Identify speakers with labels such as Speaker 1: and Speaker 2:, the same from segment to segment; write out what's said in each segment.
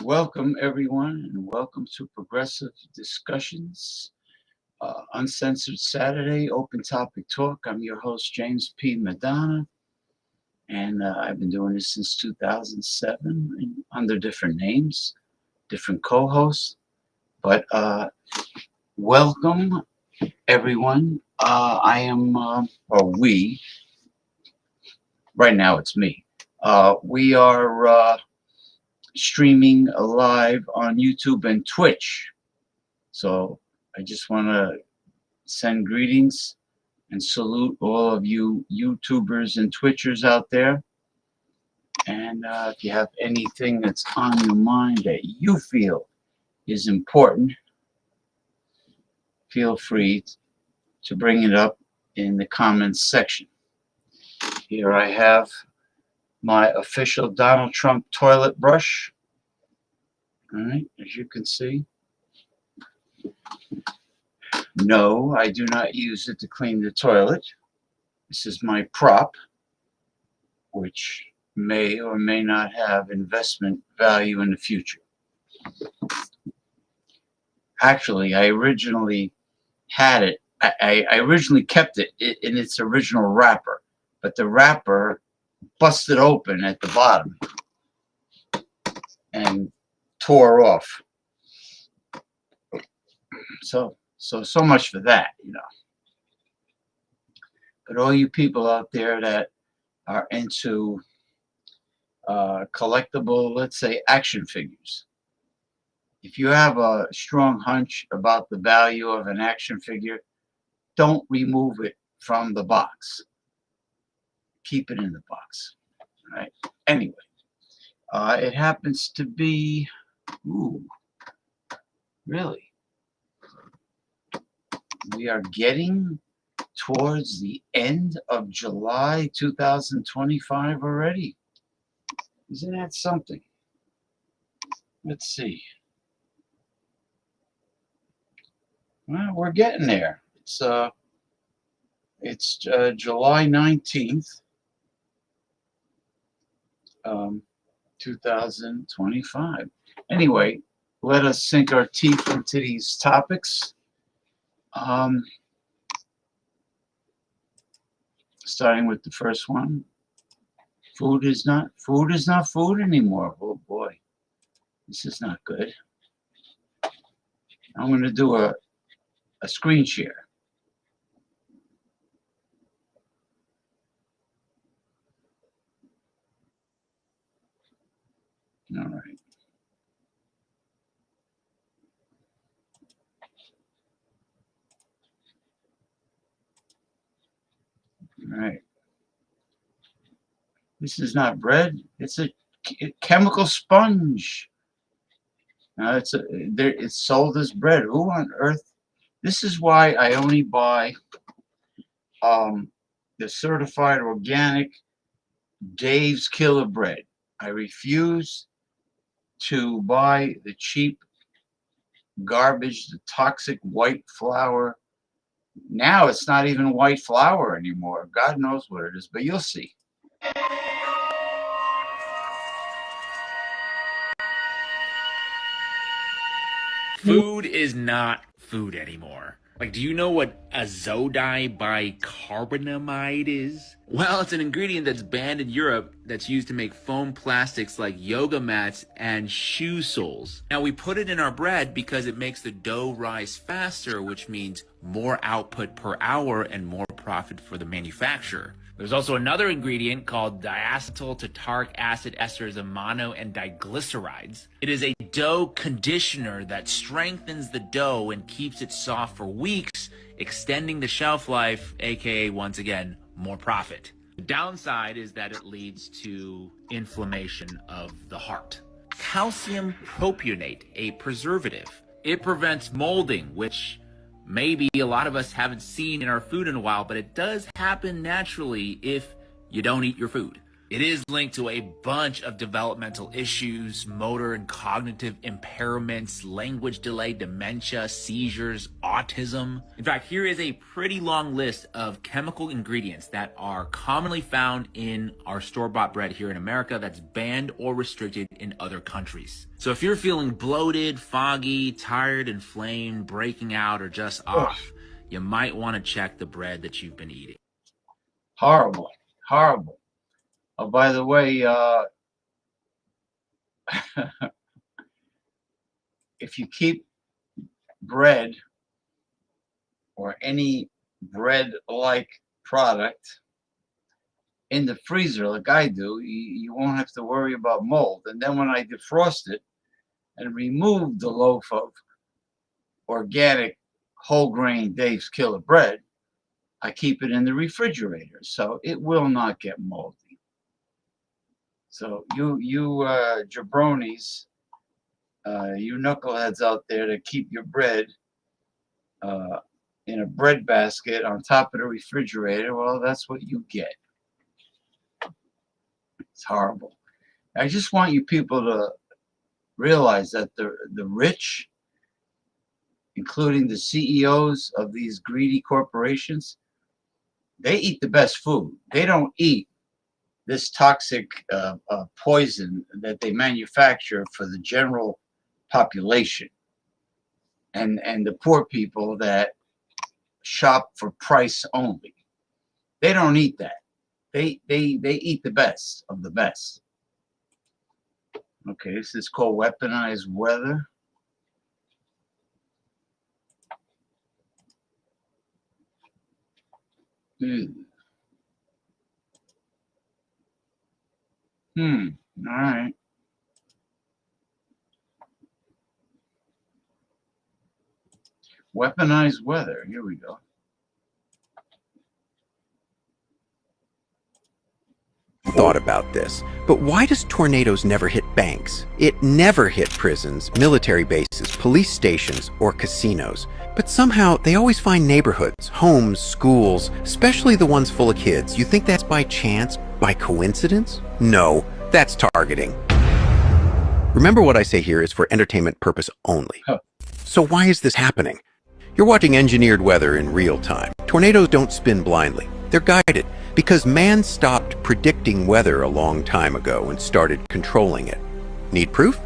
Speaker 1: Welcome, everyone, and welcome to Progressive Discussions, Uncensored Saturday, Open Topic Talk. I'm your host, James P. Madonna, and I've been doing this since 2007 under different names, different co-hosts. But welcome, everyone. I am, or we, right now it's me. We are streaming live on YouTube and Twitch. So I just want to send greetings and salute all of you YouTubers and Twitchers out there. And if you have anything that's on your mind that you feel is important, feel free to bring it up in the comments section. Here I have my official Donald Trump toilet brush. All right, as you can see. No, I do not use it to clean the toilet. This is my prop, which may or may not have investment value in the future. Actually, I originally had it. I originally kept it in its original wrapper, but the wrapper busted open at the bottom and tore off. So much for that, you know. But all you people out there that are into collectible, let's say, action figures, if you have a strong hunch about the value of an action figure, don't remove it from the box. Keep it in the box. All right. Anyway, it happens to be, really, we are getting towards the end of July 2025 already. Isn't that something? Let's see. Well, we're getting there. It's July 19th, 2025. Anyway, let us sink our teeth into these topics. Starting with the first one. Food is not food anymore. Oh boy, this is not good. I'm going to do a screen share. All right. All right. This is not bread. It's a chemical sponge. It's sold as bread. Who on earth? This is why I only buy the certified organic Dave's Killer bread. I refuse to buy the cheap garbage, the toxic white flour. Now it's not even white flour anymore. God knows what it is, but you'll see.
Speaker 2: Food is not food anymore. Like, do you know what azodibicarbonamide is? Well, it's an ingredient that's banned in Europe that's used to make foam plastics like yoga mats and shoe soles. Now, we put it in our bread because it makes the dough rise faster, which means more output per hour and more profit for the manufacturer. There's also another ingredient called diacetyl tartaric acid esters of mono and diglycerides. It is a dough conditioner that strengthens the dough and keeps it soft for weeks, extending the shelf life, aka, once again, more profit. The downside is that it leads to inflammation of the heart. Calcium propionate, a preservative. It prevents molding, which maybe a lot of us haven't seen in our food in a while, but it does happen naturally if you don't eat your food. It is linked to a bunch of developmental issues, motor and cognitive impairments, language delay, dementia, seizures, autism. In fact, here is a pretty long list of chemical ingredients that are commonly found in our store-bought bread here in America that's banned or restricted in other countries. So if you're feeling bloated, foggy, tired, inflamed, breaking out, or just off, you might want to check the bread that you've been eating.
Speaker 1: Horrible, horrible. Oh, by the way, if you keep bread or any bread-like product in the freezer like I do, you won't have to worry about mold. And then when I defrost it and remove the loaf of organic whole grain Dave's Killer bread, I keep it in the refrigerator, so it will not get moldy. So you jabronis, you knuckleheads out there that keep your bread in a bread basket on top of the refrigerator, well, that's what you get. It's horrible. I just want you people to realize that the rich, including the CEOs of these greedy corporations, they eat the best food. They don't eat this toxic poison that they manufacture for the general population and the poor people that shop for price only. They don't eat that. They eat the best of the best. Okay, this is called weaponized weather. All right. Weaponized weather. Here we go.
Speaker 3: Thought about this, but why does tornadoes never hit banks? It never hit prisons, military bases, police stations, or casinos. But somehow they always find neighborhoods, homes, schools, especially the ones full of kids. You think that's by chance, by coincidence? No, that's targeting. Remember what I say here is for entertainment purpose only. So why is this happening? You're watching engineered weather in real time. Tornadoes don't spin blindly. They're guided because man stopped predicting weather a long time ago and started controlling it. Need proof?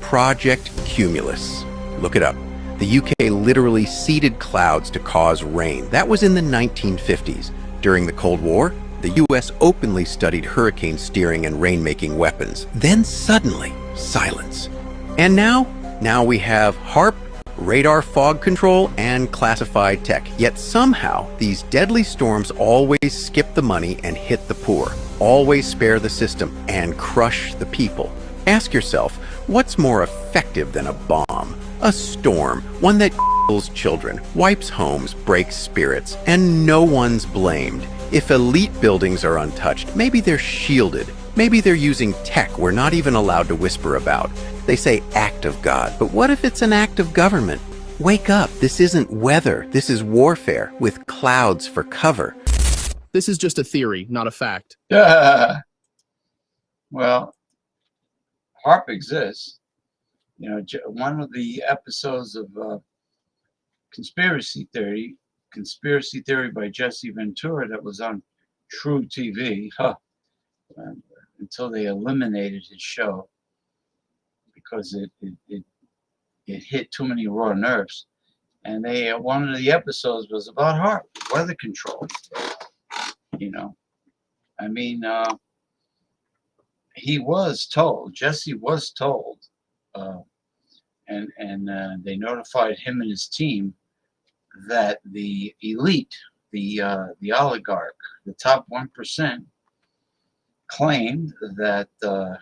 Speaker 3: Project Cumulus. Look it up. The UK literally seeded clouds to cause rain. That was in the 1950s. During the Cold War, the US openly studied hurricane steering and rain-making weapons. Then suddenly, silence. And now we have HARP, radar fog control, and classified tech. Yet somehow, these deadly storms always skip the money and hit the poor, always spare the system and crush the people. Ask yourself, what's more effective than a bomb? A storm, one that kills children, wipes homes, breaks spirits, and no one's blamed. If elite buildings are untouched, maybe they're shielded. Maybe they're using tech we're not even allowed to whisper about. They say act of God, but what if it's an act of government? Wake up, this isn't weather, this is warfare, with clouds for cover.
Speaker 4: This is just a theory, not a fact.
Speaker 1: Well, HARP exists. You know, one of the episodes of Conspiracy Theory by Jesse Ventura that was on True TV, until they eliminated his show because it hit too many raw nerves. And one of the episodes was about HARP, weather control. You know, I mean, Jesse was told, and they notified him and his team that the elite, the oligarch, the top 1%, claimed that the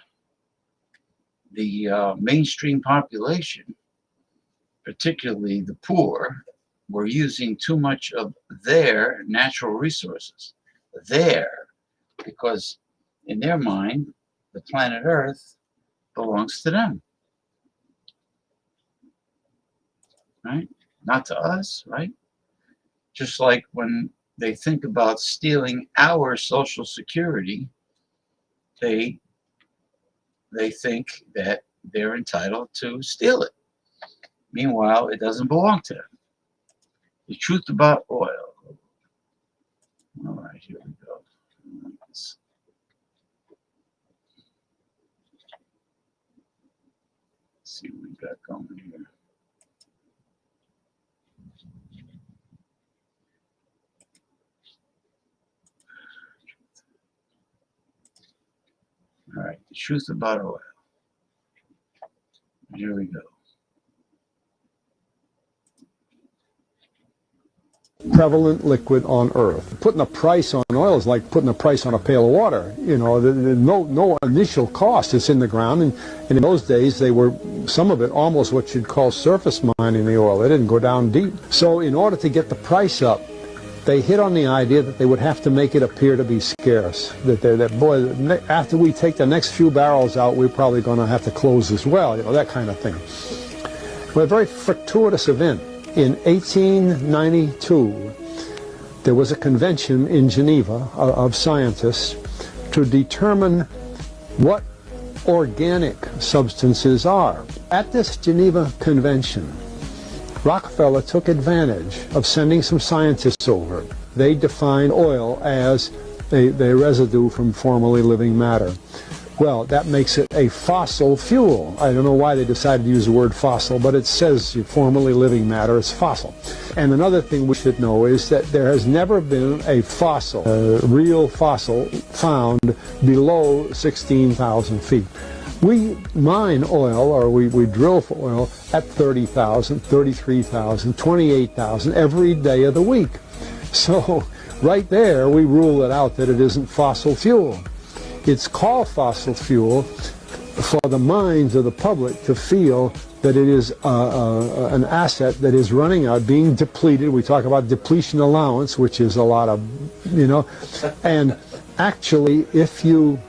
Speaker 1: mainstream population, particularly the poor, were using too much of their natural resources. Because in their mind, the planet Earth belongs to them. Right? Not to us, right? Just like when they think about stealing our Social Security, they think that they're entitled to steal it. Meanwhile, it doesn't belong to them. The truth about oil. All right, here we go. Let's see what we got going here. All right, the truth about oil. Here we go.
Speaker 5: Prevalent liquid on Earth. Putting a price on oil is like putting a price on a pail of water. You know, there's no initial cost. It's in the ground, and in those days they were, some of it, almost what you'd call surface mining the oil. They didn't go down deep. So in order to get the price up, they hit on the idea that they would have to make it appear to be scarce. That after we take the next few barrels out, we're probably going to have to close as well. You know, that kind of thing. Well, a very fortuitous event. In 1892, there was a convention in Geneva of scientists to determine what organic substances are. At this Geneva convention, Rockefeller took advantage of sending some scientists over. They defined oil as a residue from formerly living matter. Well, that makes it a fossil fuel. I don't know why they decided to use the word fossil, but it says formerly living matter is fossil. And another thing we should know is that there has never been a fossil, a real fossil, found below 16,000 feet. We mine oil, or we drill for oil, at 30,000, 33,000, 28,000 every day of the week. So right there, we rule it out that it isn't fossil fuel. It's called fossil fuel for the minds of the public to feel that it is an asset that is running out, being depleted. We talk about depletion allowance, which is a lot of, you know, and actually, if you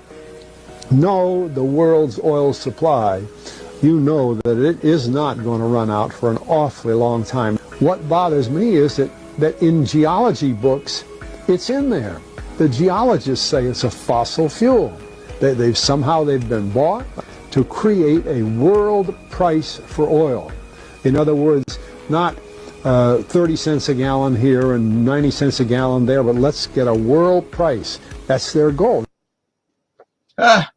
Speaker 5: know the world's oil supply, you know that it is not going to run out for an awfully long time. What bothers me is that in geology books, it's in there. The geologists say it's a fossil fuel. They've somehow been bought to create a world price for oil. In other words, not 30 cents a gallon here and 90 cents a gallon there, but let's get a world price. That's their goal.
Speaker 1: Ah,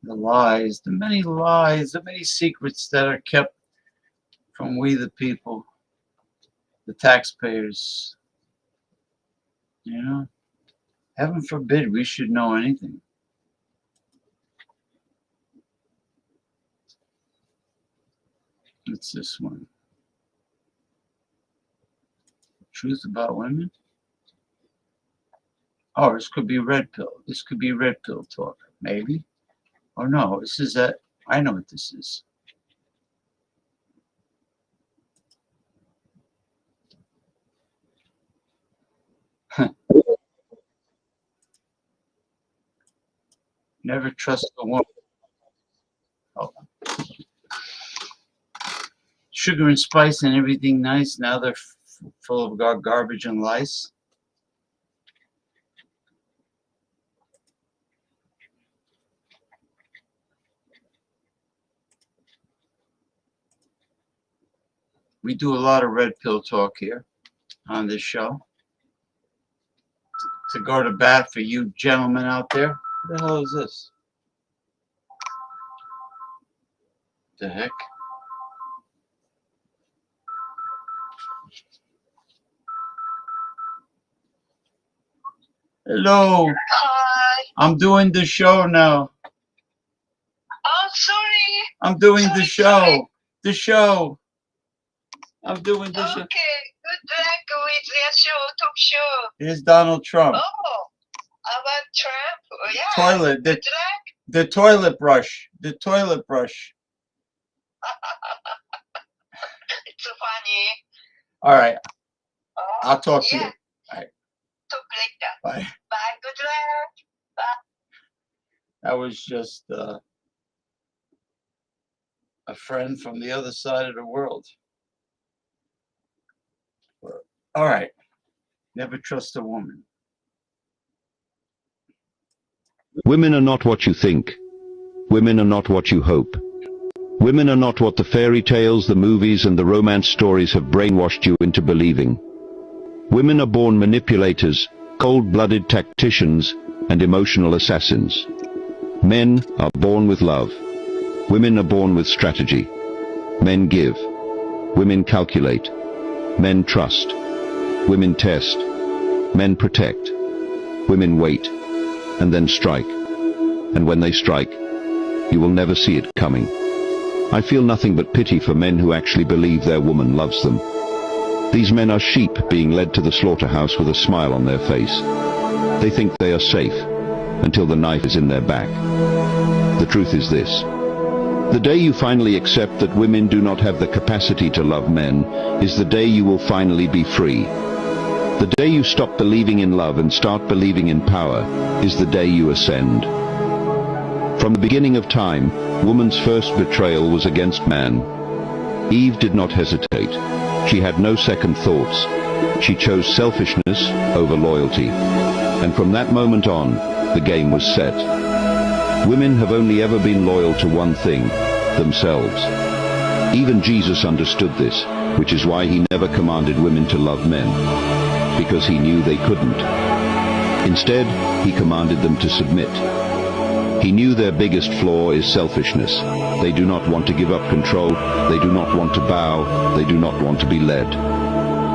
Speaker 1: the lies, the many secrets that are kept from we the people, the taxpayers. You know, heaven forbid we should know anything. What's this one? Truth about women? Oh, this could be red pill. This could be red pill talk, maybe. Or no, this is that. I know what this is. Never trust a woman. Hold on. Sugar and spice and everything nice. Now they're full of garbage and lice. We do a lot of red pill talk here on this show. To go to bat for you gentlemen out there. What the hell is this? The heck? Hello.
Speaker 6: Hi.
Speaker 1: I'm doing the show now.
Speaker 6: Oh, sorry.
Speaker 1: I'm doing
Speaker 6: Sorry,
Speaker 1: the show.
Speaker 6: sorry.
Speaker 1: The show. I'm doing the show.
Speaker 6: Okay, good luck with your show, talk show.
Speaker 1: Here's Donald Trump.
Speaker 6: Oh, about Trump? Oh, yeah.
Speaker 1: Toilet.
Speaker 6: Good luck.
Speaker 1: The toilet brush. The toilet brush.
Speaker 6: It's funny.
Speaker 1: All right.
Speaker 6: Oh,
Speaker 1: I'll talk to
Speaker 6: yeah.
Speaker 1: you. All right.
Speaker 6: Talk later.
Speaker 1: Bye.
Speaker 6: Bye. Good luck.
Speaker 1: That was just a friend from the other side of the world. All right. Never trust a woman.
Speaker 7: Women are not what you think. Women are not what you hope. Women are not what the fairy tales, the movies, and the romance stories have brainwashed you into believing. Women are born manipulators, cold-blooded tacticians, and emotional assassins. Men are born with love. Women are born with strategy. Men give. Women calculate. Men trust. Women test. Men protect. Women wait. And then strike. And when they strike, you will never see it coming. I feel nothing but pity for men who actually believe their woman loves them. These men are sheep being led to the slaughterhouse with a smile on their face. They think they are safe until the knife is in their back. The truth is this. The day you finally accept that women do not have the capacity to love men is the day you will finally be free. The day you stop believing in love and start believing in power is the day you ascend. From the beginning of time, woman's first betrayal was against man. Eve did not hesitate. She had no second thoughts. She chose selfishness over loyalty. And from that moment on, the game was set. Women have only ever been loyal to one thing, themselves. Even Jesus understood this, which is why he never commanded women to love men, because he knew they couldn't. Instead, he commanded them to submit. He knew their biggest flaw is selfishness. They do not want to give up control, they do not want to bow, they do not want to be led.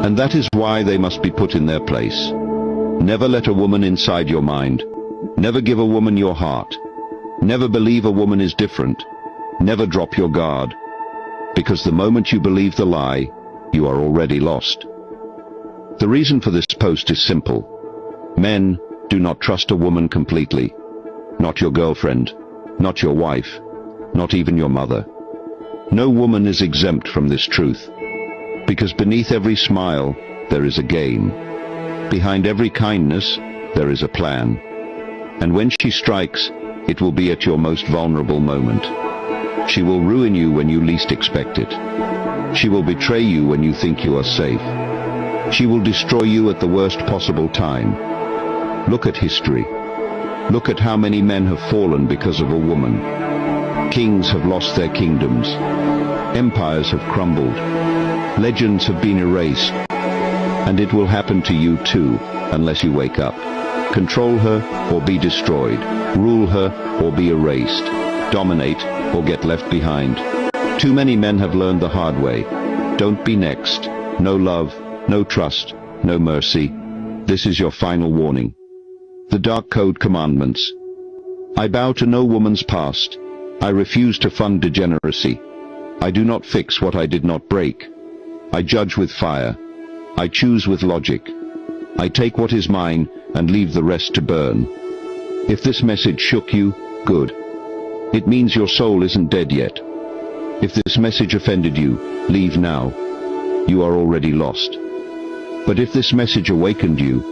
Speaker 7: And that is why they must be put in their place. Never let a woman inside your mind. Never give a woman your heart. Never believe a woman is different. Never drop your guard. Because the moment you believe the lie, you are already lost. The reason for this post is simple. Men, do not trust a woman completely. Not your girlfriend, not your wife, not even your mother. No woman is exempt from this truth. Because beneath every smile, there is a game. Behind every kindness, there is a plan. And when she strikes, it will be at your most vulnerable moment. She will ruin you when you least expect it. She will betray you when you think you are safe. She will destroy you at the worst possible time. Look at history. Look at how many men have fallen because of a woman. Kings have lost their kingdoms. Empires have crumbled. Legends have been erased. And it will happen to you too, unless you wake up. Control her or be destroyed. Rule her or be erased. Dominate or get left behind. Too many men have learned the hard way. Don't be next. No love, no trust, no mercy. This is your final warning. The Dark Code Commandments. I bow to no woman's past. I refuse to fund degeneracy. I do not fix what I did not break. I judge with fire. I choose with logic. I take what is mine and leave the rest to burn. If this message shook you, good. It means your soul isn't dead yet. If this message offended you, leave now. You are already lost. But if this message awakened you,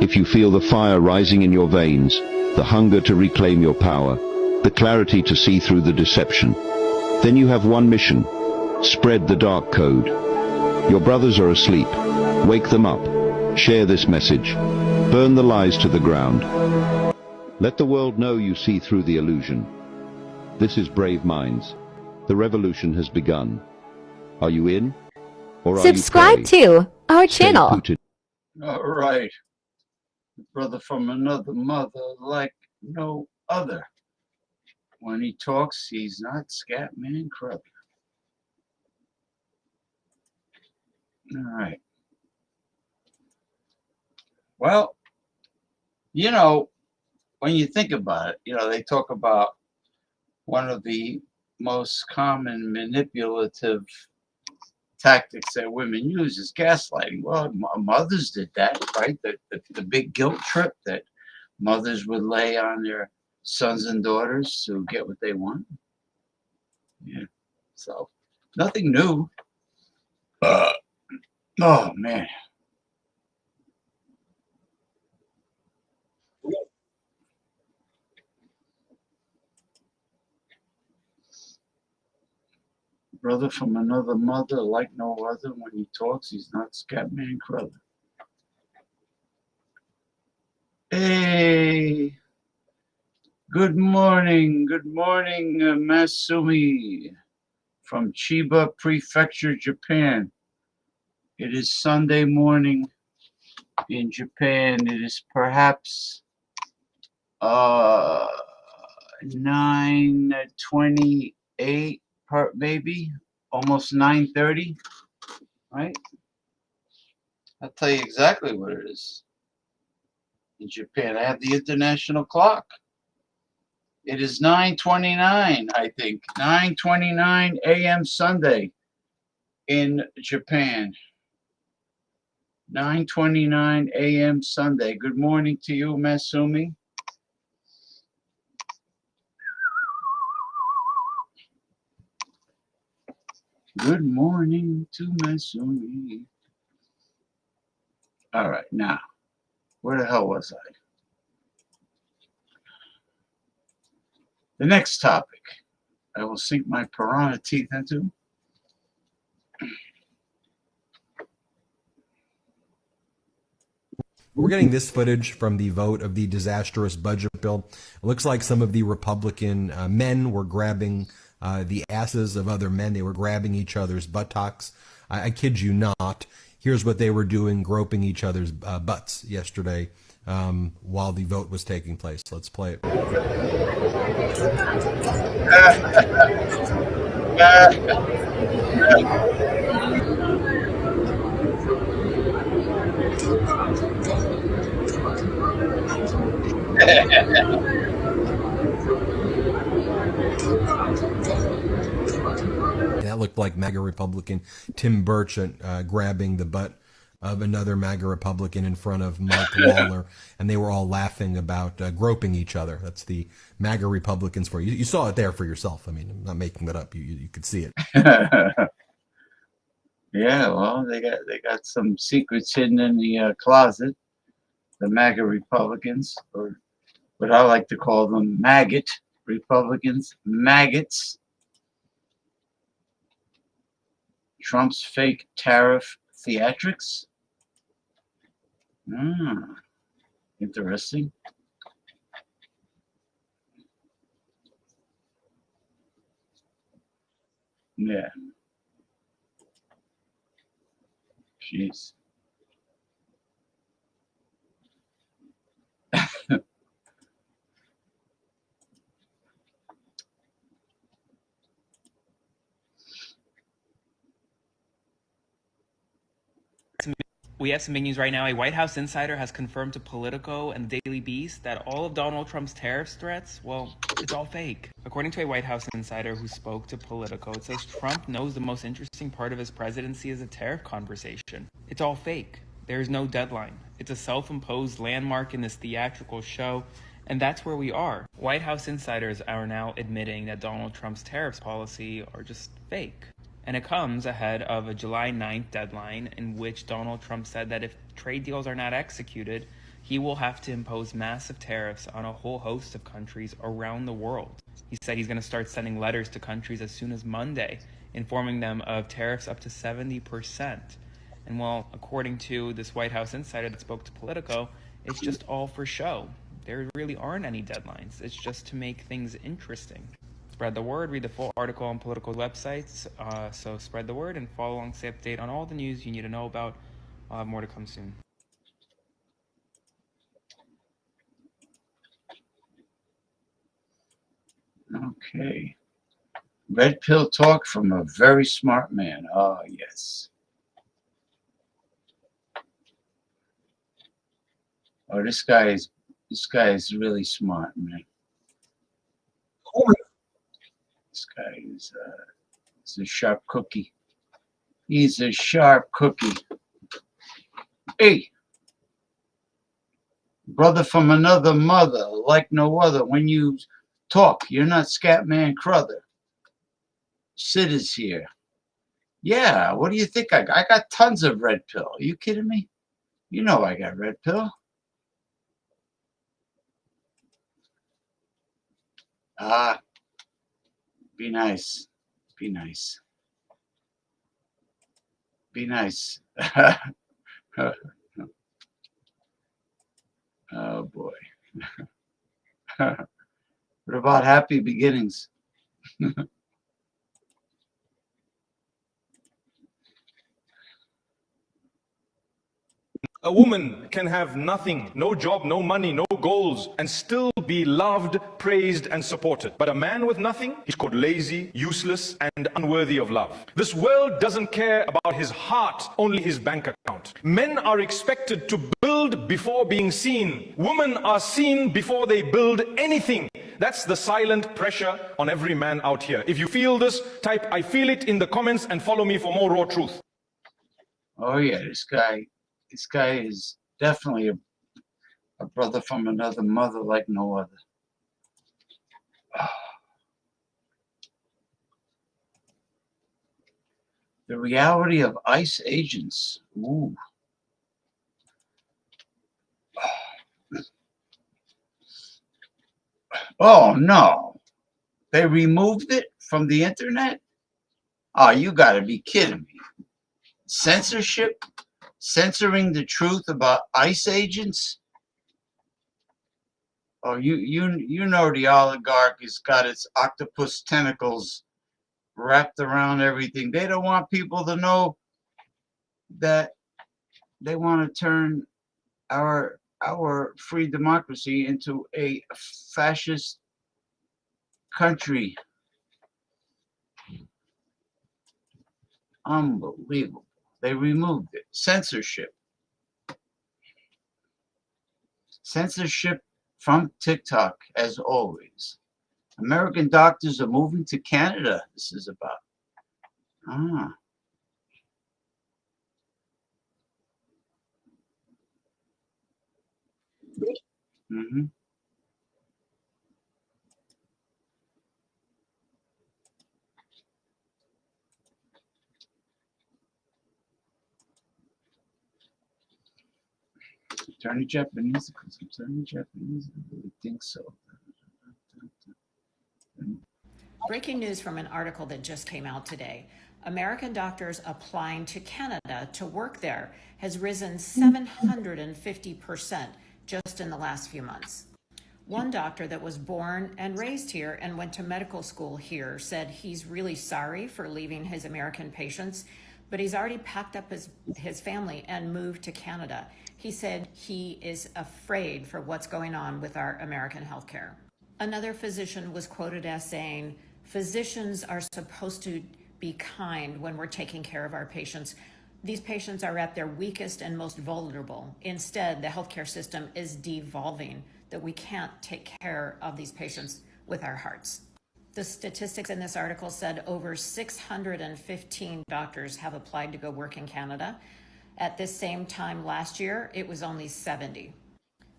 Speaker 7: if you feel the fire rising in your veins, the hunger to reclaim your power, the clarity to see through the deception, then you have one mission: spread the dark code. Your brothers are asleep. Wake them up. Share this message. Burn the lies to the ground. Let the world know you see through the illusion. This is Brave Minds. The revolution has begun. Are you in? Or are
Speaker 8: Subscribe
Speaker 7: you prey?
Speaker 8: to our
Speaker 7: Stay
Speaker 8: channel.
Speaker 7: rooted.
Speaker 1: All right. Brother from another mother like no other. When he talks, he's not Scatman Crothers. All right. Well, you know, when you think about it, they talk about one of the most common manipulative tactics that women use is gaslighting. Well, mothers did that, right? The big guilt trip that mothers would lay on their sons and daughters to get what they want. Yeah. So nothing new. Oh man. Brother from another mother like no other. When he talks, he's not Scatman Crothers. Hey. Good morning, Masumi from Chiba Prefecture, Japan. It is Sunday morning in Japan. It is perhaps 9:28, maybe almost 9:30, right? I'll tell you exactly what it is. In Japan, I have the international clock. It is 9:29, I think. 9:29 a.m. Sunday in Japan. 9:29 a.m. Sunday. Good morning to you, Masumi. Good morning to Masumi. All right, now, where the hell was I? The next topic I will sink my piranha teeth into.
Speaker 9: We're getting this footage from the vote of the disastrous budget bill. It looks like some of the Republican men were grabbing the asses of other men. They were grabbing each other's buttocks. I kid you not. Here's what they were doing, groping each other's butts yesterday while the vote was taking place. Let's play it. That looked like MAGA Republican Tim Burch grabbing the butt of another MAGA Republican in front of Mark Lawler, and they were all laughing about groping each other. That's the MAGA Republicans for you. You saw it there for yourself. I mean, I'm not making that up. You could see it.
Speaker 1: Yeah, well, they got some secrets hidden in the closet. The MAGA Republicans, or what I like to call them, maggot Republicans, maggots. Trump's fake tariff theatrics. Interesting. Yeah. Jeez.
Speaker 8: We have some big news right now. A White House insider has confirmed to Politico and the Daily Beast that all of Donald Trump's tariffs threats, well, it's all fake. According to a White House insider who spoke to Politico, it says Trump knows the most interesting part of his presidency is a tariff conversation. It's all fake. There is no deadline. It's a self-imposed landmark in this theatrical show, and that's where we are. White House insiders are now admitting that Donald Trump's tariffs policy are just fake. And it comes ahead of a July 9th deadline in which Donald Trump said that if trade deals are not executed, he will have to impose massive tariffs on a whole host of countries around the world. He said he's going to start sending letters to countries as soon as Monday, informing them of tariffs up to 70%. And well, according to this White House insider that spoke to Politico, it's just all for show. There really aren't any deadlines. It's just to make things interesting. Spread the word. Read the full article on Politico's websites. So spread the word and follow along, stay up to date on all the news you need to know about. I'll have more to come soon.
Speaker 1: Okay. Red pill talk from a very smart man. Oh, yes. Oh, this guy is really smart, man. This guy is a sharp cookie. He's a sharp cookie. Hey, brother from another mother, like no other. When you talk, you're not Scatman Crother. Sid is here. Yeah, what do you think? I got tons of red pill. Are you kidding me? You know I got red pill. Be nice. Be nice. Be nice. Oh boy. What about happy beginnings?
Speaker 10: A woman can have nothing, no job, no money, no goals, and still be loved, praised, and supported. But a man with nothing, he's called lazy, useless, and unworthy of love. This world doesn't care about his heart, only his bank account. Men are expected to build before being seen. Women are seen before they build anything. That's the silent pressure on every man out here. If you feel this, type "I feel it" in the comments and follow me for more raw truth.
Speaker 1: Oh yeah, this guy is definitely a brother from another mother like no other. The reality of ICE agents. Ooh. Oh no. They removed it from the internet? Oh, you gotta be kidding me. Censorship? Censoring the truth about ICE agents? Oh, you know the oligarch has got its octopus tentacles wrapped around everything. They don't want people to know that they want to turn our free democracy into a fascist country. Unbelievable. They removed it. Censorship. Censorship from TikTok, as always. American doctors are moving to Canada. This is about. Mm-hmm. Turning Japanese because I'm turning Japanese. I really think so.
Speaker 11: Breaking news from an article that just came out today. American doctors applying to Canada to work there has risen 750% just in the last few months. One doctor that was born and raised here and went to medical school here said he's really sorry for leaving his American patients, but he's already packed up his family and moved to Canada. He said he is afraid for what's going on with our American healthcare. Another physician was quoted as saying, "Physicians are supposed to be kind when we're taking care of our patients. These patients are at their weakest and most vulnerable. Instead, the healthcare system is devolving, that we can't take care of these patients with our hearts." The statistics in this article said over 615 doctors have applied to go work in Canada. At this same time last year, it was only 70.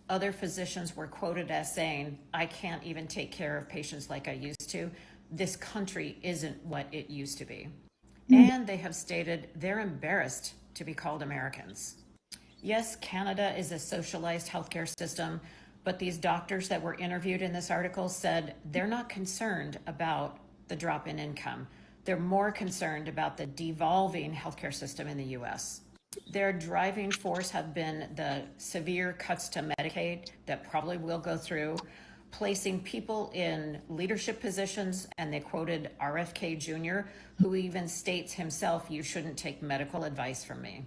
Speaker 11: Other physicians were quoted as saying, "I can't even take care of patients like I used to. This country isn't what it used to be." And they have stated they're embarrassed to be called Americans. Yes, Canada is a socialized healthcare system, but these doctors that were interviewed in this article said they're not concerned about the drop in income. They're more concerned about the devolving healthcare system in the US. Their driving force have been the severe cuts to Medicaid that probably will go through, placing people in leadership positions, and they quoted RFK Jr., who even states himself, "You shouldn't take medical advice from me."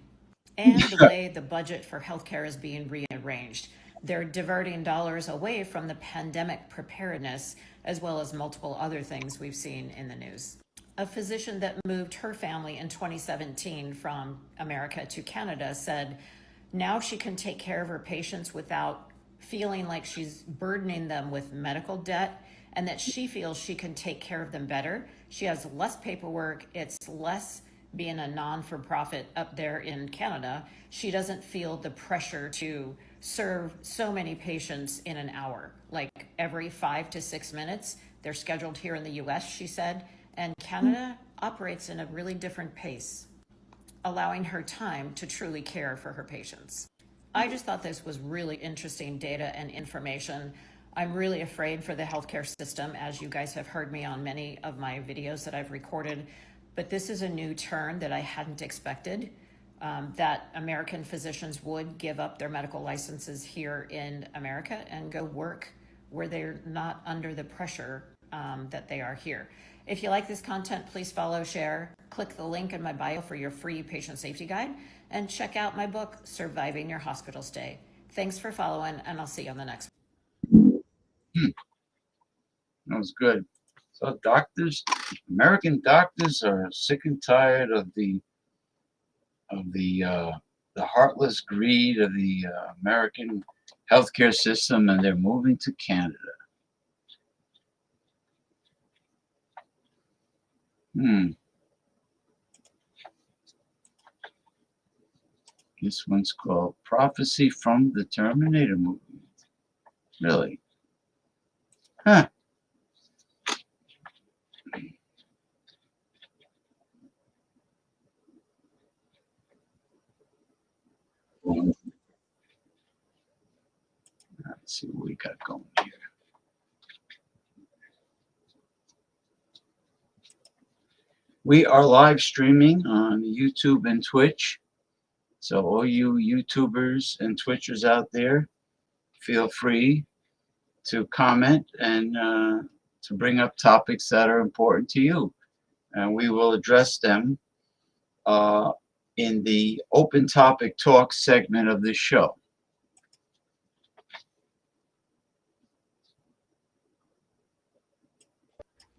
Speaker 11: And the way the budget for healthcare is being rearranged. They're diverting dollars away from the pandemic preparedness, as well as multiple other things we've seen in the news. A physician that moved her family in 2017 from America to Canada said now she can take care of her patients without feeling like she's burdening them with medical debt, and that she feels she can take care of them better. She has less paperwork. It's less being a non-for-profit up there in Canada. She doesn't feel the pressure to serve so many patients in an hour, like every 5 to 6 minutes. They're scheduled here in the US, she said, and Canada operates in a really different pace, allowing her time to truly care for her patients. I just thought this was really interesting data and information. I'm really afraid for the healthcare system, as you guys have heard me on many of my videos that I've recorded, but this is a new turn that I hadn't expected, that American physicians would give up their medical licenses here in America and go work where they're not under the pressure that they are here. If you like this content, please follow, share, click the link in my bio for your free patient safety guide, and check out my book, Surviving Your Hospital Stay. Thanks for following, and I'll see you on the next one.
Speaker 1: That was good. So doctors, American doctors are sick and tired of the heartless greed of the American healthcare system, and they're moving to Canada. This one's called Prophecy from the Terminator movie. Really? Huh. Let's see what we got going here. We are live streaming on YouTube and Twitch. So all you YouTubers and Twitchers out there, feel free to comment and to bring up topics that are important to you. And we will address them in the open topic talk segment of this show.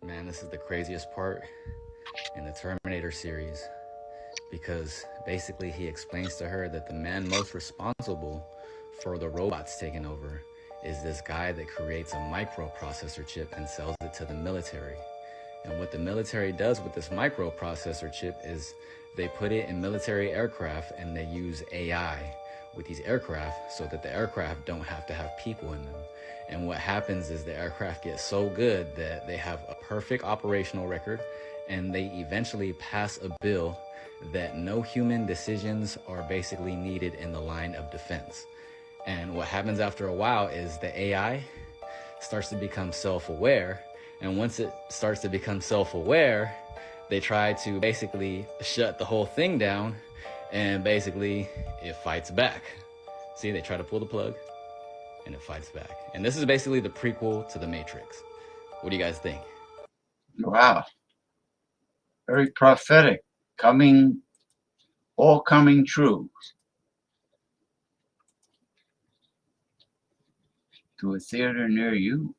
Speaker 12: Man, this is the craziest part in the Terminator series, because basically he explains to her that the man most responsible for the robots taking over is this guy that creates a microprocessor chip and sells it to the military. And what the military does with this microprocessor chip is they put it in military aircraft, and they use AI with these aircraft so that the aircraft don't have to have people in them. And what happens is the aircraft get so good that they have a perfect operational record, and they eventually pass a bill that no human decisions are basically needed in the line of defense. And what happens after a while is the AI starts to become self-aware, and once it starts to become self-aware, they try to basically shut the whole thing down, and basically it fights back. See, they try to pull the plug, and it fights back. And this is basically the prequel to The Matrix. What do you guys think?
Speaker 1: Wow. Very prophetic. All coming true. To a theater near you.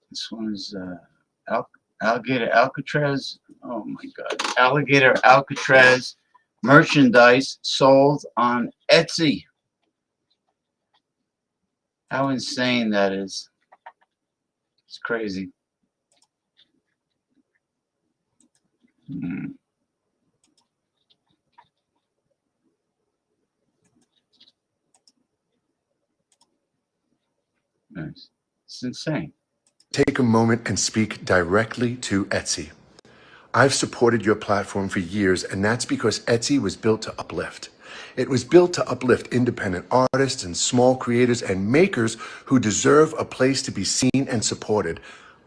Speaker 1: This one is Alligator Alcatraz. Oh my God. Alligator Alcatraz merchandise sold on Etsy. How insane that is. It's crazy. Nice. It's insane.
Speaker 13: Take a moment and speak directly to Etsy. I've supported your platform for years, and that's because Etsy was built to uplift. It was built to uplift independent artists and small creators and makers who deserve a place to be seen and supported.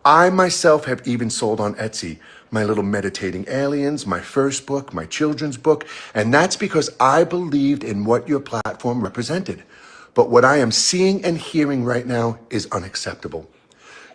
Speaker 13: I myself have even sold on Etsy my little meditating aliens, my first book, my children's book, and that's because I believed in what your platform represented. But what I am seeing and hearing right now is unacceptable.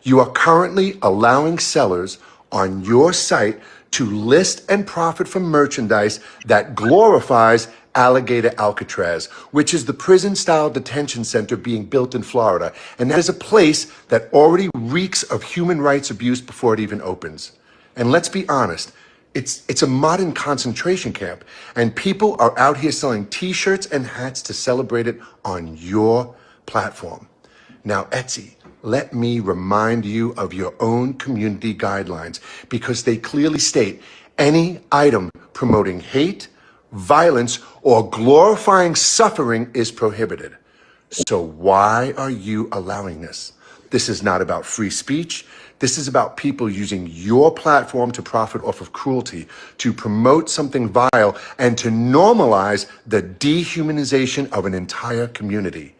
Speaker 13: You are currently allowing sellers on your site to list and profit from merchandise that glorifies Alligator Alcatraz, which is the prison-style detention center being built in Florida. And that is a place that already reeks of human rights abuse before it even opens. And let's be honest, it's a modern concentration camp, and people are out here selling t-shirts and hats to celebrate it on your platform. Now, Etsy, let me remind you of your own community guidelines, because they clearly state any item promoting hate, violence, or glorifying suffering is prohibited. So why are you allowing this? This is not about free speech. This is about people using your platform to profit off of cruelty, to promote something vile, and to normalize the dehumanization of an entire community.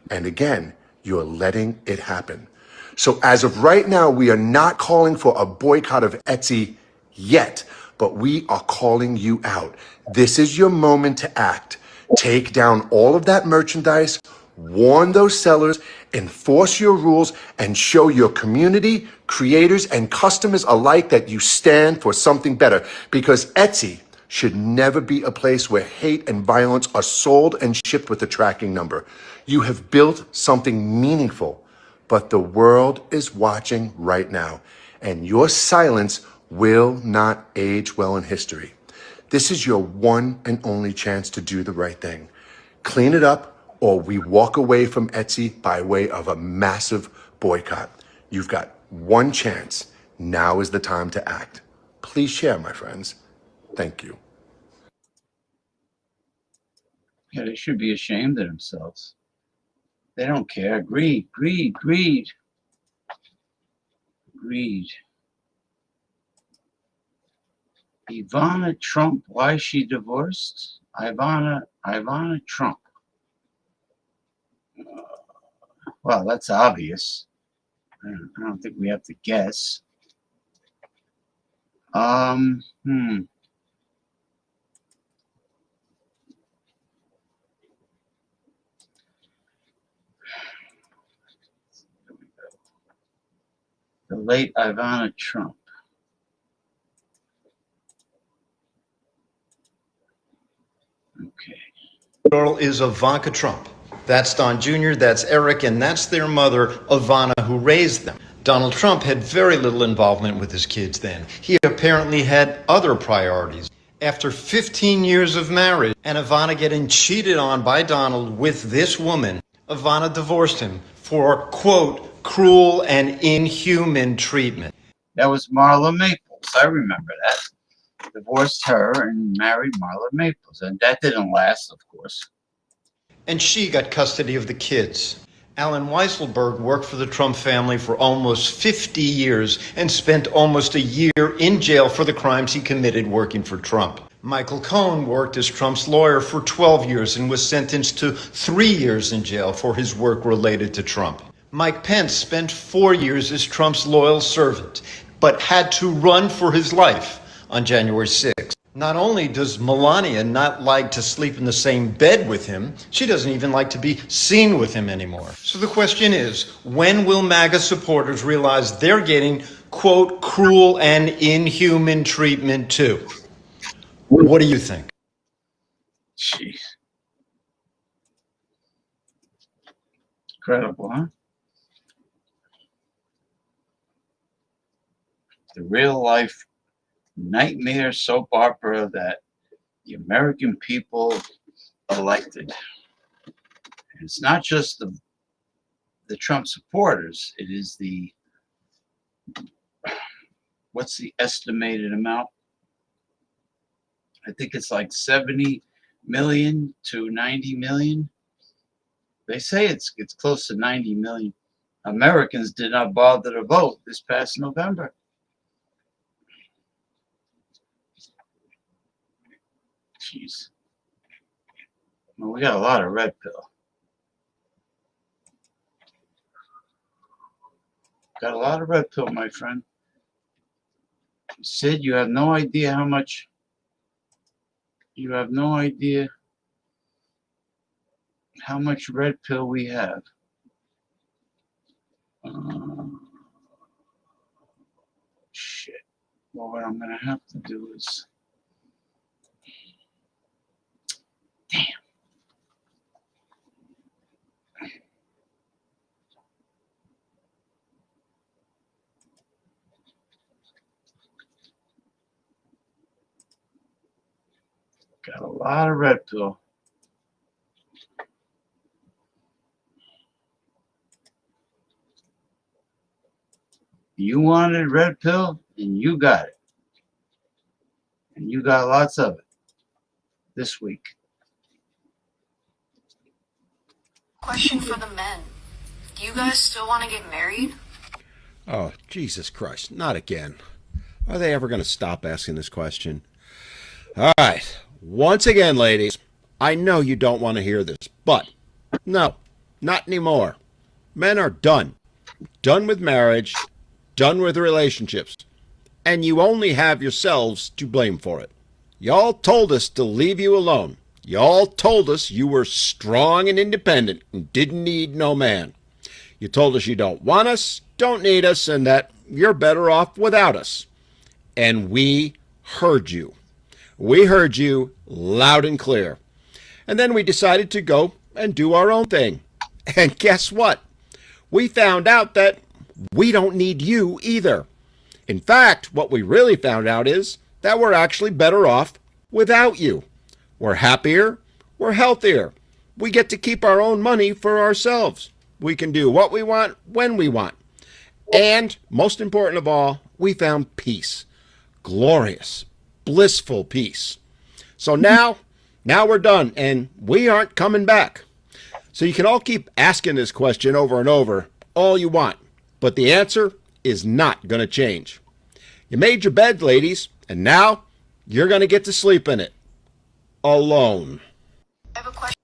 Speaker 13: And again, you're letting it happen. So as of right now, we are not calling for a boycott of Etsy yet, but we are calling you out. This is your moment to act. Take down all of that merchandise, warn those sellers, enforce your rules, and show your community, creators, and customers alike that you stand for something better. Because Etsy should never be a place where hate and violence are sold and shipped with a tracking number. You have built something meaningful, but the world is watching right now, and your silence will not age well in history. This is your one and only chance to do the right thing. Clean it up, or we walk away from Etsy by way of a massive boycott. You've got one chance. Now is the time to act. Please share, my friends. Thank you.
Speaker 1: Yeah, they should be ashamed of themselves. They don't care. Greed, greed, greed. Greed. Ivana Trump, why is she divorced? Ivana Trump. Well, that's obvious. I don't think we have to guess. The late Ivana Trump. Okay.
Speaker 14: Girl is Ivanka Trump. That's Don Jr., that's Eric, and that's their mother, Ivana, who raised them. Donald Trump had very little involvement with his kids then. He apparently had other priorities. After 15 years of marriage and Ivana getting cheated on by Donald with this woman, Ivana divorced him for, quote, cruel and inhuman treatment.
Speaker 1: That was Marla Maples. I remember that. Divorced her and married Marla Maples. And that didn't last, of course.
Speaker 14: And she got custody of the kids. Alan Weisselberg worked for the Trump family for almost 50 years and spent almost a year in jail for the crimes he committed working for Trump. Michael Cohen worked as Trump's lawyer for 12 years and was sentenced to 3 years in jail for his work related to Trump. Mike Pence spent 4 years as Trump's loyal servant, but had to run for his life on January 6th. Not only does Melania not like to sleep in the same bed with him, she doesn't even like to be seen with him anymore. So the question is, when will MAGA supporters realize they're getting, quote, cruel and inhuman treatment too? What do you think?
Speaker 1: Jeez. Incredible, huh? The real life nightmare soap opera that the American people elected. And it's not just the Trump supporters. It is what's the estimated amount? I think it's like 70 million to 90 million. They say it's close to 90 million Americans did not bother to vote this past November. Jeez. Well, we got a lot of red pill. Got a lot of red pill, my friend. Sid, you have no idea how much. You have no idea how much red pill we have. Shit. Well, what I'm going to have to do is. Damn. Got a lot of red pill. You wanted red pill, and you got it. And you got lots of it this week.
Speaker 15: Question for the men. Do you guys still want to get married?
Speaker 3: Oh, Jesus Christ, not again. Are they ever going to stop asking this question? All right, once again, ladies, I know you don't want to hear this, but no, not anymore. Men are done. Done with marriage, done with relationships. And you only have yourselves to blame for it. Y'all told us to leave you alone. Y'all told us you were strong and independent and didn't need no man. You told us you don't want us, don't need us, and that you're better off without us. And we heard you. We heard you loud and clear. And then we decided to go and do our own thing. And guess what? We found out that we don't need you either. In fact, what we really found out is that we're actually better off without you. We're happier. We're healthier. We get to keep our own money for ourselves. We can do what we want when we want. And most important of all, we found peace. Glorious, blissful peace. So now we're done and we aren't coming back. So you can all keep asking this question over and over all you want, but the answer is not going to change. You made your bed, ladies, and now you're going to get to sleep in it. Alone.
Speaker 15: I have a question.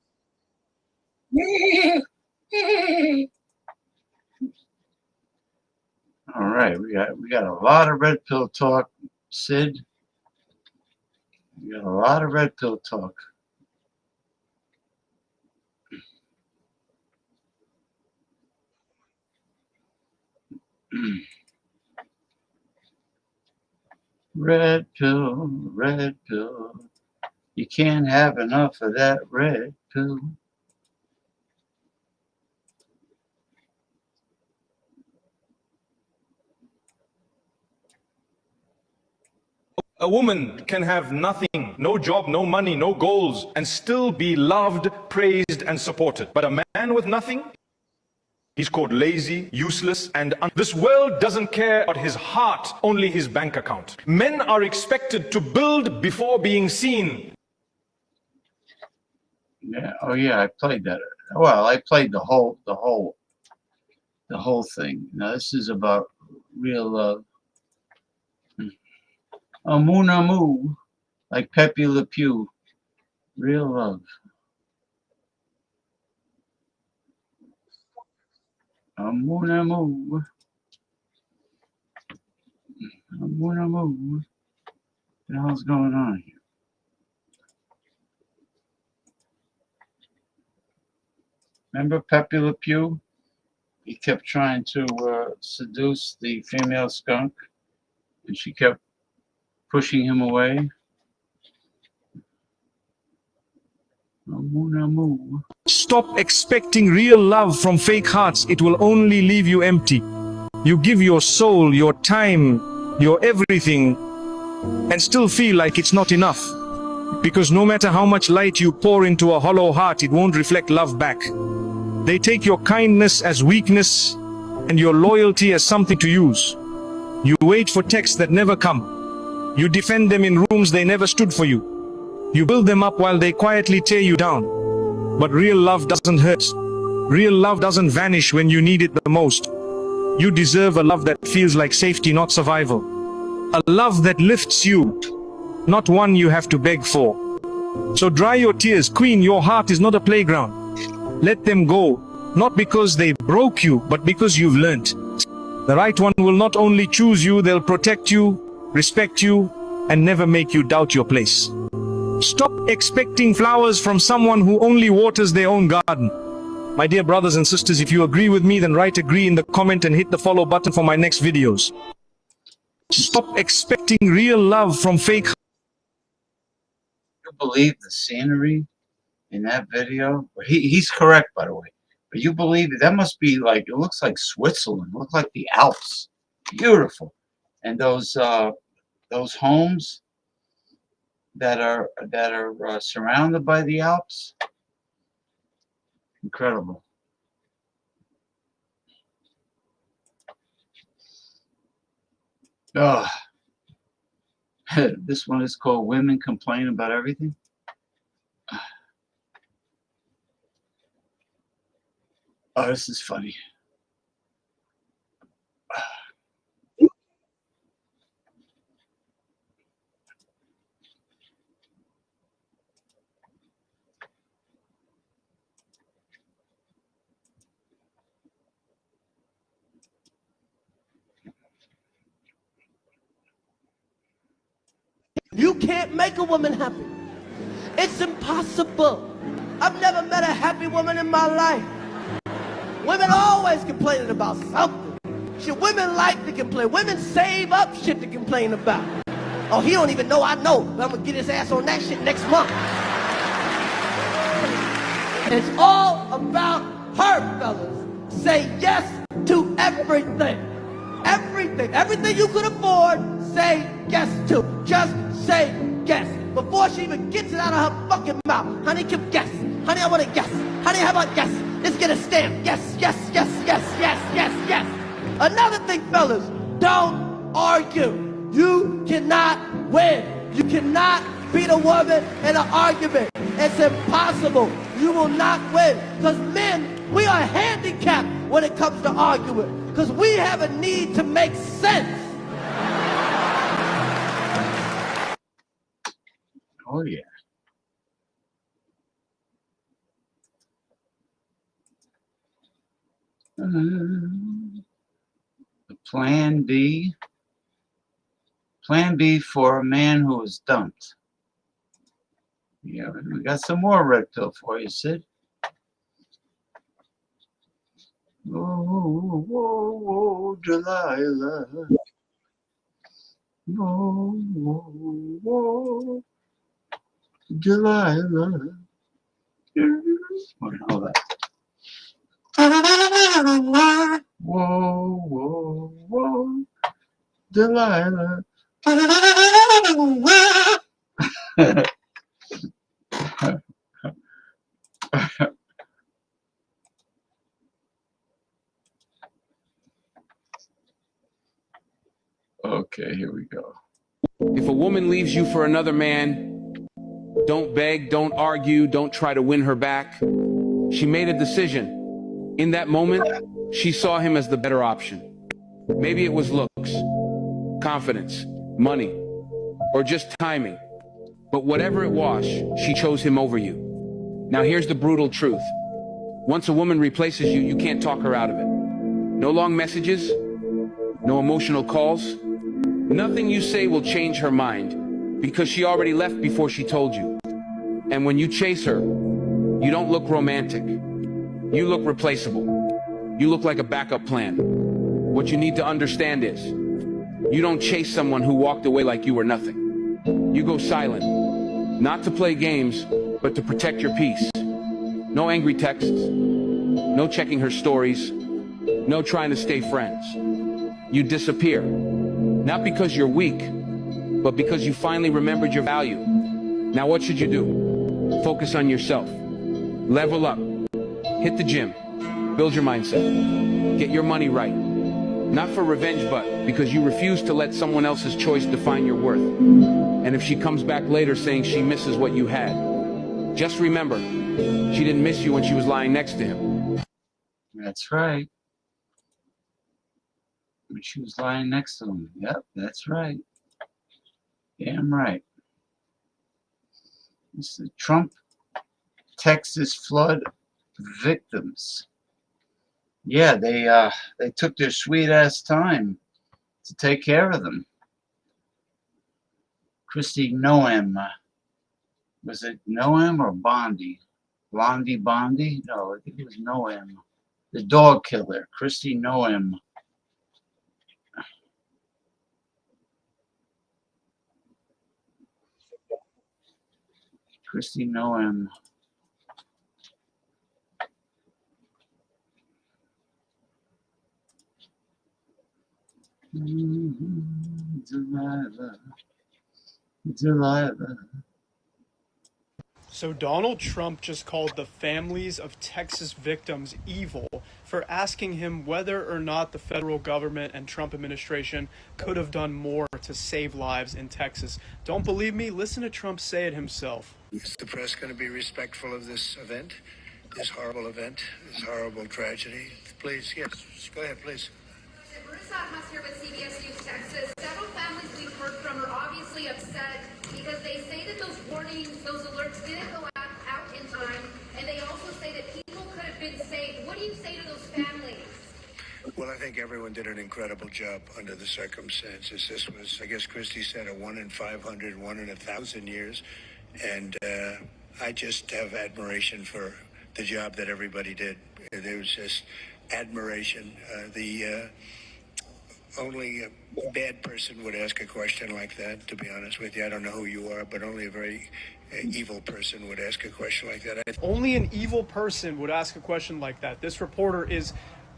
Speaker 1: All right, we got a lot of red pill talk, Sid. We got a lot of red pill talk. Red pill, red pill. You can't have enough of that red pill.
Speaker 10: A woman can have nothing, no job, no money, no goals, and still be loved, praised, and supported. But a man with nothing, he's called lazy, useless, and this world doesn't care about his heart, only his bank account. Men are expected to build before being seen.
Speaker 1: Yeah. Oh yeah, I played that. Well, I played the whole thing. Now this is about real love. Mon amour, like Pepe Le Pew. Real love. Mon amour. Mon amour. What the hell's going on here? Remember Pepe Le Pew? He kept trying to seduce the female skunk, and she kept pushing him away.
Speaker 10: Stop expecting real love from fake hearts. It will only leave you empty. You give your soul, your time, your everything, and still feel like it's not enough. Because no matter how much light you pour into a hollow heart, it won't reflect love back. They take your kindness as weakness and your loyalty as something to use. You wait for texts that never come. You defend them in rooms they never stood for you. You build them up while they quietly tear you down. But real love doesn't hurt. Real love doesn't vanish when you need it the most. You deserve a love that feels like safety, not survival. A love that lifts you, not one you have to beg for. So dry your tears, Queen. Your heart is not a playground. Let them go, not because they broke you, but because you've learned. The right one will not only choose you, they'll protect you, respect you, and never make you doubt your place. Stop expecting flowers from someone who only waters their own garden. My dear brothers and sisters, if you agree with me, then write agree in the comment and hit the follow button for my next videos. Stop expecting real love from fake.
Speaker 1: You believe the scenery in that video? He's correct, by the way. But you believe that must be like, it looks like Switzerland. It looks like the Alps. Beautiful. And those homes that are surrounded by the Alps. Incredible. Oh, this one is called Women Complain About Everything. Oh, this is funny.
Speaker 16: You can't make a woman happy. It's impossible. I've never met a happy woman in my life. Women always complaining about something. Shit, women like to complain. Women save up shit to complain about. Oh, he don't even know I know, but I'm gonna get his ass on that shit next month. It's all about her, fellas. Say yes to everything. Everything. Everything you could afford, say yes to. Just say yes. Before she even gets it out of her fucking mouth. Honey, give yes. Honey, I want to guess. Honey, how about yes? Let's get a stamp. Yes, yes, yes, yes, yes, yes, yes. Another thing, fellas, don't argue. You cannot win. You cannot beat a woman in an argument. It's impossible. You will not win. Because men, we are handicapped when it comes to arguing. Because we have a need to make sense.
Speaker 1: Oh, yeah. Plan B. Plan B for a man who was dumped. Yeah, we got some more red pill for you, Sid. Whoa, whoa, whoa, Delilah. Whoa, whoa, whoa, Delilah. Hold on. Whoa, whoa, whoa, Delilah. Okay, here we go.
Speaker 17: If a woman leaves you for another man, don't beg, don't argue, don't try to win her back. She made a decision. In that moment, she saw him as the better option. Maybe it was looks, confidence, money, or just timing. But whatever it was, she chose him over you. Now here's the brutal truth. Once a woman replaces you, you can't talk her out of it. No long messages, no emotional calls. Nothing you say will change her mind because she already left before she told you. And when you chase her, you don't look romantic. You look replaceable. You look like a backup plan. What you need to understand is, you don't chase someone who walked away like you were nothing. You go silent, not to play games, but to protect your peace. No angry texts, no checking her stories, no trying to stay friends. You disappear, not because you're weak, but because you finally remembered your value. Now what should you do? Focus on yourself. Level up. Hit the gym. Build your mindset. Get your money right. Not for revenge, but because you refuse to let someone else's choice define your worth. And if she comes back later saying she misses what you had, just remember, she didn't miss you when she was lying next to him.
Speaker 1: That's right. When she was lying next to him. Yep, that's right. Damn right. This is Trump, Texas flood victims. Yeah, they took their sweet ass time to take care of them. Christy Noem. Was it Noem or Bondi? Bondi? No, I think it was Noem. The dog killer, Christy Noem. Christy Noem. Delilah. Delilah.
Speaker 18: So Donald Trump just called the families of Texas victims evil for asking him whether or not the federal government and Trump administration could have done more to save lives in Texas. Don't believe me? Listen to Trump say it himself.
Speaker 19: Is the press going to be respectful of this event, this horrible event, this horrible tragedy? Please, yes, go ahead, please.
Speaker 20: Marissa Huss here with CBS News Texas. Several families we've heard from are obviously upset because they say that those warnings, those alerts didn't go out in time, and they also say that people could have been saved. What do you say to those families?
Speaker 19: Well, I think everyone did an incredible job under the circumstances. This was, I guess Christie said, a 1 in 500, 1 in 1,000 years. And I just have admiration for the job that everybody did. There was just admiration. The only a bad person would ask a question like that, to be honest with you. I don't know who you are, but only a very evil person would ask a question like that.
Speaker 18: Only an evil person would ask a question like that. This reporter is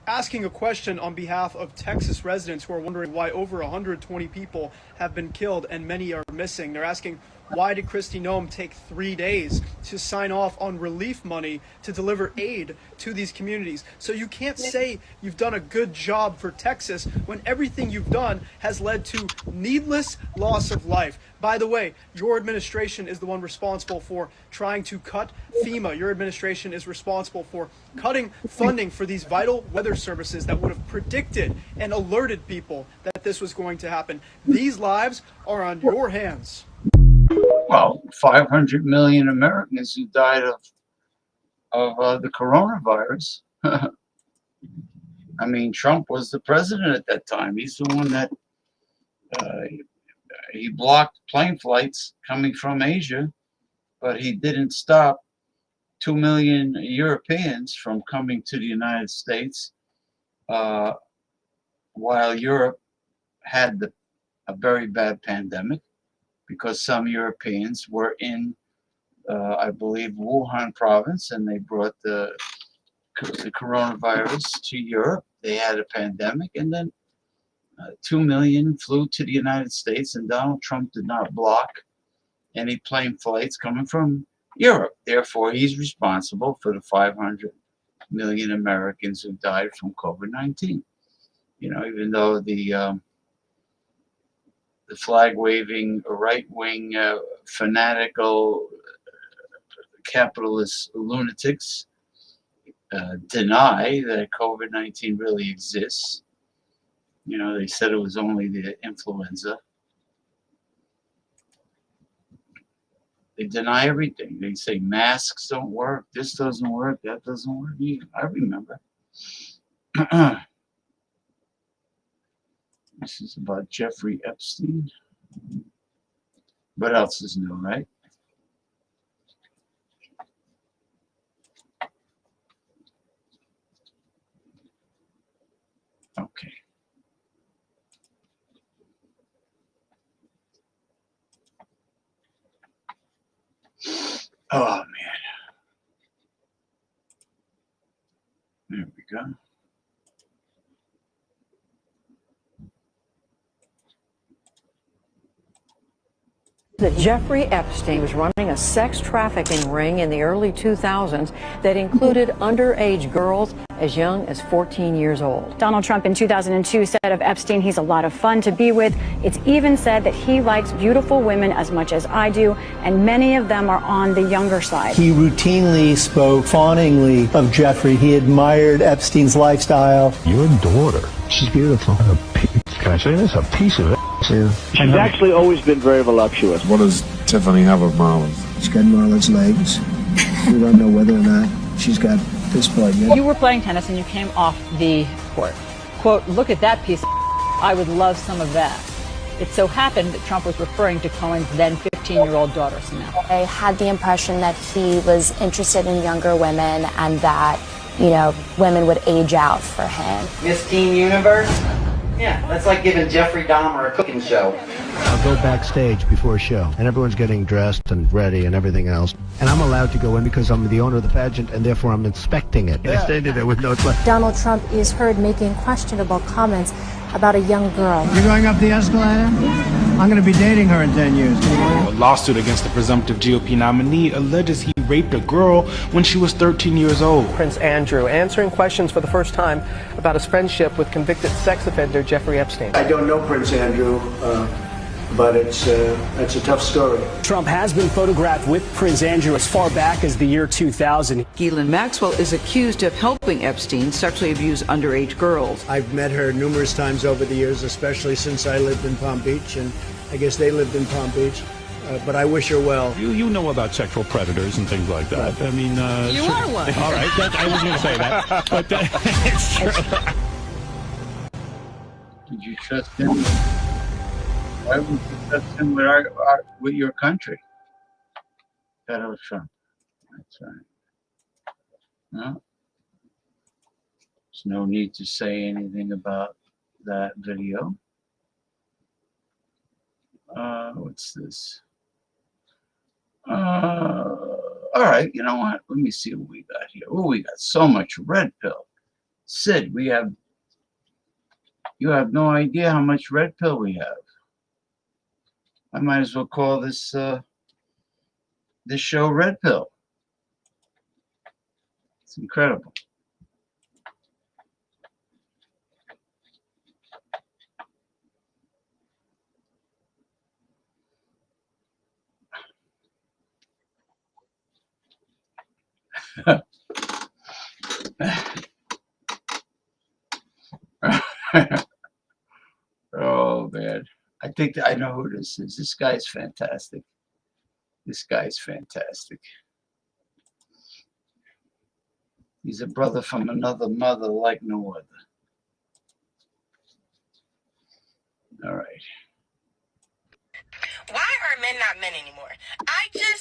Speaker 18: asking a question on behalf of Texas residents who are wondering why over 120 people have been killed and many are missing. They're asking, why did Kristi Noem take 3 days to sign off on relief money to deliver aid to these communities? So you can't say you've done a good job for Texas when everything you've done has led to needless loss of life. By the way, your administration is the one responsible for trying to cut FEMA. Your administration is responsible for cutting funding for these vital weather services that would have predicted and alerted people that this was going to happen. These lives are on your hands.
Speaker 1: Well, 500 million Americans who died of the coronavirus. I mean, Trump was the president at that time. He's the one that he blocked plane flights coming from Asia, but he didn't stop 2 million Europeans from coming to the United States while Europe had a very bad pandemic, because some Europeans were in, I believe, Wuhan province, and they brought the coronavirus to Europe. They had a pandemic, and then 2 million flew to the United States, and Donald Trump did not block any plane flights coming from Europe. Therefore, he's responsible for the 500 million Americans who died from COVID-19. You know, even though the flag-waving, right-wing, fanatical, capitalist lunatics deny that COVID-19 really exists. You know, they said it was only the influenza. They deny everything. They say masks don't work, this doesn't work, that doesn't work. I remember. This is about Jeffrey Epstein. What else is new, right? Oh, man. There we go.
Speaker 21: That Jeffrey Epstein was running a sex trafficking ring in the early 2000s that included underage girls as young as 14 years old.
Speaker 22: Donald Trump in 2002 said of Epstein, he's a lot of fun to be with. It's even said that he likes beautiful women as much as I do, and many of them are on the younger side.
Speaker 23: He routinely spoke fawningly of Jeffrey. He admired Epstein's lifestyle.
Speaker 24: Your daughter, she's beautiful. Can I say this? A piece of it.
Speaker 25: She's actually always been very voluptuous.
Speaker 24: What does Tiffany have of Marlon?
Speaker 25: She's got Marla's legs. We don't know whether or not she's got this blood yet.
Speaker 21: You were playing tennis and you came off the court. Quote, look at that piece of I would love some of that. It so happened that Trump was referring to Cohen's then 15-year-old daughter, Samantha.
Speaker 26: I had the impression that he was interested in younger women and that, you know, women would age out for him.
Speaker 27: Miss Teen Universe? Yeah, that's like giving Jeffrey Dahmer a cooking show.
Speaker 25: I'll go backstage before a show, and everyone's getting dressed and ready and everything else. And I'm allowed to go in because I'm the owner of the pageant, and therefore I'm inspecting it. I standing there with no...
Speaker 26: Donald Trump is heard making questionable comments about a young girl.
Speaker 25: You're going up the escalator? I'm going to be dating her in 10 years.
Speaker 28: A lawsuit against the presumptive GOP nominee alleges he raped a girl when she was 13 years old.
Speaker 29: Prince Andrew answering questions for the first time about his friendship with convicted sex offender Jeffrey Epstein.
Speaker 25: I don't know Prince Andrew, but it's a tough story.
Speaker 30: Trump has been photographed with Prince Andrew as far back as the year 2000.
Speaker 21: Ghislaine Maxwell is accused of helping Epstein sexually abuse underage girls.
Speaker 25: I've met her numerous times over the years, especially since I lived in Palm Beach, and I guess they lived in Palm Beach. But I wish her well.
Speaker 28: You know about sexual predators and things like that. I mean,
Speaker 21: You are one.
Speaker 28: All right, I was going to say that, but it's true.
Speaker 1: Did you trust him? Why would you trust him with your country? Donald Trump. That's right. No. There's no need to say anything about that video. What's this? All right, you know what? Let me see what we got here. Oh, we got so much red pill. Sid, you have no idea how much red pill we have. I might as well call this this show Red Pill. It's incredible. Oh man, I think I know who this is. This guy's fantastic. This guy's fantastic. He's a brother from another mother like no other. All right.
Speaker 31: Why are men not men anymore?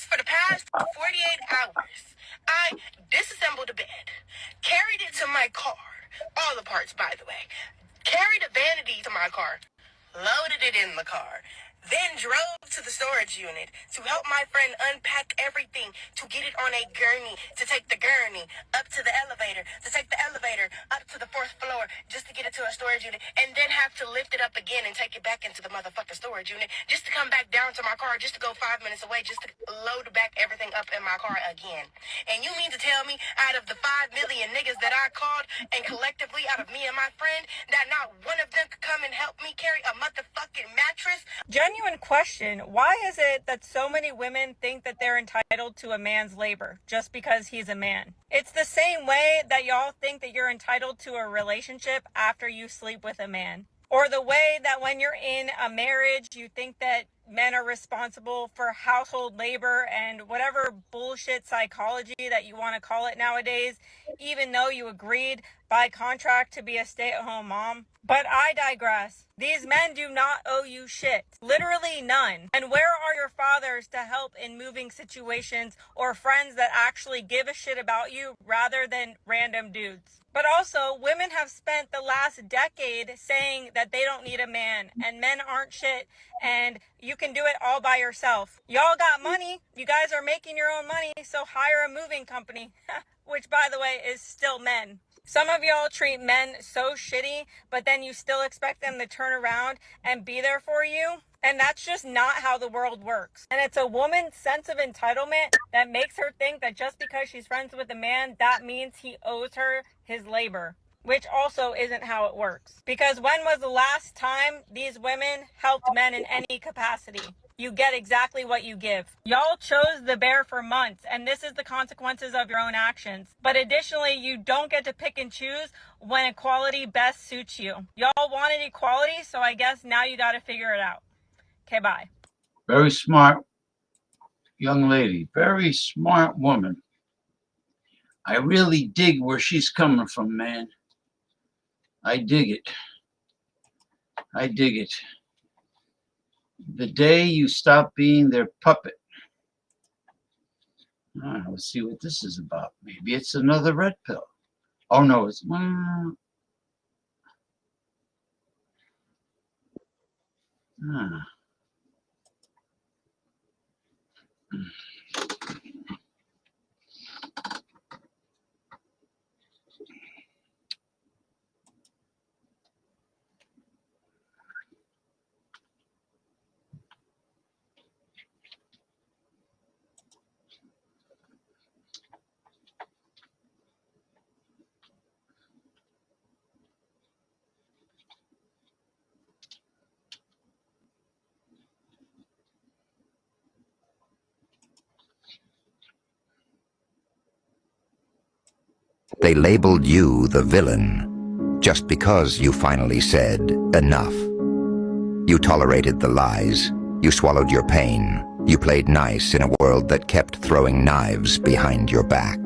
Speaker 31: For the past 48 hours, I disassembled a bed, carried it to my car, all the parts, by the way, carried a vanity to my car, loaded it in the car, then drove to the storage unit to help my friend unpack everything, to get it on a gurney, to take the gurney up to the elevator, to take the elevator up to the 4th floor, just to get it to a storage unit, and then have to lift it up again and take it back into the motherfucking storage unit, just to come back down to my car, just to go 5 minutes away, just to load back everything up in my car again. And you mean to tell me, out of the 5 million niggas that I called, and collectively out of me and my friend, that not one of them could come and help me carry a motherfucking mattress?
Speaker 32: Genuine question. Why is it that so many women think that they're entitled to a man's labor just because he's a man? It's the same way that y'all think that you're entitled to a relationship after you sleep with a man. Or the way that when you're in a marriage, you think that men are responsible for household labor and whatever bullshit psychology that you want to call it nowadays, even though you agreed by contract to be a stay-at-home mom. But I digress. These men do not owe you shit. Literally none. And where are your fathers to help in moving situations, or friends that actually give a shit about you rather than random dudes? But also, women have spent the last decade saying that they don't need a man and men aren't shit, and you you can do it all by yourself. Y'all got money. You guys are making your own money, so hire a moving company, which, by the way, is still men. Some of y'all treat men so shitty, but then you still expect them to turn around and be there for you. And that's just not how the world works. And it's a woman's sense of entitlement that makes her think that just because she's friends with a man, that means he owes her his labor. Which also isn't how it works. Because when was the last time these women helped men in any capacity? You get exactly what you give. Y'all chose the bear for months, and this is the consequences of your own actions. But additionally, you don't get to pick and choose when equality best suits you. Y'all wanted equality, so I guess now you gotta figure it out. Okay, bye.
Speaker 1: Very smart young lady. Very smart woman. I really dig where she's coming from, man. I dig it. I dig it. The day you stop being their puppet. Let's see what this is about. Maybe it's another red pill. Oh no, it's
Speaker 2: They labeled you the villain just because you finally said enough. You tolerated the lies. You swallowed your pain. You played nice in a world that kept throwing knives behind your back.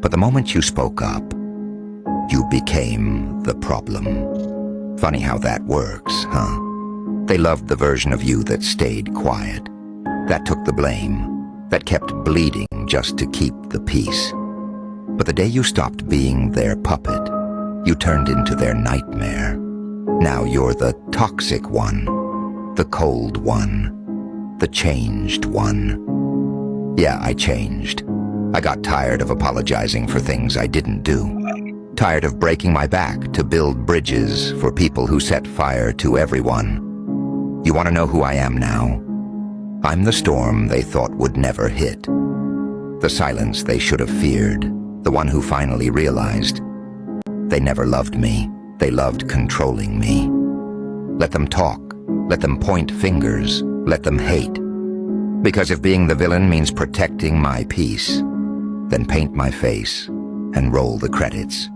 Speaker 2: But the moment you spoke up, you became the problem. Funny how that works, huh? They loved the version of you that stayed quiet, that took the blame, that kept bleeding just to keep the peace. But the day you stopped being their puppet, you turned into their nightmare. Now you're the toxic one, the cold one, the changed one. Yeah, I changed. I got tired of apologizing for things I didn't do. Tired of breaking my back to build bridges for people who set fire to everyone. You want to know who I am now? I'm the storm they thought would never hit. The silence they should have feared. The one who finally realized they never loved me. They loved controlling me. Let them talk. Let them point fingers. Let them hate. Because if being the villain means protecting my peace, then paint my face and roll the credits.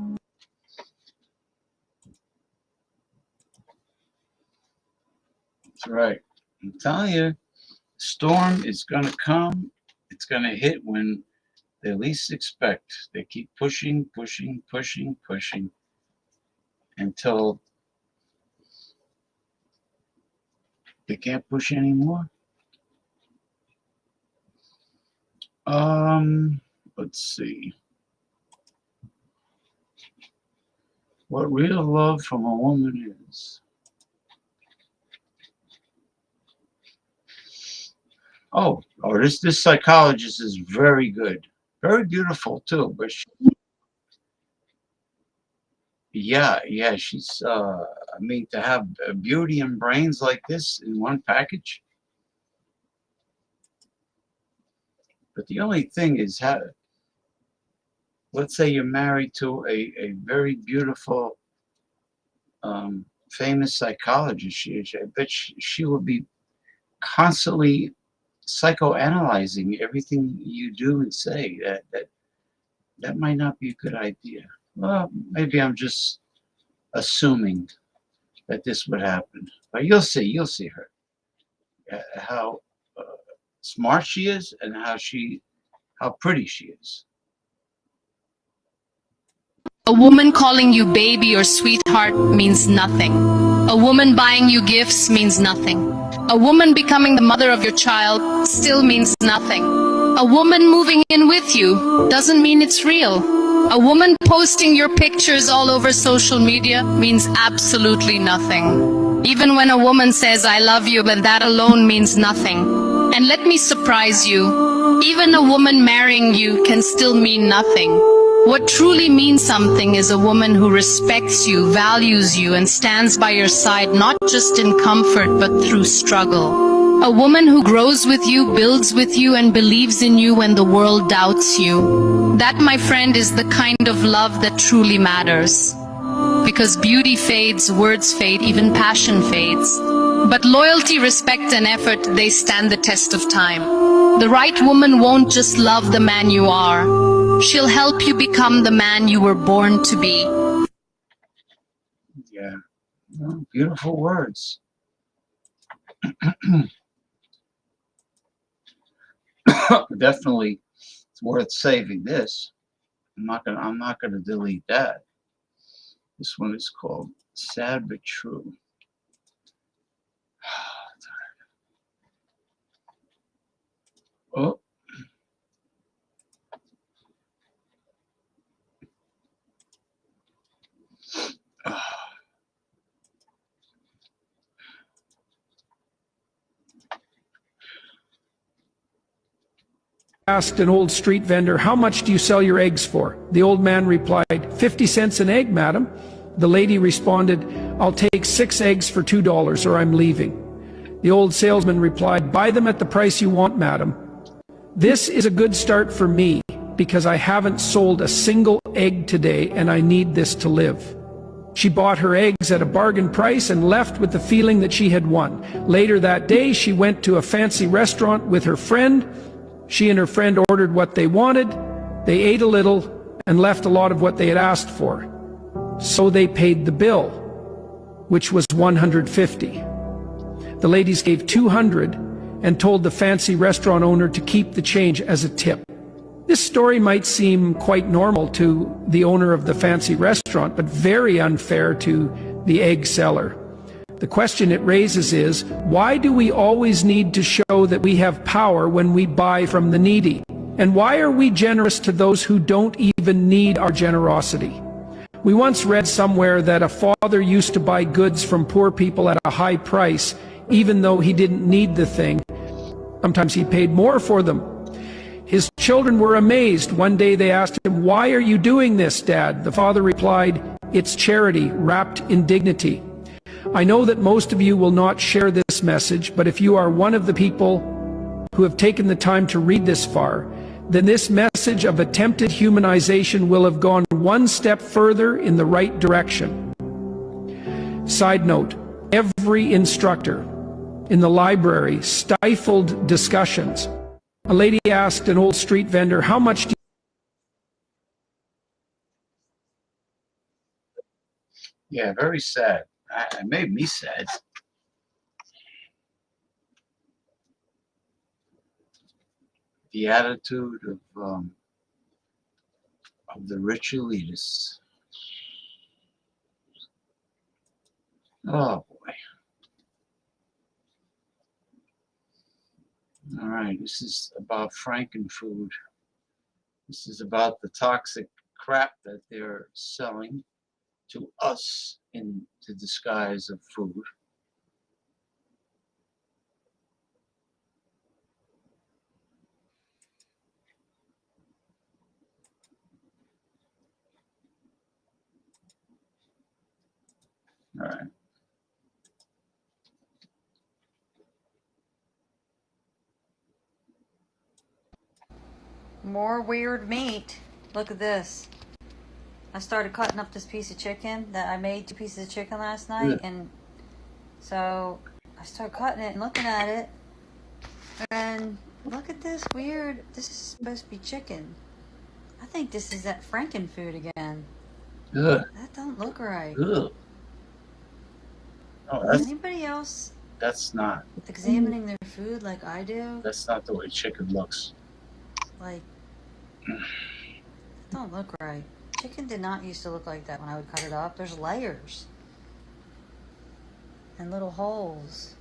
Speaker 1: That's right. I'm telling you, storm is going to come. It's going to hit when they least expect. They keep pushing, pushing, pushing, pushing until they can't push anymore. Let's see. What real love from a woman is. Oh, this psychologist is very good. Very beautiful too, but she's I mean, to have beauty and brains like this in one package. But the only thing is, how, let's say you're married to a very beautiful famous psychologist. I bet she will be constantly psychoanalyzing everything you do and say. That might not be a good idea. Well, maybe I'm just assuming that this would happen, but you'll see her, how smart she is and how pretty she is.
Speaker 15: A woman calling you baby or sweetheart means nothing. A woman buying you gifts means nothing. A woman becoming the mother of your child still means nothing. A woman moving in with you doesn't mean it's real. A woman posting your pictures all over social media means absolutely nothing. Even when a woman says, I love you, but that alone means nothing. And let me surprise you, even a woman marrying you can still mean nothing. What truly means something is a woman who respects you, values you, and stands by your side, not just in comfort, but through struggle. A woman who grows with you, builds with you, and believes in you when the world doubts you. That, my friend, is the kind of love that truly matters. Because beauty fades, words fade, even passion fades. But loyalty, respect, and effort, they stand the test of time. The right woman won't just love the man you are. She'll help you become the man you were born to be.
Speaker 1: Yeah. Well, beautiful words. Definitely, it's worth saving this. I'm not gonna delete that. This one is called Sad But True. Oh.
Speaker 3: Asked an old street vendor, how much do you sell your eggs for? The old man replied, 50 cents an egg, madam. The lady responded, I'll take 6 eggs for $2 or I'm leaving. The old salesman replied, buy them at the price you want, madam. This is a good start for me because I haven't sold a single egg today and I need this to live. She bought her eggs at a bargain price and left with the feeling that she had won. Later that day, she went to a fancy restaurant with her friend. She and her friend ordered what they wanted. They ate a little and left a lot of what they had asked for. So they paid the bill, which was $150. The ladies gave $200 and told the fancy restaurant owner to keep the change as a tip. This story might seem quite normal to the owner of the fancy restaurant, but very unfair to the egg seller. The question it raises is, why do we always need to show that we have power when we buy from the needy? And why are we generous to those who don't even need our generosity? We once read somewhere that a father used to buy goods from poor people at a high price, even though he didn't need the thing. Sometimes he paid more for them. His children were amazed. One day they asked him, why are you doing this, Dad? The father replied, it's charity wrapped in dignity. I know that most of you will not share this message, but if you are one of the people who have taken the time to read this far, then this message of attempted humanization will have gone one step further in the right direction. Side note, every instructor in the library stifled discussions. A lady asked an old street vendor, how much do
Speaker 1: you... Yeah, very sad. It made me sad. The attitude of the rich elitists. Oh boy. All right, this is about Frankenfood. This is about the toxic crap that they're selling to us in the disguise of food. All right.
Speaker 4: More weird meat. Look at this. I started cutting up this piece of chicken that I made 2 pieces of chicken last night, and so I started cutting it and looking at it, and look at this weird. This is supposed to be chicken. I think this is that Frankenfood again.
Speaker 1: Ugh.
Speaker 4: That don't look right.
Speaker 1: Ugh. Oh, that's,
Speaker 4: anybody else?
Speaker 1: That's not
Speaker 4: examining their food like I do.
Speaker 1: That's not the way chicken looks.
Speaker 4: Like, that don't look right. Chicken did not used to look like that when I would cut it up. There's layers and little holes.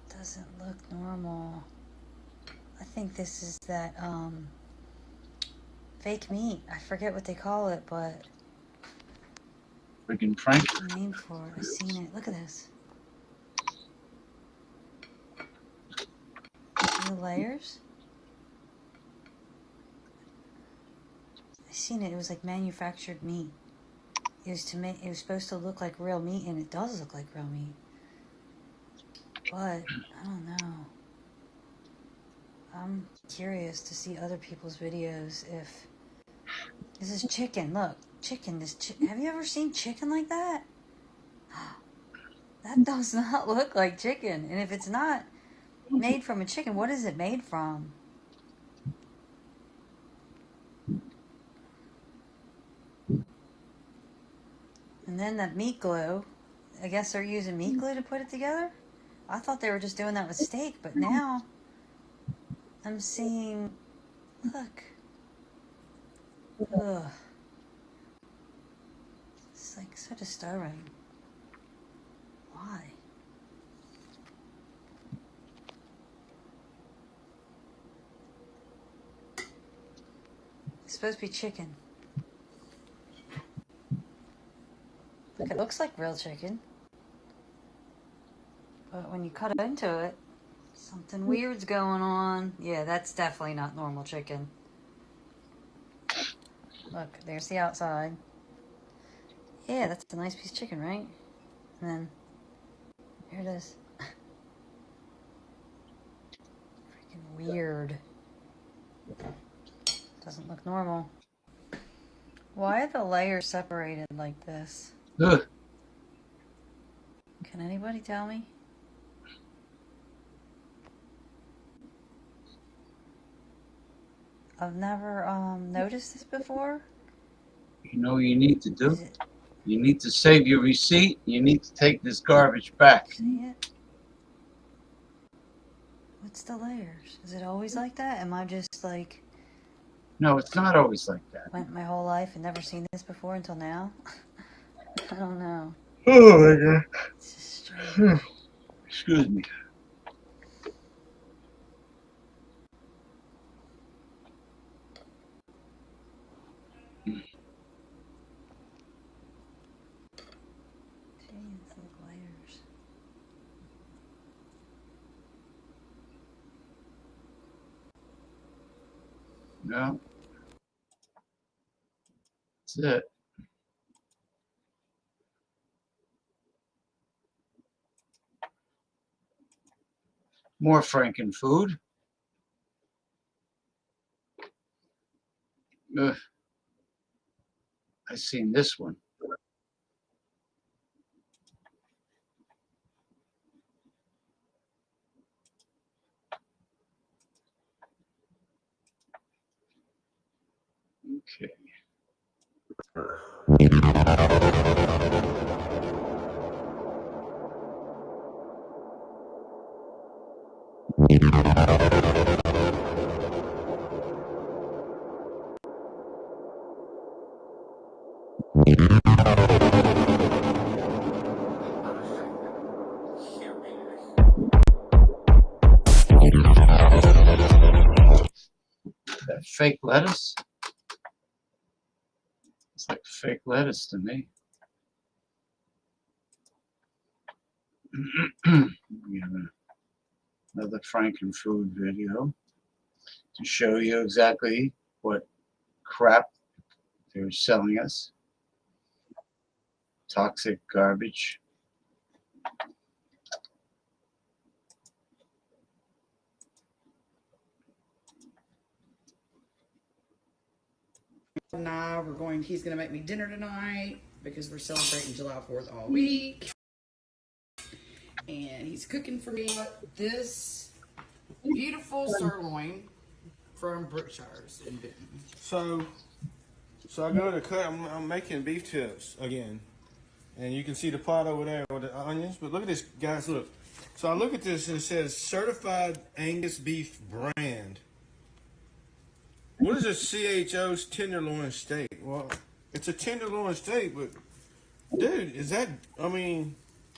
Speaker 4: Doesn't look normal. I think this is that fake meat. I forget what they call it, but
Speaker 1: Freaking Frank.
Speaker 4: the name for it. I've seen it. Look at this. See the layers? I seen it. It was like manufactured meat. It was it was supposed to look like real meat, and it does look like real meat. But I don't know. I'm curious to see other people's videos. If this is chicken, look, chicken. Have you ever seen chicken like that? That does not look like chicken. And if it's not made from a chicken, what is it made from? And then that meat glue. I guess they're using meat glue to put it together. I thought they were just doing that with steak, but now I'm seeing, look. Ugh. It's like so disturbing. Why? It's supposed to be chicken. Look, it looks like real chicken. But when you cut into it, something weird's going on. Yeah, that's definitely not normal chicken. Look, there's the outside. Yeah, that's a nice piece of chicken, right? And then, here it is. Freaking weird. Doesn't look normal. Why are the layers separated like this?
Speaker 1: Ugh.
Speaker 4: Can anybody tell me? I've never noticed this before.
Speaker 1: You know what you need to do? You need to save your receipt. You need to take this garbage back.
Speaker 4: See it? What's the layers? Is it always like that? Am I just like...
Speaker 1: No, it's not always like that.
Speaker 4: Went my whole life and never seen this before until now? I don't know.
Speaker 1: Oh my God.
Speaker 4: It's just strange.
Speaker 1: Excuse me.
Speaker 4: Jeez, look, layers.
Speaker 1: No. That's it. More Franken food. Ugh. I seen this one. Okay. That fake lettuce? It's like fake lettuce to me. We have another Franken food video to show you exactly what crap they're selling us. Toxic garbage.
Speaker 5: Nah, he's gonna make me dinner tonight because we're celebrating July 4th all week. And he's cooking for me this beautiful sirloin from Brookshire's in Benton.
Speaker 28: So I go to cut, I'm making beef tips again. And you can see the pot over there with the onions. But look at this, guys, look. So I look at this and it says Certified Angus Beef Brand. What is a CHO's tenderloin steak? Well, it's a tenderloin steak, but dude, is that, I mean,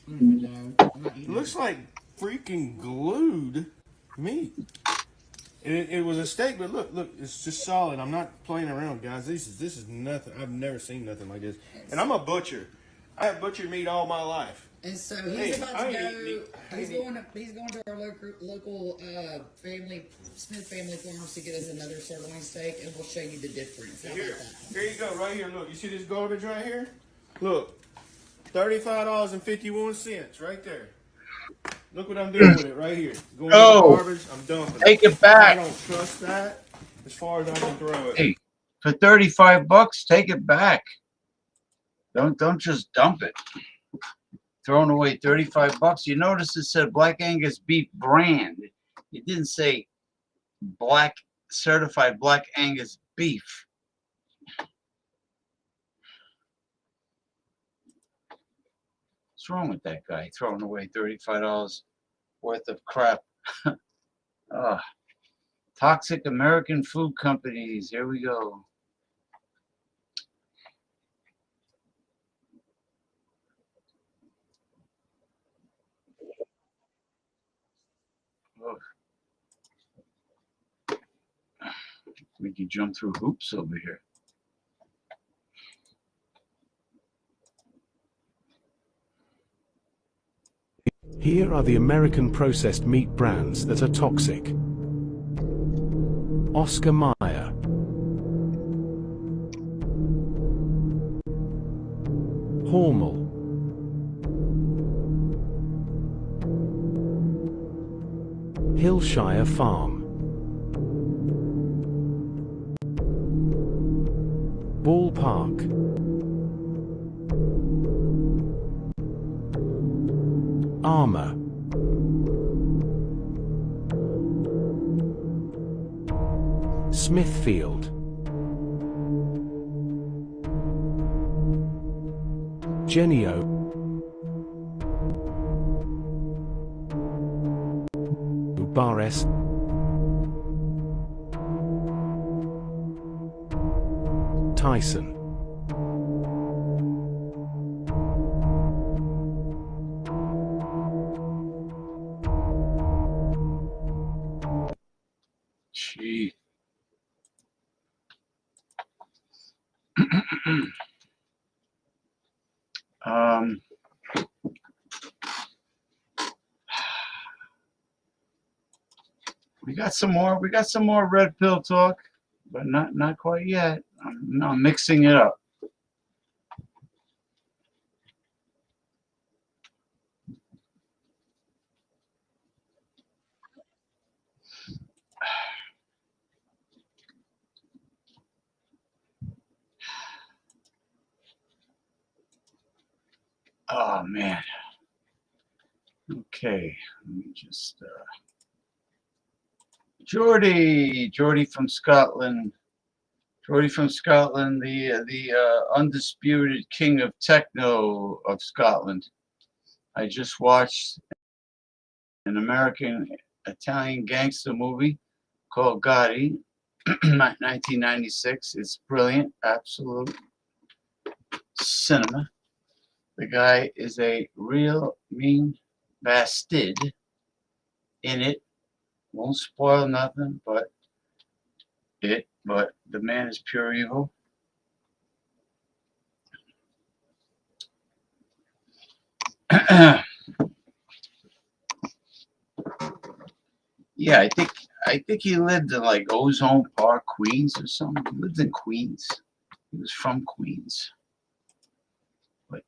Speaker 28: it looks like freaking glued meat. It was a steak, but look, it's just solid. I'm not playing around, guys. This is nothing. I've never seen nothing like this. And I'm a butcher. I have butchered meat all my life.
Speaker 5: And so he's about to go. He's going to our local family Smith family farms to get us another sirloin steak, and we'll show you the difference.
Speaker 28: Here you go, right here. Look, you see this garbage right here? Look, $35.51 right there. Look what I'm doing with it right here. Going to the garbage, I'm dumping it.
Speaker 1: Take it back.
Speaker 28: I don't trust that as far as I can throw it.
Speaker 1: Hey, for $35, take it back. Don't just dump it. Throwing away $35. You notice it said Black Angus beef brand. It didn't say certified Black Angus beef. What's wrong with that guy throwing away $35 worth of crap? Toxic American food companies. Here we go. We can jump through hoops over here.
Speaker 6: Here are the American processed meat brands that are toxic. Oscar Mayer, Hormel, Hillshire Farm, Ballpark, Armour, Smithfield, Genio, Bares, Tyson,
Speaker 1: Gee. We got some more. We got some more red pill talk, but not quite yet. I'm mixing it up. Oh man. Okay, let me just Geordie from Scotland. Geordie from Scotland, the undisputed king of techno of Scotland. I just watched an American Italian gangster movie called Gotti, 1996. It's brilliant, absolute cinema. The guy is a real mean bastard in it. Won't spoil nothing, but the man is pure evil. Yeah, I think he lived in like Ozone Park, Queens or something. He lived in Queens. He was from Queens. But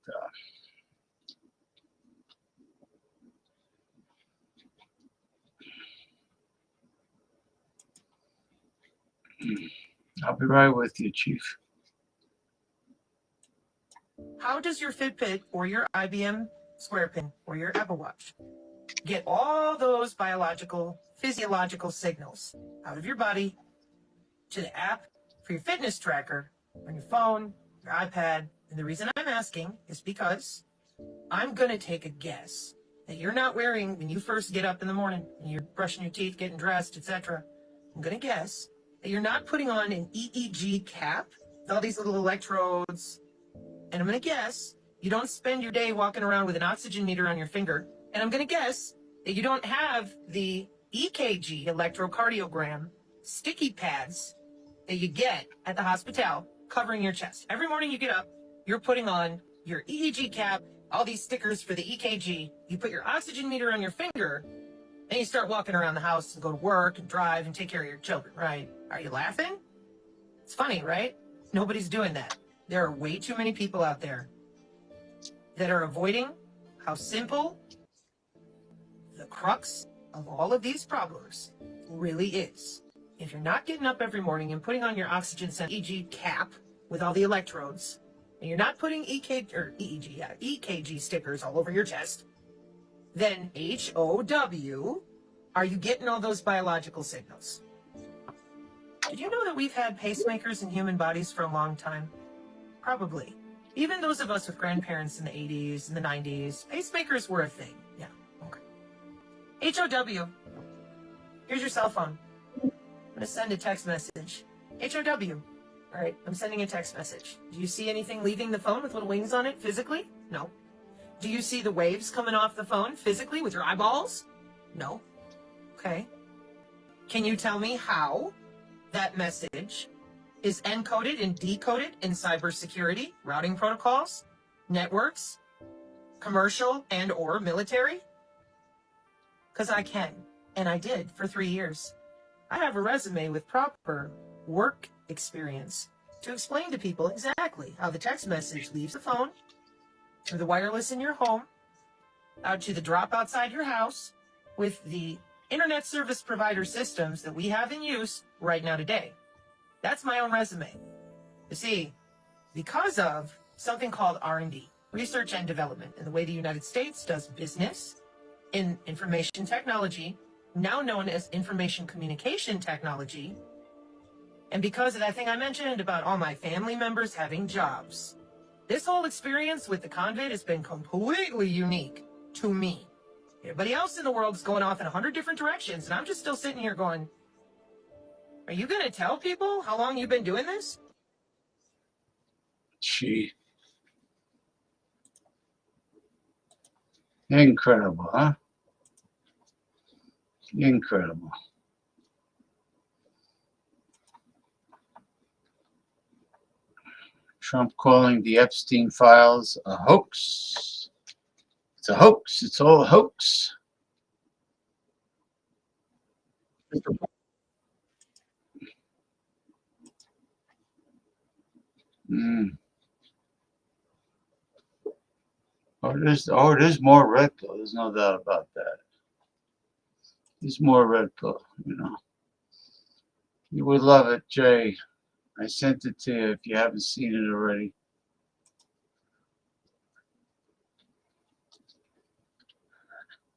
Speaker 1: I'll be right with you, Chief.
Speaker 7: How does your Fitbit or your IBM Square Pin or your Apple Watch get all those biological, physiological signals out of your body to the app for your fitness tracker on your phone, your iPad? And the reason I'm asking is because I'm going to take a guess that you're not wearing when you first get up in the morning and you're brushing your teeth, getting dressed, etc. I'm going to guess that you're not putting on an EEG cap with all these little electrodes. And I'm going to guess you don't spend your day walking around with an oxygen meter on your finger. And I'm going to guess that you don't have the EKG, electrocardiogram, sticky pads that you get at the hospital covering your chest. Every morning you get up, you're putting on your EEG cap, all these stickers for the EKG. You put your oxygen meter on your finger, and you start walking around the house and go to work and drive and take care of your children, right? Are you laughing? It's funny, right? Nobody's doing that. There are way too many people out there that are avoiding how simple the crux of all of these problems really is. If you're not getting up every morning and putting on your oxygen EEG cap with all the electrodes, and you're not putting EKG stickers all over your chest, then HOW, are you getting all those biological signals? Did you know that we've had pacemakers in human bodies for a long time? Probably. Even those of us with grandparents in the 80s and the 90s, pacemakers were a thing. Yeah, okay. HOW, here's your cell phone. I'm gonna send a text message. HOW. All right, I'm sending a text message. Do you see anything leaving the phone with little wings on it physically? No. Do you see the waves coming off the phone physically with your eyeballs? No. Okay. Can you tell me how that message is encoded and decoded in cybersecurity, routing protocols, networks, commercial and or military? Because I can, and I did for 3 years. I have a resume with proper work experience to explain to people exactly how the text message leaves the phone, through the wireless in your home, out to the drop outside your house, with the internet service provider systems that we have in use right now today. That's my own resume. You see, because of something called R&D, research and development, and the way the United States does business in information technology, now known as information communication technology, and because of that thing I mentioned about all my family members having jobs, this whole experience with the convid has been completely unique to me. Everybody else in the world is going off in 100 different directions, and I'm just still sitting here going, are you going to tell people how long you've been doing this?
Speaker 1: Gee. Incredible, huh? Incredible. Trump calling the Epstein files a hoax. It's a hoax. It's all a hoax. There's more red pill. There's no doubt about that. There's more red pill, you know. You would love it, Jay. I sent it to you if you haven't seen it already.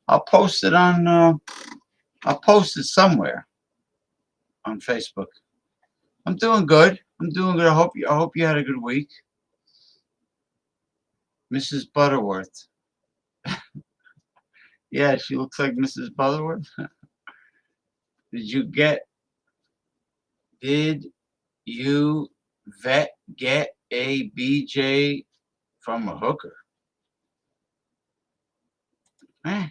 Speaker 1: I'll post it on I'll post it somewhere on Facebook. I'm doing good. I'm doing good. I hope you had a good week. Mrs. Butterworth. Yeah, she looks like Mrs. Butterworth. Did you get a BJ from a hooker? Eh.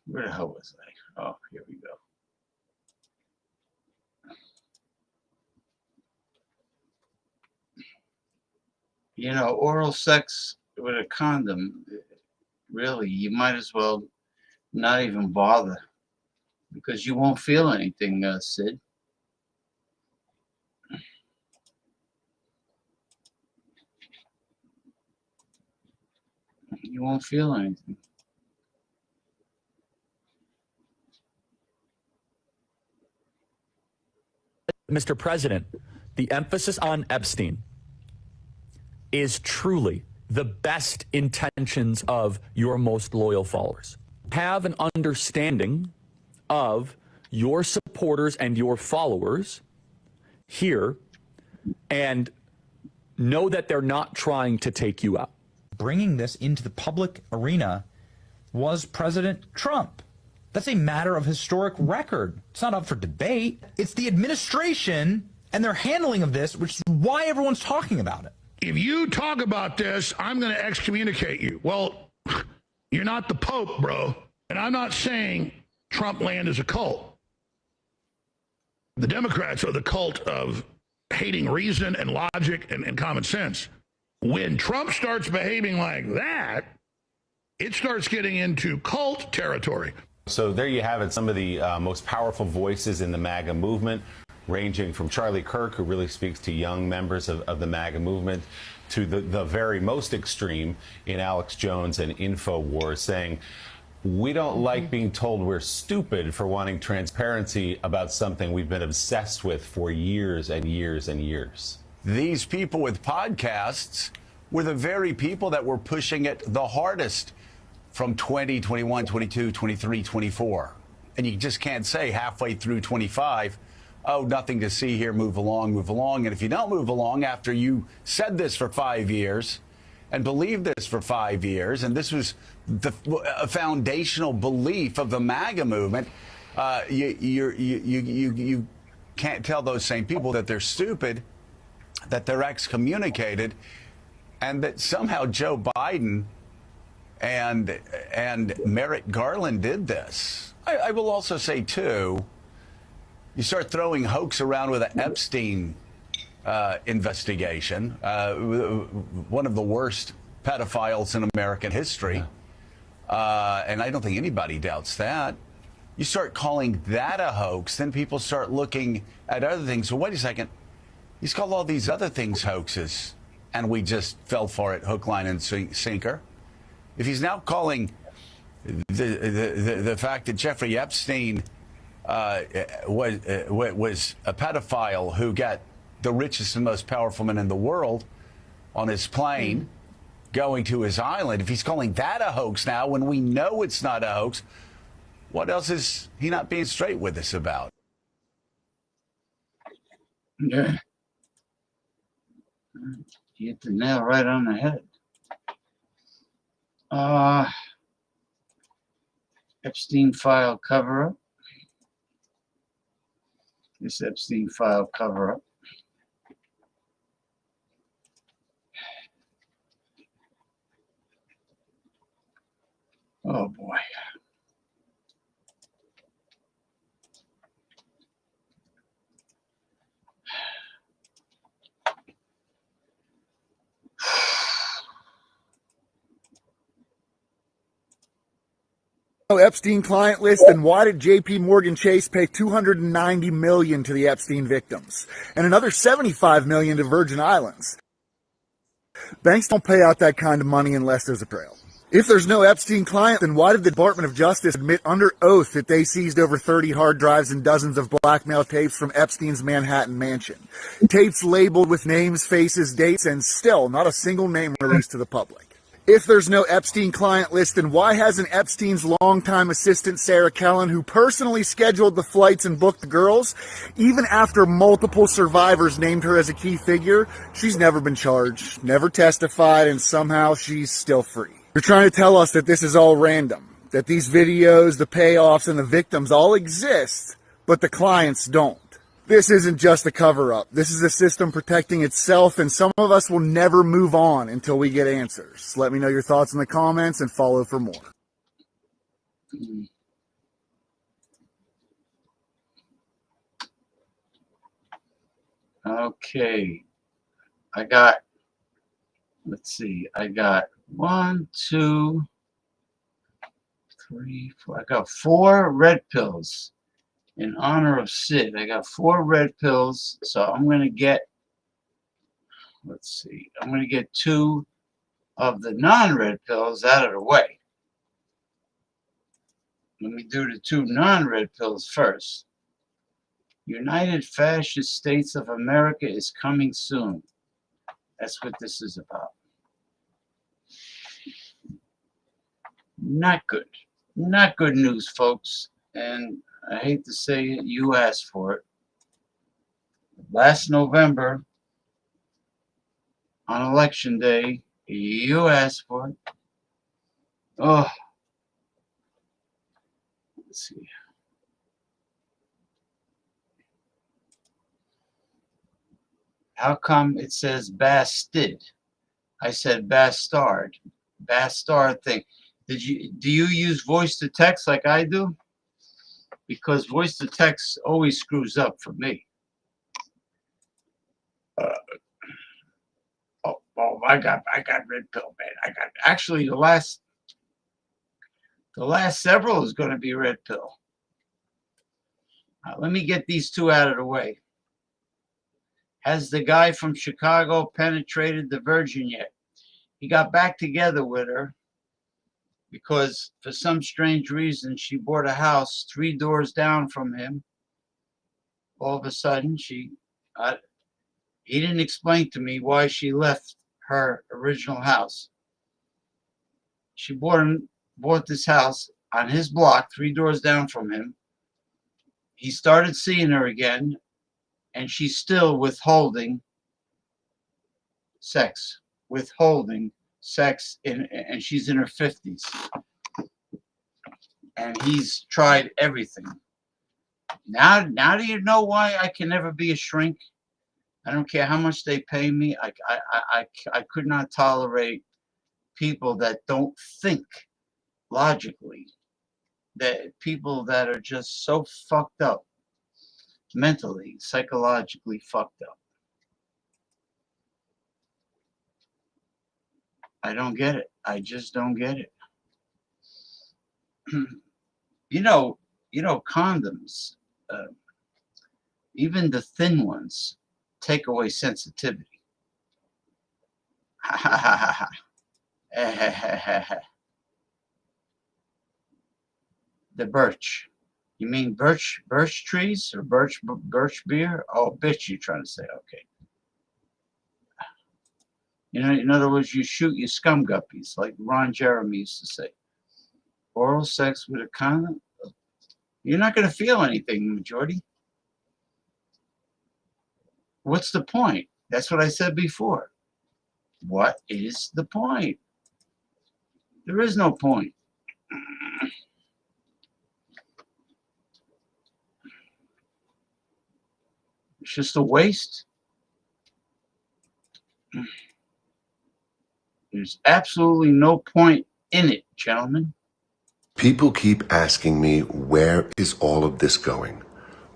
Speaker 1: Where the hell was I? Oh, here we go. You know, oral sex with a condom, really, you might as well not even bother, because you won't feel anything, Sid. You won't feel anything.
Speaker 8: Mr. President, the emphasis on Epstein is truly the best intentions of your most loyal followers. Have an understanding of your supporters and your followers here, and know that they're not trying to take you out.
Speaker 9: Bringing this into the public arena was President Trump. That's a matter of historic record. It's not up for debate. It's the administration and their handling of this, which is why everyone's talking about it.
Speaker 10: if you talk about this, I'm going to excommunicate you. Well, you're not the Pope, bro. And I'm not saying Trump land is a cult. The Democrats are the cult of hating reason and logic and common sense. When Trump starts behaving like that, it starts getting into cult territory.
Speaker 11: So there you have it, some of the most powerful voices in the MAGA movement, ranging from Charlie Kirk, who really speaks to young members of the MAGA movement, to the very most extreme in Alex Jones and InfoWars, saying, we don't like being told we're stupid for wanting transparency about something we've been obsessed with for years and years and years.
Speaker 12: These people with podcasts were the very people that were pushing it the hardest from 20, 21, 22, 23, 24. And you just can't say halfway through 25, oh, nothing to see here, move along, move along. And if you don't move along after you said this for 5 years and believed this for 5 years, and this was a foundational belief of the MAGA movement, you can't tell those same people that they're stupid, that they're excommunicated, and that somehow Joe Biden and Merrick Garland did this. I will also say, too, you start throwing hoax around with an Epstein investigation, one of the worst pedophiles in American history, and I don't think anybody doubts that. You start calling that a hoax, then people start looking at other things. Well, wait a second. He's called all these other things hoaxes, and we just fell for it, hook, line, and sinker. If he's now calling the fact that Jeffrey Epstein was a pedophile who got the richest and most powerful man in the world on his plane going to his island, if he's calling that a hoax now when we know it's not a hoax, what else is he not being straight with us about?
Speaker 1: Yeah. You hit the nail right on the head. Epstein file cover up. This Epstein file cover up. Oh boy.
Speaker 13: Epstein client list, and why did JP Morgan Chase pay $290 million to the Epstein victims and another $75 million to Virgin Islands? Banks don't pay out that kind of money unless there's a trail. If there's no Epstein client, then why did the Department of Justice admit under oath that they seized over 30 hard drives and dozens of blackmail tapes from Epstein's Manhattan mansion? Tapes labeled with names, faces, dates, and still not a single name released to the public. If there's no Epstein client list, then why hasn't Epstein's longtime assistant, Sarah Kellen, who personally scheduled the flights and booked the girls, even after multiple survivors named her as a key figure, she's never been charged, never testified, and somehow she's still free? You're trying to tell us that this is all random, that these videos, the payoffs, and the victims all exist, but the clients don't. This isn't just a cover-up. This is a system protecting itself, and some of us will never move on until we get answers. Let me know your thoughts in the comments and follow for more.
Speaker 1: Okay. I got 1, 2, 3, 4. I got 4 red pills. In honor of Sid, I got 4 red pills, so I'm going to get, I'm going to get 2 of the non-red pills out of the way. Let me do the 2 non-red pills first. United Fascist States of America is coming soon. That's what this is about. Not good. Not good news, folks. And I hate to say it, you asked for it. Last November, on Election Day, you asked for it. Oh, let's see. How come it says bastard? I said bastard. Bastard thing. Do you use voice to text like I do? Because voice to text always screws up for me. I got red pill, man. I got actually the last several is going to be red pill. Let me get these two out of the way. Has the guy from Chicago penetrated the virgin yet? He got back together with her because for some strange reason she bought a house 3 doors down from him. All of a sudden he didn't explain to me why she left her original house. She bought this house on his block 3 doors down from him. He started seeing her again, and she's still withholding sex, and she's in her 50s. And he's tried everything. Now do you know why I can never be a shrink? I don't care how much they pay me. I could not tolerate people that don't think logically, that people that are just so fucked up mentally, psychologically fucked up. I don't get it. I just don't get it. You know, condoms, even the thin ones, take away sensitivity. The birch. You mean birch trees or birch beer? Oh, bitch, you're trying to say, okay. You know, in other words, you shoot your scum guppies, like Ron Jeremy used to say. Oral sex with a condom? You're not going to feel anything, majority. What's the point? That's what I said before. What is the point? There is no point. It's just a waste. There's absolutely no point in it, gentlemen.
Speaker 14: People keep asking me, where is all of this going?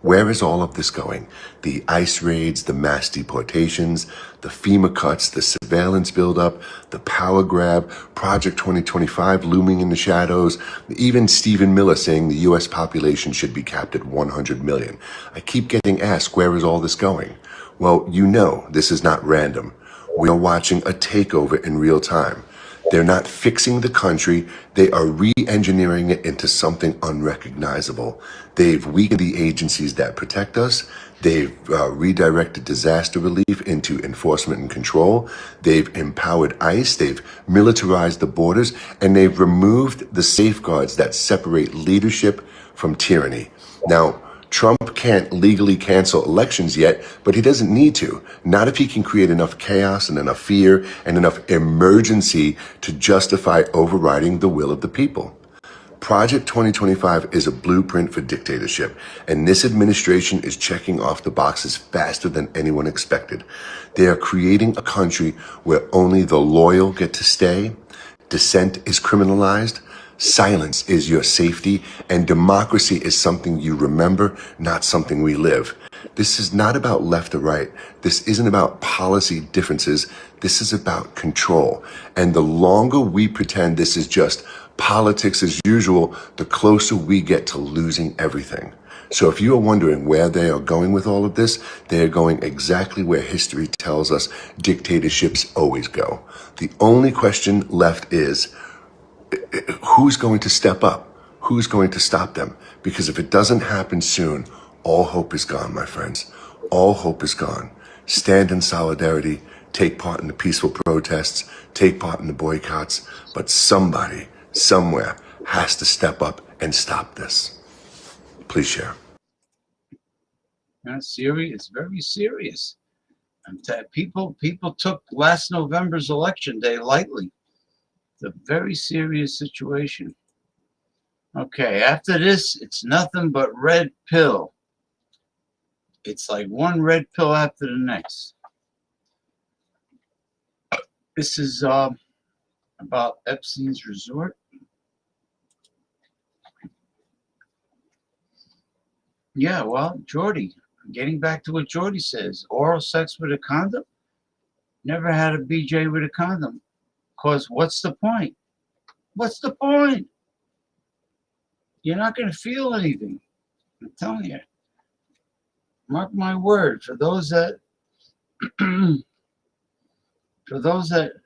Speaker 14: Where is all of this going? The ICE raids, the mass deportations, the FEMA cuts, the surveillance buildup, the power grab, Project 2025 looming in the shadows, even Stephen Miller saying the U.S. population should be capped at 100 million. I keep getting asked, where is all this going? Well, you know this is not random. We are watching a takeover in real time. They're not fixing the country. They are re-engineering it into something unrecognizable. They've weakened the agencies that protect us. They've redirected disaster relief into enforcement and control. They've empowered ICE. They've militarized the borders. And they've removed the safeguards that separate leadership from tyranny. Now, Trump can't legally cancel elections yet, but he doesn't need to. Not if he can create enough chaos and enough fear and enough emergency to justify overriding the will of the people. Project 2025 is a blueprint for dictatorship, and this administration is checking off the boxes faster than anyone expected. They are creating a country where only the loyal get to stay, dissent is criminalized, silence is your safety, and democracy is something you remember, not something we live. This is not about left or right. This isn't about policy differences. This is about control. And the longer we pretend this is just politics as usual, the closer we get to losing everything. So if you are wondering where they are going with all of this, they are going exactly where history tells us dictatorships always go. The only question left is, who's going to step up? Who's going to stop them? Because if it doesn't happen soon, all hope is gone, my friends. All hope is gone. Stand in solidarity, take part in the peaceful protests, take part in the boycotts, but somebody, somewhere, has to step up and stop this. Please share.
Speaker 1: That's serious. It's very serious. People took last November's election day lightly. It's a very serious situation. Okay, after this, it's nothing but red pill. It's like one red pill after the next. This is about Epstein's resort. Yeah, well, Jordy, getting back to what Jordy says, oral sex with a condom? Never had a BJ with a condom. Because what's the point? What's the point? You're not going to feel anything. I'm telling you. Mark my word, for those that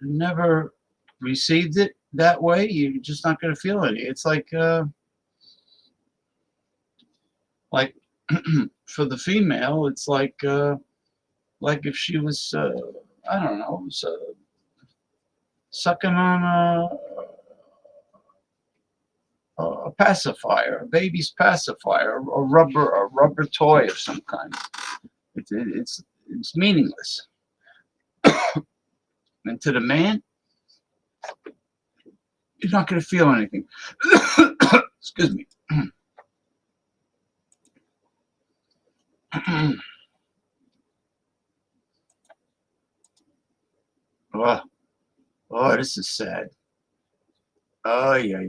Speaker 1: never received it that way, you're just not going to feel it. It's like for the female, it's like if she was I don't know, sucking on a pacifier, a baby's pacifier, a rubber toy of some kind. It's meaningless. And to the man, you're not going to feel anything. Excuse me. Oh, this is sad. Oh, yeah.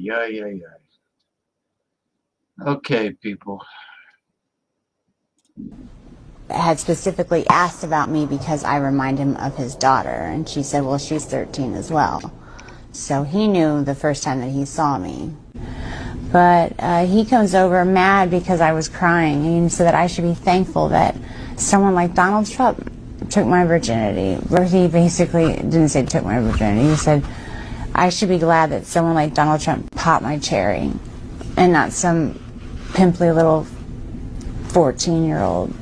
Speaker 1: Okay, people.
Speaker 16: Had specifically asked about me because I remind him of his daughter, and she said, well, she's 13 as well. So he knew the first time that he saw me. But he comes over mad because I was crying, and he said that I should be thankful that someone like Donald Trump took my virginity. He basically didn't say took my virginity. He said, I should be glad that someone like Donald Trump popped my cherry and not some pimply little 14-year-old.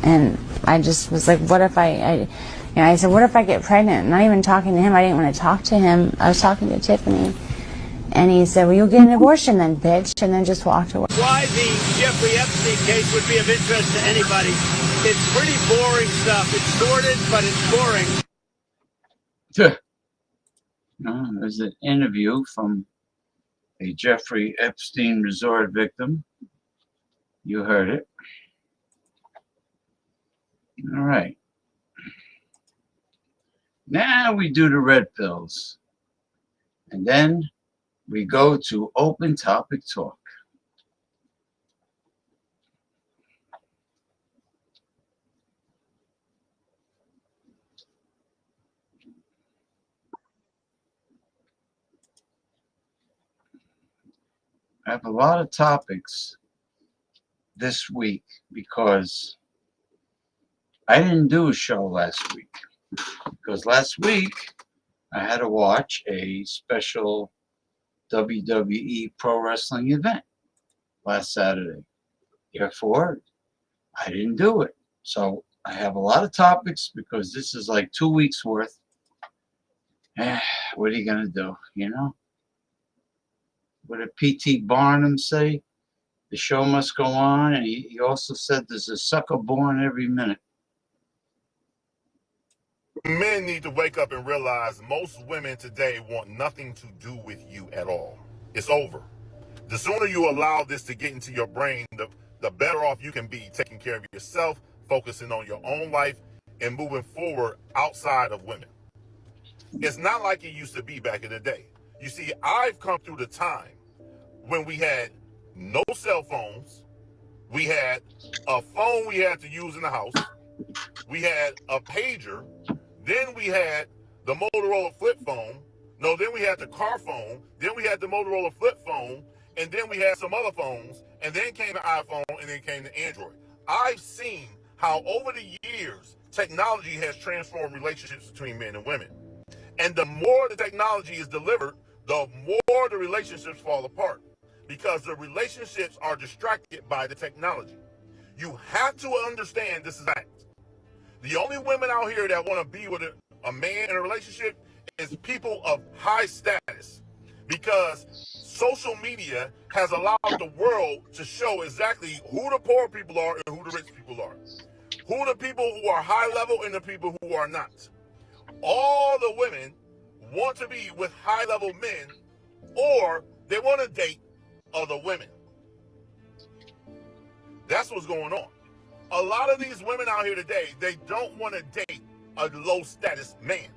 Speaker 16: And I just was like, what if I said, what if I get pregnant? Not even talking to him. I didn't want to talk to him. I was talking to Tiffany. And he said, well, you'll get an abortion then, bitch, and then just walked away.
Speaker 17: Why the Jeffrey Epstein case would be of interest to anybody. It's pretty boring stuff. It's sordid, but it's boring.
Speaker 1: There's an interview from a Jeffrey Epstein resort victim. You heard it. All right. Now we do the red pills. And then we go to open topic talk. I have a lot of topics this week because I didn't do a show last week. Because last week I had to watch a special WWE pro wrestling event last Saturday. Therefore, I didn't do it. So I have a lot of topics because this is like 2 weeks worth. What are you going to do, you know? What did P.T. Barnum say? The show must go on. And he also said there's a sucker born every minute.
Speaker 18: Men need to wake up and realize most women today want nothing to do with you at all. It's over. The sooner you allow this to get into your brain, the better off you can be taking care of yourself, focusing on your own life, and moving forward outside of women. It's not like it used to be back in the day. You see, I've come through the time when we had no cell phones. We had a phone we had to use in the house. We had a pager. Then we had the Motorola flip phone. No, then we had the car phone. Then we had the Motorola flip phone. And then we had some other phones. And then came the iPhone, and then came the Android. I've seen how over the years, technology has transformed relationships between men and women. And the more the technology is delivered, the more the relationships fall apart. Because the relationships are distracted by the technology. You have to understand this is fact. The only women out here that want to be with a man in a relationship is people of high status, because social media has allowed the world to show exactly who the poor people are and who the rich people are, who the people who are high level and the people who are not. All the women want to be with high level men, or they want to date other women. That's what's going on. A lot of these women out here today, they don't want to date a low status man.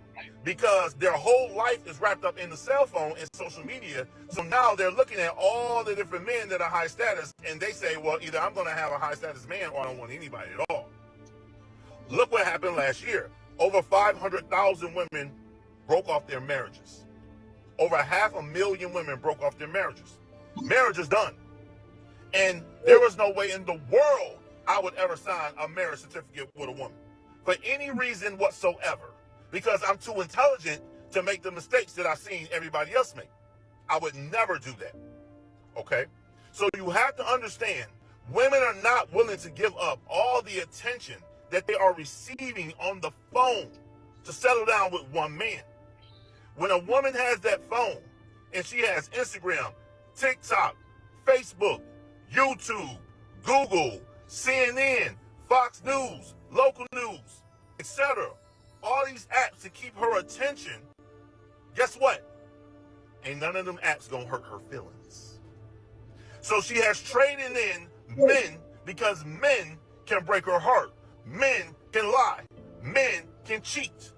Speaker 18: because their whole life is wrapped up in the cell phone and social media. So now they're looking at all the different men that are high status, and they say, well, either I'm going to have a high status man or I don't want anybody at all. Look what happened last year. Over 500,000 women broke off their marriages. Over 500,000 women broke off their marriages. Marriage is done. And there was no way in the world I would ever sign a marriage certificate with a woman for any reason whatsoever, because I'm too intelligent to make the mistakes that I've seen everybody else make. I would never do that. Okay? So you have to understand, women are not willing to give up all the attention that they are receiving on the phone to settle down with one man. When a woman has that phone and she has Instagram, TikTok, Facebook, YouTube, Google, CNN, Fox News, local news, etc., all these apps to keep her attention, guess what? Ain't none of them apps gonna hurt her feelings. So she has traded in men because men can break her heart. Men can lie. Men can cheat.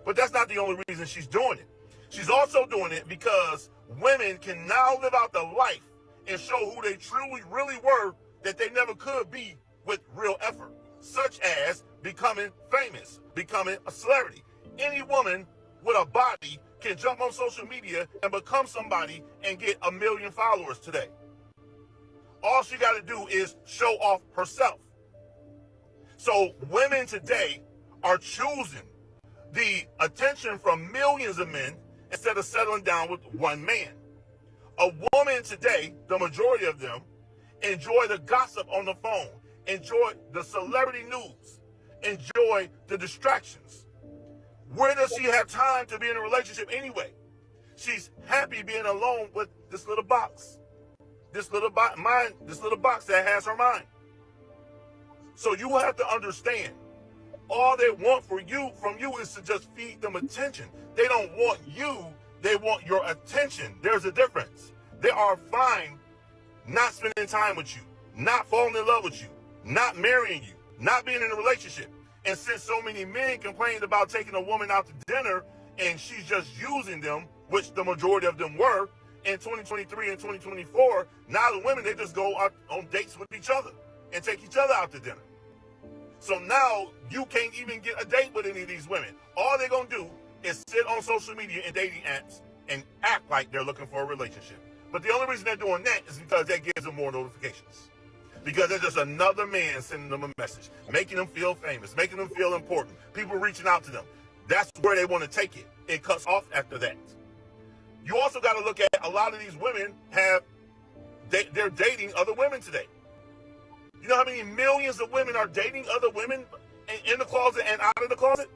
Speaker 18: But that's not the only reason she's doing it. She's also doing it because women can now live out the life and show who they truly, really were that they never could be with real effort, such as becoming famous, becoming a celebrity. Any woman with a body can jump on social media and become somebody and get 1 million followers today. All she got to do is show off herself. So women today are choosing the attention from millions of men instead of settling down with one man. A woman today, the majority of them, enjoy the gossip on the phone, enjoy the celebrity news, enjoy the distractions. Where does she have time to be in a relationship anyway? She's happy being alone with this little box. This little box that has her mind. So you have to understand, all they want from you is to just feed them attention. They don't want you, they want your attention. There's a difference. They are fine not spending time with you, not falling in love with you, not marrying you, not being in a relationship. And since so many men complained about taking a woman out to dinner and she's just using them, which the majority of them were, in 2023 and 2024, now the women, they just go out on dates with each other and take each other out to dinner. So now you can't even get a date with any of these women. All they're going to do is sit on social media and dating apps and act like they're looking for a relationship. But the only reason they're doing that is because that gives them more notifications. Because there's just another man sending them a message, making them feel famous, making them feel important, people reaching out to them. That's where they want to take it. It cuts off after that. You also got to look at a lot of these women they're dating other women today. You know how many millions of women are dating other women in the closet and out of the closet?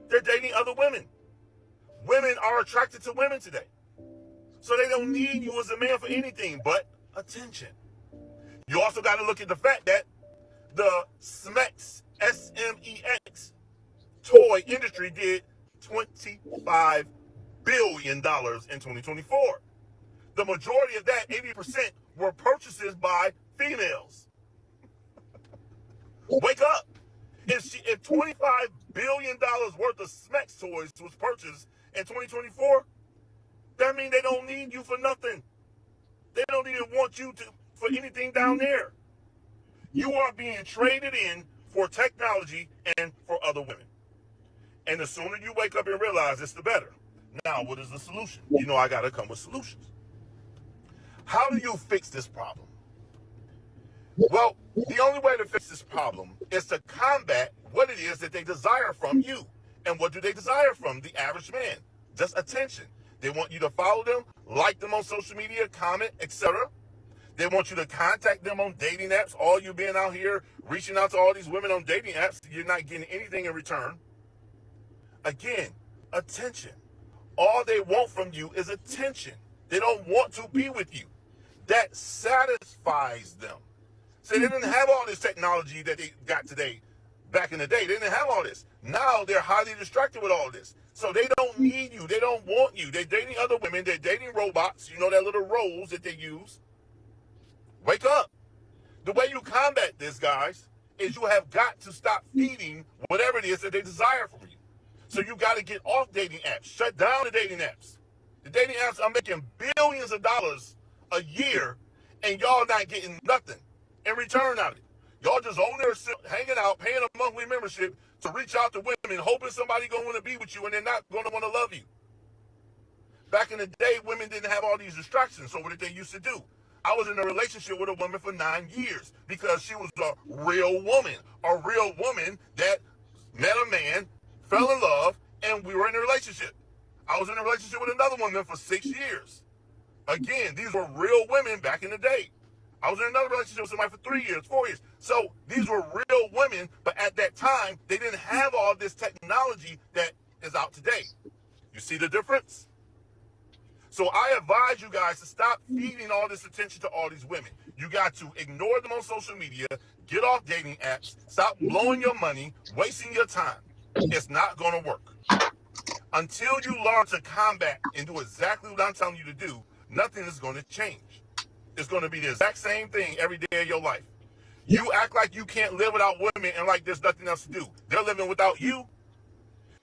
Speaker 18: They're dating other women. Women are attracted to women today. So they don't need you as a man for anything but attention. You also got to look at the fact that the SMEX, S-M-E-X, toy industry did $25 billion in 2024. The majority of that, 80%, were purchases by females. Wake up. If $25 billion worth of SMEX toys was purchased in 2024, that means they don't need you for nothing. They don't even want you for anything down there. You are being traded in for technology and for other women. And the sooner you wake up and realize this, the better. Now, what is the solution? You know I got to come with solutions. How do you fix this problem? Well, the only way to fix this problem is to combat what it is that they desire from you. And what do they desire from the average man? Just attention. They want you to follow them, like them on social media, comment, etc. They want you to contact them on dating apps. All you being out here reaching out to all these women on dating apps, you're not getting anything in return. Again, attention. All they want from you is attention. They don't want to be with you. That satisfies them. So they didn't have all this technology that they got today. Back in the day, they didn't have all this. Now they're highly distracted with all this. So they don't need you. They don't want you. They're dating other women. They're dating robots. You know, that little roles that they use. Wake up. The way you combat this, guys, is you have got to stop feeding whatever it is that they desire from you. So you got to get off dating apps. Shut down the dating apps. The dating apps are making billions of dollars a year, and y'all not getting nothing in return out of it. Y'all just on there hanging out, paying a monthly membership to reach out to women, hoping somebody gonna want to be with you, and they're not gonna want to love you. Back in the day, women didn't have all these distractions, so what did they used to do? I was in a relationship with a woman for 9 years because she was a real woman that met a man, fell in love, and we were in a relationship. I was in a relationship with another woman for 6 years. Again, these were real women back in the day. I was in another relationship with somebody for 3 years, 4 years. So these were real women, but at that time, they didn't have all this technology that is out today. You see the difference? So I advise you guys to stop feeding all this attention to all these women. You got to ignore them on social media, get off dating apps, stop blowing your money, wasting your time. It's not going to work. Until you learn to combat and do exactly what I'm telling you to do, nothing is going to change. It's going to be the exact same thing every day of your life. You act like you can't live without women and like there's nothing else to do. They're living without you.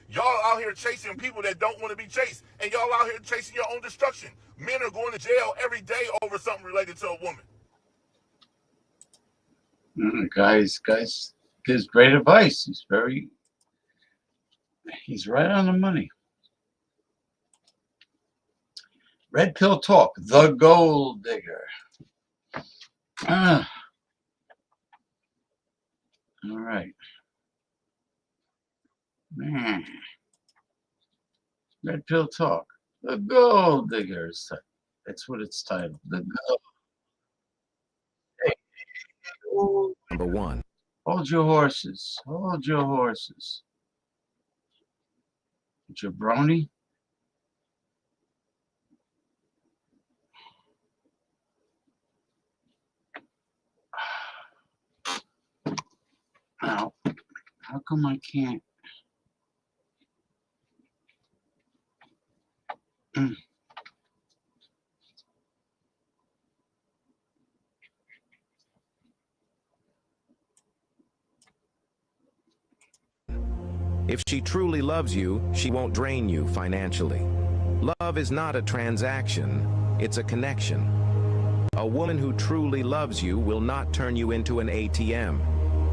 Speaker 18: Y'all out here chasing people that don't want to be chased. And y'all out here chasing your own destruction. Men are going to jail every day over something related to a woman.
Speaker 1: Guys gives great advice. He's right on the money. Red Pill Talk, the gold digger. All right. Man. Red Pill Talk, the gold digger. That's what it's titled. The gold. Hey.
Speaker 19: Number 1.
Speaker 1: Hold your horses. Hold your horses. Jabroni. Now, how come I can't?
Speaker 19: If she truly loves you, she won't drain you financially. Love is not a transaction, it's a connection. A woman who truly loves you will not turn you into an ATM.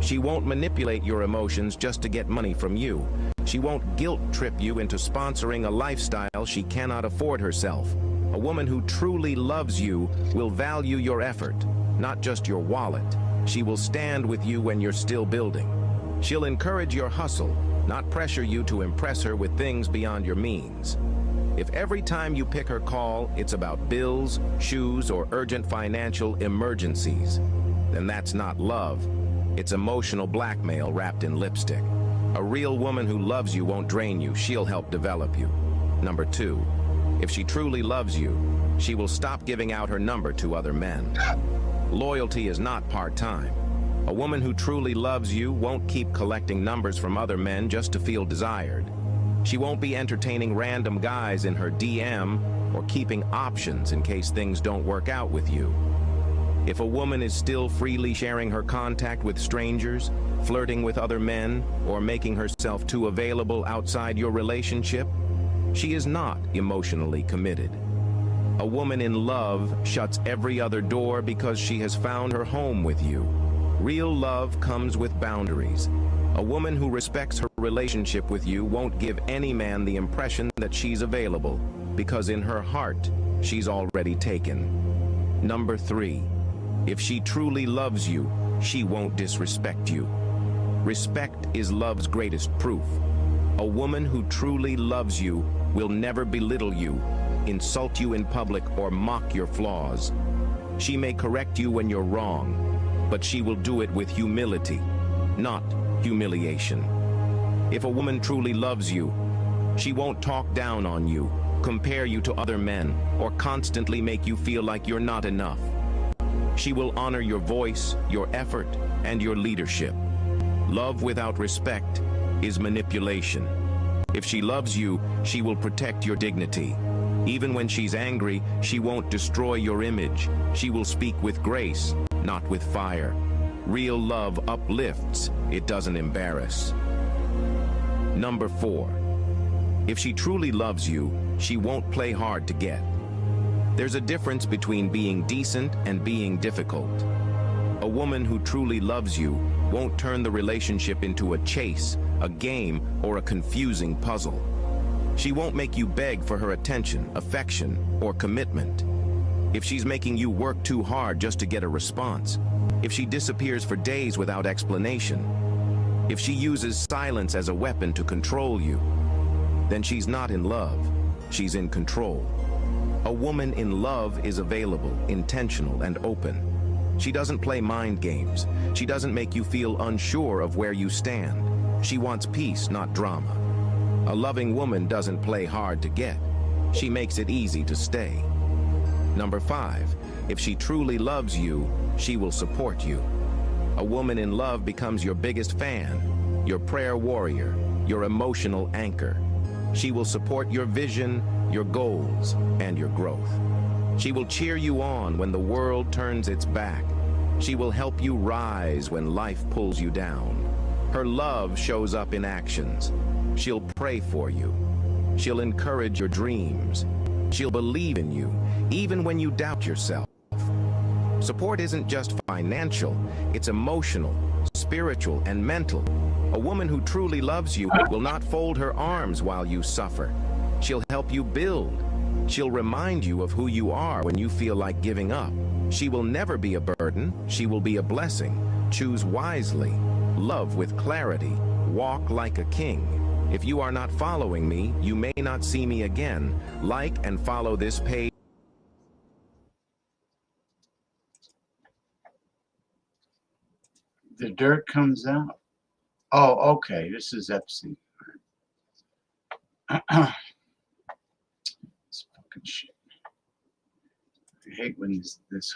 Speaker 19: She won't manipulate your emotions just to get money from you. She won't guilt trip you into sponsoring a lifestyle she cannot afford herself. A woman who truly loves you will value your effort, not just your wallet. She will stand with you when you're still building. She'll encourage your hustle, not pressure you to impress her with things beyond your means. If every time you pick her call, it's about bills, shoes, or urgent financial emergencies, then that's not love. It's emotional blackmail wrapped in lipstick. A real woman who loves you won't drain you. She'll help develop you. Number 2, if she truly loves you, she will stop giving out her number to other men. Loyalty is not part-time. A woman who truly loves you won't keep collecting numbers from other men just to feel desired. She won't be entertaining random guys in her DM or keeping options in case things don't work out with you. If a woman is still freely sharing her contact with strangers, flirting with other men, or making herself too available outside your relationship, she is not emotionally committed. A woman in love shuts every other door because she has found her home with you. Real love comes with boundaries. A woman who respects her relationship with you won't give any man the impression that she's available, because in her heart, she's already taken. Number 3, if she truly loves you, she won't disrespect you. Respect is love's greatest proof. A woman who truly loves you will never belittle you, insult you in public, or mock your flaws. She may correct you when you're wrong, but she will do it with humility, not humiliation. If a woman truly loves you, she won't talk down on you, compare you to other men, or constantly make you feel like you're not enough. She will honor your voice, your effort, and your leadership. Love without respect is manipulation. If she loves you, she will protect your dignity. Even when she's angry, she won't destroy your image. She will speak with grace, not with fire. Real love uplifts, it doesn't embarrass. Number 4, If she truly loves you, she won't play hard to get. There's a difference between being decent and being difficult. A woman who truly loves you won't turn the relationship into a chase, a game, or a confusing puzzle. She won't make you beg for her attention, affection, or commitment. If she's making you work too hard just to get a response, if she disappears for days without explanation, if she uses silence as a weapon to control you, then she's not in love, she's in control. A woman in love is available, intentional, and open. She doesn't play mind games. She doesn't make you feel unsure of where you stand. She wants peace, not drama. A loving woman doesn't play hard to get. She makes it easy to stay. Number 5, if she truly loves you, she will support you. A woman in love becomes your biggest fan, your prayer warrior, your emotional anchor. She will support your vision, your goals, and your growth. She will cheer you on when the world turns its back. She will help you rise when life pulls you down. Her love shows up in actions. She'll pray for you. She'll encourage your dreams. She'll believe in you, even when you doubt yourself. Support isn't just financial, it's emotional, spiritual, and mental. A woman who truly loves you will not fold her arms while you suffer. She'll help you build. She'll remind you of who you are when you feel like giving up. She will never be a burden. She will be a blessing. Choose wisely. Love with clarity. Walk like a king. If you are not following me, you may not see me again. Like and follow this page.
Speaker 1: The dirt comes out. Oh, okay. This is Epstein. This fucking shit. I hate when this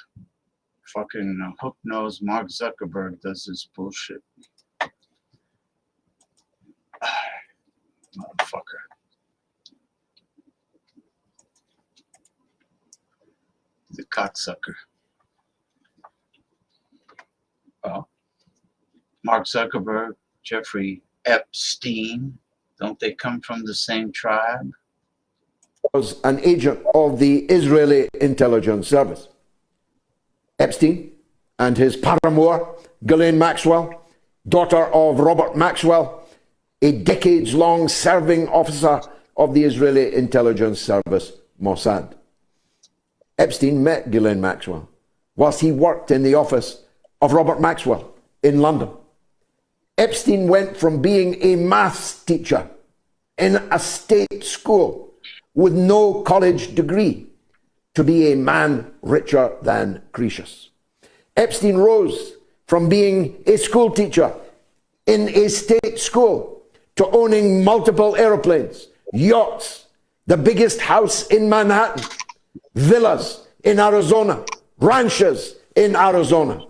Speaker 1: fucking hook-nosed Mark Zuckerberg does this bullshit. Motherfucker. The cocksucker. Oh. Mark Zuckerberg, Jeffrey Epstein. Don't they come from the same tribe?
Speaker 20: Was an agent of the Israeli intelligence service. Epstein and his paramour, Ghislaine Maxwell, daughter of Robert Maxwell, a decades-long serving officer of the Israeli intelligence service, Mossad. Epstein met Ghislaine Maxwell whilst he worked in the office of Robert Maxwell in London. Epstein went from being a maths teacher in a state school with no college degree to be a man richer than Croesus. Epstein rose from being a school teacher in a state school to owning multiple airplanes, yachts, the biggest house in Manhattan, villas in Arizona, ranches in Arizona,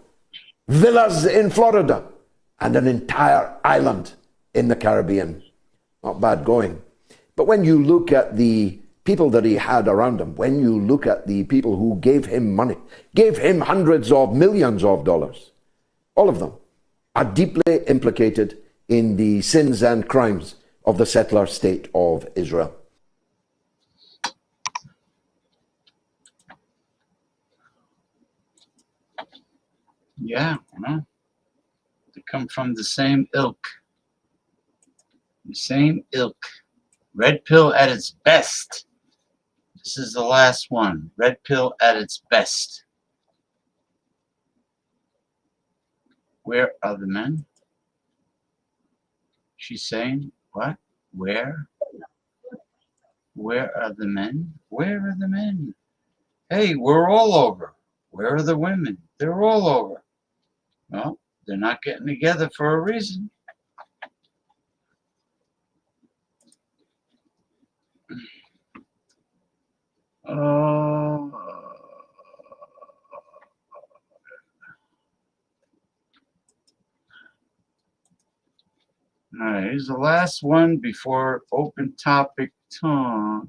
Speaker 20: villas in Florida, and an entire island in the Caribbean. Not bad going. But when you look at the people that he had around him, when you look at the people who gave him money, gave him hundreds of millions of dollars, all of them are deeply implicated in the sins and crimes of the settler state of Israel.
Speaker 1: Yeah, well, they come from the same ilk. The same ilk. Red pill at its best. This is the last one. Red pill at its best. Where are the men? She's saying, what? Where? Where are the men? Where are the men? Hey, we're all over. Where are the women? They're all over. Well, they're not getting together for a reason. All right, here's the last one before open topic talk.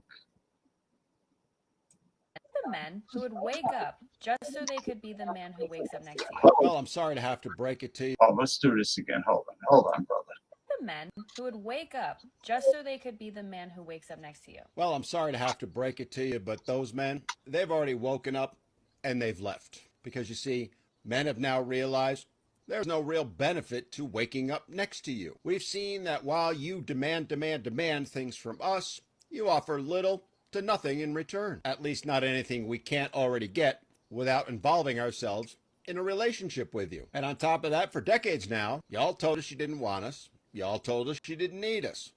Speaker 21: The men who would wake up just so they could be the man who wakes up next to you.
Speaker 22: Well, I'm sorry to have to break it to you.
Speaker 1: Oh, let's do this again. Hold on, brother.
Speaker 21: the men who would wake up just so they could be the man who wakes up next to you?
Speaker 2: Well, I'm sorry to have to break it to you, but those men, they've already woken up and they've left. Because you see, men have now realized there's no real benefit to waking up next to you. We've seen that while you demand things from us, you offer little to nothing in return. At least not anything we can't already get without involving ourselves in a relationship with you. And on top of that, for decades now, y'all told us you didn't want us. Y'all told us you didn't need us.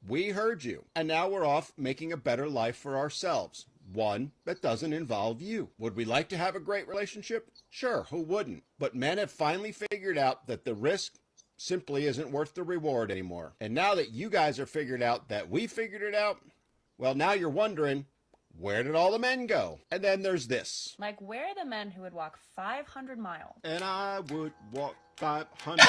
Speaker 2: We heard you. And now we're off making a better life for ourselves. One that doesn't involve you. Would we like to have a great relationship? Sure, who wouldn't? But men have finally figured out that the risk simply isn't worth the reward anymore. And now that you guys are figured out that we figured it out, well, now you're wondering, where did all the men go? And then there's this.
Speaker 21: Like, where are the men who would walk 500 miles?
Speaker 2: And I would walk 500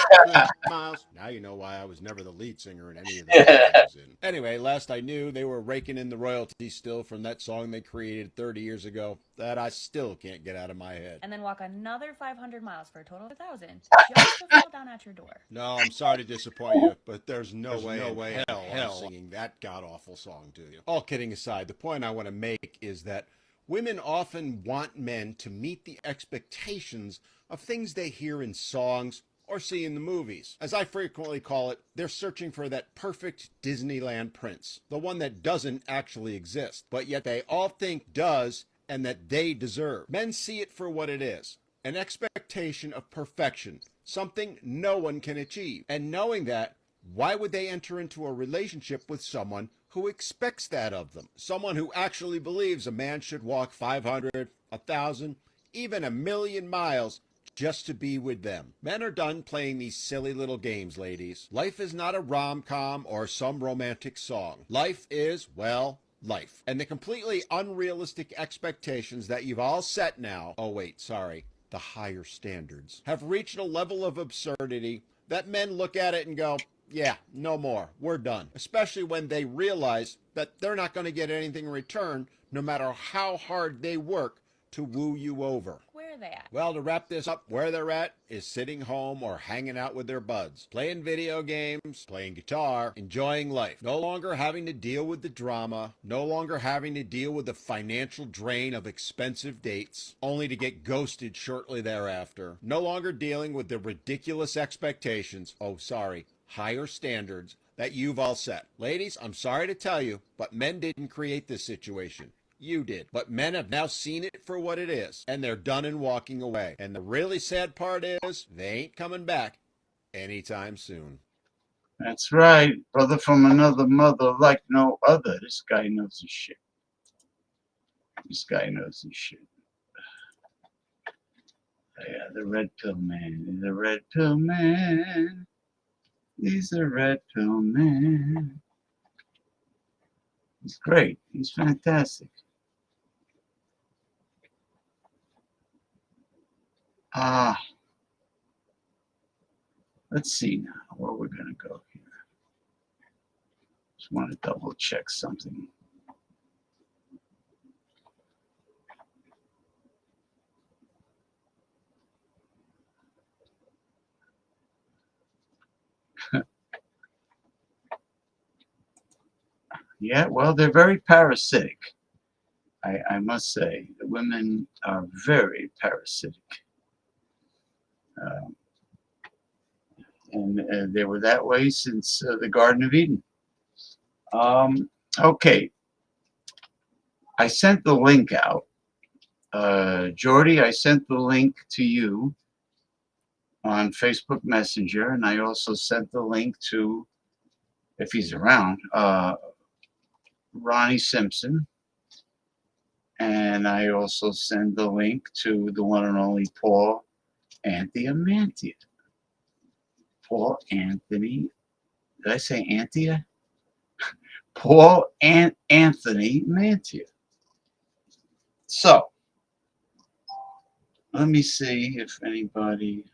Speaker 2: miles. Now you know why I was never the lead singer in any of the bands I was in. Anyway, last I knew, they were raking in the royalties still from that song they created 30 years ago that I still can't get out of my head.
Speaker 21: And then walk another 500 miles for a total of 1,000 just to fall down at your door.
Speaker 2: No, I'm sorry to disappoint you, but there's no way in hell I'm singing that god-awful song to you. All kidding aside, the point I want to make is that women often want men to meet the expectations of things they hear in songs or see in the movies. As I frequently call it, they're searching for that perfect Disneyland prince, the one that doesn't actually exist, but yet they all think does and that they deserve. Men see it for what it is, an expectation of perfection, something no one can achieve. And knowing that, why would they enter into a relationship with someone who expects that of them? Someone who actually believes a man should walk 500, 1,000, even 1,000,000 miles just to be with them. Men are done playing these silly little games, ladies. Life is not a rom-com or some romantic song. Life is, well, life. And the completely unrealistic expectations that you've all set now, oh wait, sorry, the higher standards, have reached a level of absurdity that men look at it and go, yeah, no more, we're done. Especially when they realize that they're not going to get anything in return, no matter how hard they work to woo you over.
Speaker 21: Where are they at?
Speaker 2: Well, to wrap this up, where they're at is sitting home or hanging out with their buds, playing video games, playing guitar, enjoying life. No longer having to deal with the drama, no longer having to deal with the financial drain of expensive dates, only to get ghosted shortly thereafter. No longer dealing with the ridiculous expectations, oh sorry, higher standards that you've all set. Ladies, I'm sorry to tell you, but men didn't create this situation. You did. But men have now seen it for what it is, and they're done and walking away. And the really sad part is, they ain't coming back anytime soon.
Speaker 1: That's right. Brother from another mother like no other. This guy knows his shit. This guy knows his shit. Yeah, the red pill man. The red pill man. He's a red pill man. He's great. He's fantastic. Let's see now where we're going to go here. Just want to double check something. Yeah, well, they're very parasitic. I must say, the women are very parasitic. And they were that way since the Garden of Eden. Okay. I sent the link out. Jordy, I sent the link to you on Facebook Messenger, and I also sent the link to, if he's around, Ronnie Simpson. And I also send the link to the one and only Paul Anthony Mantia. Paul Anthony, did I say Antia? Paul Anthony Mantia. So, let me see if anybody...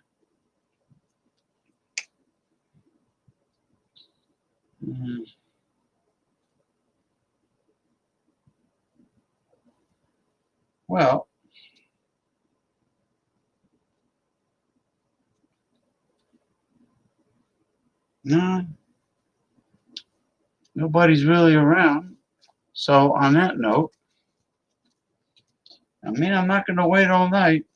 Speaker 1: Well, no, nobody's really around. So on that note, I mean, I'm not going to wait all night.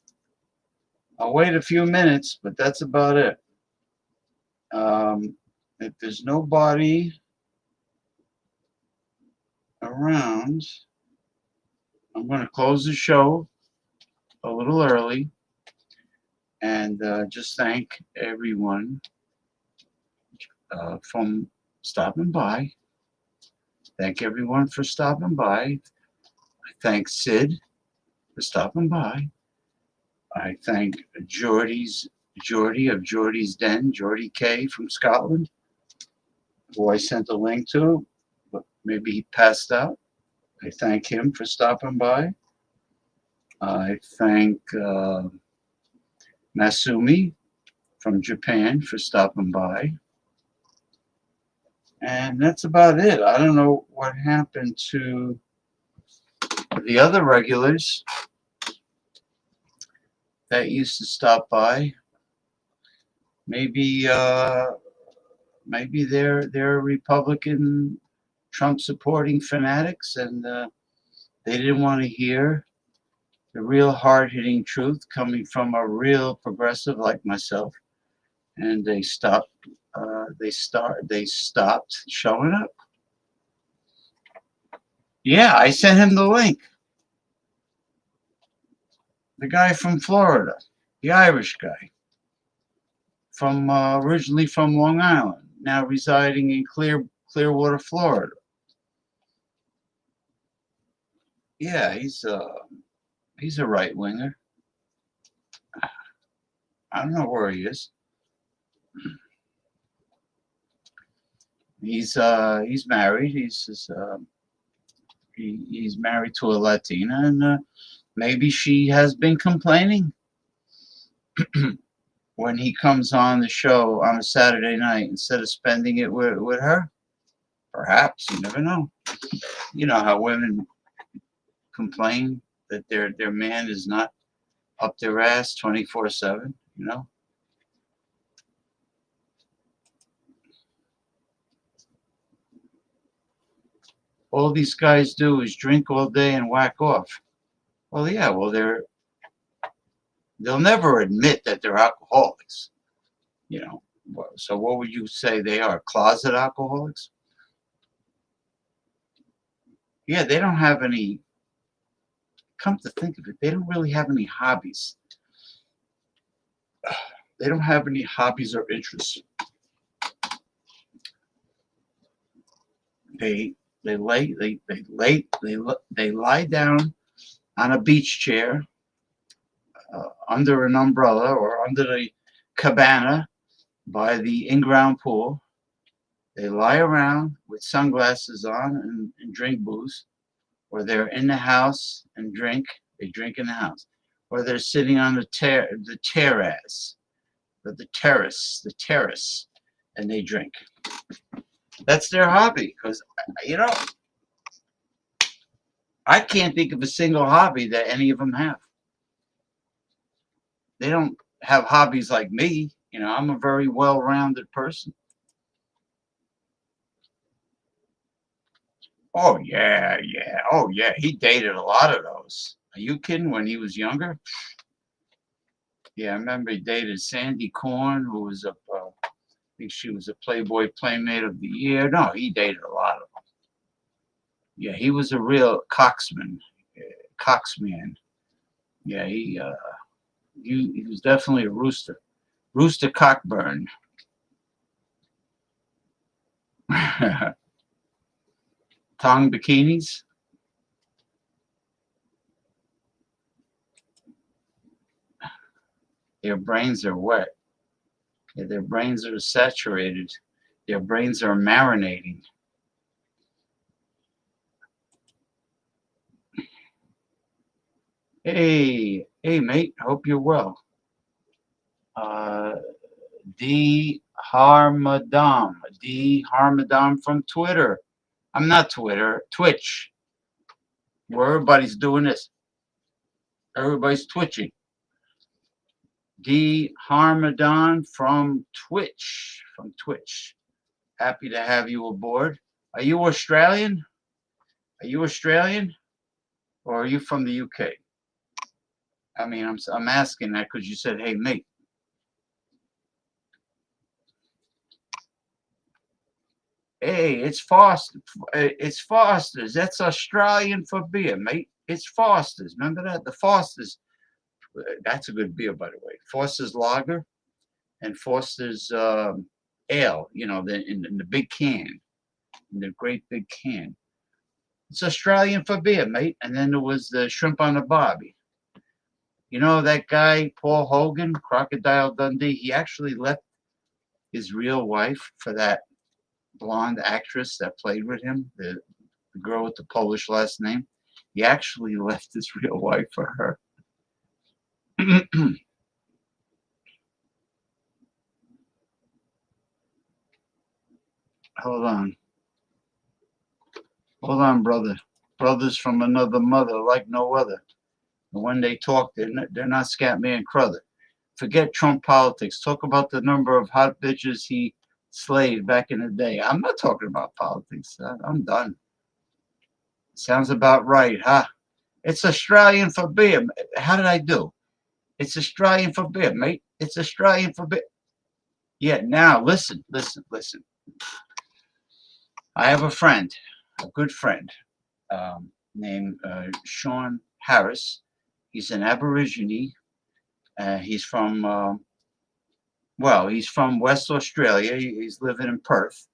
Speaker 1: I'll wait a few minutes, but that's about it. If there's nobody around, I'm going to close the show a little early and just thank everyone from stopping by. Thank everyone for stopping by. I thank Sid for stopping by. I thank Geordie of Geordie's Den, Geordie K from Scotland, who I sent a link to, but maybe he passed out. I thank him for stopping by. I thank Masumi from Japan for stopping by. And that's about it. I don't know what happened to the other regulars that used to stop by. Maybe maybe they're Republican Trump supporting fanatics, and they didn't want to hear the real hard-hitting truth coming from a real progressive like myself, and they stopped. They stopped showing up. Yeah, I sent him the link. The guy from Florida, the Irish guy, from originally from Long Island, now residing in Clearwater, Florida. Yeah, he's a right winger. I don't know where he is. He's married. He's married to a Latina, and maybe she has been complaining when he comes on the show on a Saturday night instead of spending it with her. Perhaps, you never know. You know how women complain that their man is not up their ass 24/7, you know? All these guys do is drink all day and whack off. Well, yeah, well they'll never admit that they're alcoholics, you know. So what would you say they are? Closet alcoholics? Yeah, they don't have any, come to think of it, they don't really have any hobbies. They don't have any hobbies or interests. They lie down on a beach chair under an umbrella or under the cabana by the in-ground pool. They lie around with sunglasses on and drink booze, or they're in the house and drink. They drink in the house, or they're sitting on the terrace, the terrace, and they drink. That's their hobby, because you know I can't think of a single hobby that any of them have. They don't have hobbies like me. You know, I'm a very well-rounded person. Oh yeah, yeah. Oh yeah, he dated a lot of those. Are you kidding? When he was younger? Yeah, I remember he dated Sandy Korn, who was I think she was a Playboy Playmate of the Year. No, he dated a lot of them. Yeah, he was a real coxman. Yeah, he was definitely a rooster. Rooster Cockburn. Tongue bikinis. Their brains are wet. Yeah, their brains are saturated. Their brains are marinating. Hey, mate. Hope you're well. D Harmadam from Twitter. I'm not Twitter. Twitch. Where everybody's doing this. Everybody's twitching. D Harmadon from Twitch. Happy to have you aboard. Are you Australian? Are you Australian? Or are you from the UK? I mean, I'm asking that because you said, hey, mate. Hey, it's Foster. It's Foster's. That's Australian for beer, mate. It's Foster's. Remember that? The Foster's. That's a good beer, by the way. Foster's Lager and Foster's Ale. You know, in the big can, in the great big can. It's Australian for beer, mate. And then there was the shrimp on the barbie. You know that guy, Paul Hogan, Crocodile Dundee, he actually left his real wife for that blonde actress that played with him, the girl with the Polish last name. He actually left his real wife for her. Hold on. Hold on, brother. Brothers from another mother like no other. And when they talk, they're not Scatman Crother. Forget Trump politics. Talk about the number of hot bitches he slayed back in the day. I'm not talking about politics. I'm done. Sounds about right, huh? It's Australian for beer. How did I do? It's Australian for beer, mate. It's Australian for beer. Yeah, now listen. I have a friend, a good friend, named Sean Harris. He's an Aborigine. He's from he's from West Australia. He's living in Perth.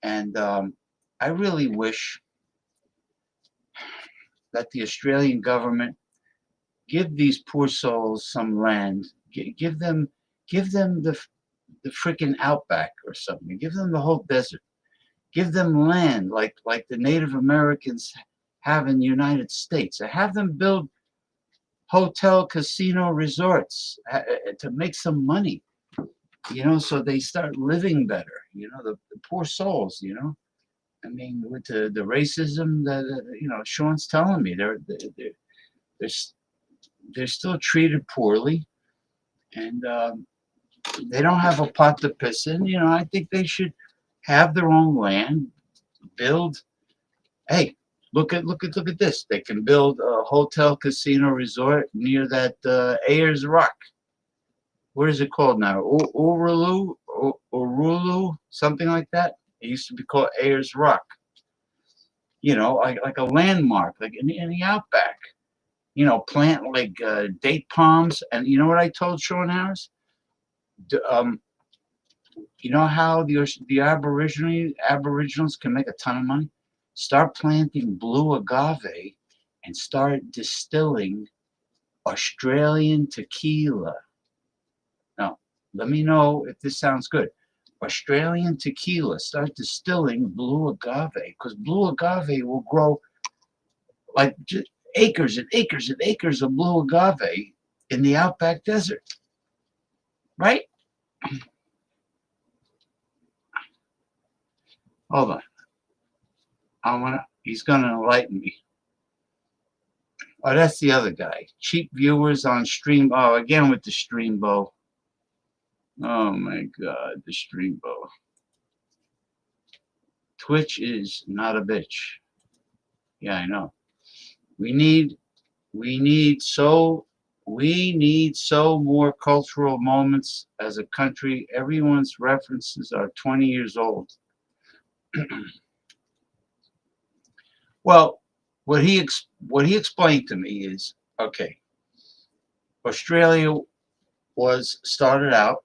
Speaker 1: And I really wish that the Australian government give these poor souls some land. Give them the freaking outback or something. Give them the whole desert. Give them land like the Native Americans have in the United States. Have them build hotel, casino, resorts to make some money. You know, so they start living better. You know, the poor souls. You know, I mean, with the racism that you know, Sean's telling me they're still treated poorly, and they don't have a pot to piss in. You know, I think they should have their own land, build. Hey, look at this. They can build a hotel, casino, resort near that Ayers Rock. What is it called now? Orulu, something like that. It used to be called Ayers Rock. You know, like a landmark, like in the outback. You know, plant like date palms. And you know what I told Sean Harris? You know how the Aboriginals can make a ton of money? Start planting blue agave and start distilling Australian tequila. Now, let me know if this sounds good. Australian tequila. Start distilling blue agave because blue agave will grow like just acres and acres and acres of blue agave in the outback desert. Right? Hold on. He's gonna enlighten me. Oh, that's the other guy. Cheap viewers on stream. Oh, again with the Streambo. Oh my God, the Streambo. Twitch is not a bitch. Yeah, I know. We need so more cultural moments as a country. Everyone's references are 20 years old. Well, what he explained to me is, okay, Australia was started out,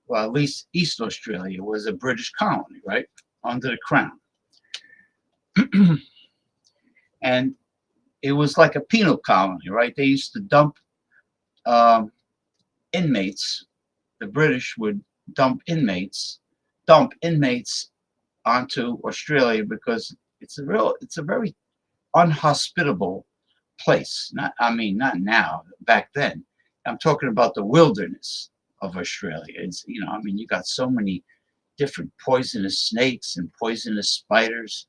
Speaker 1: well, at least East Australia was a British colony, right, under the crown. And it was like a penal colony, right? They used to dump inmates. The British would dump inmates onto Australia because it's a very unhospitable place. Not now, back then. I'm talking about the wilderness of Australia. It's, you know, I mean, you got so many different poisonous snakes and poisonous spiders.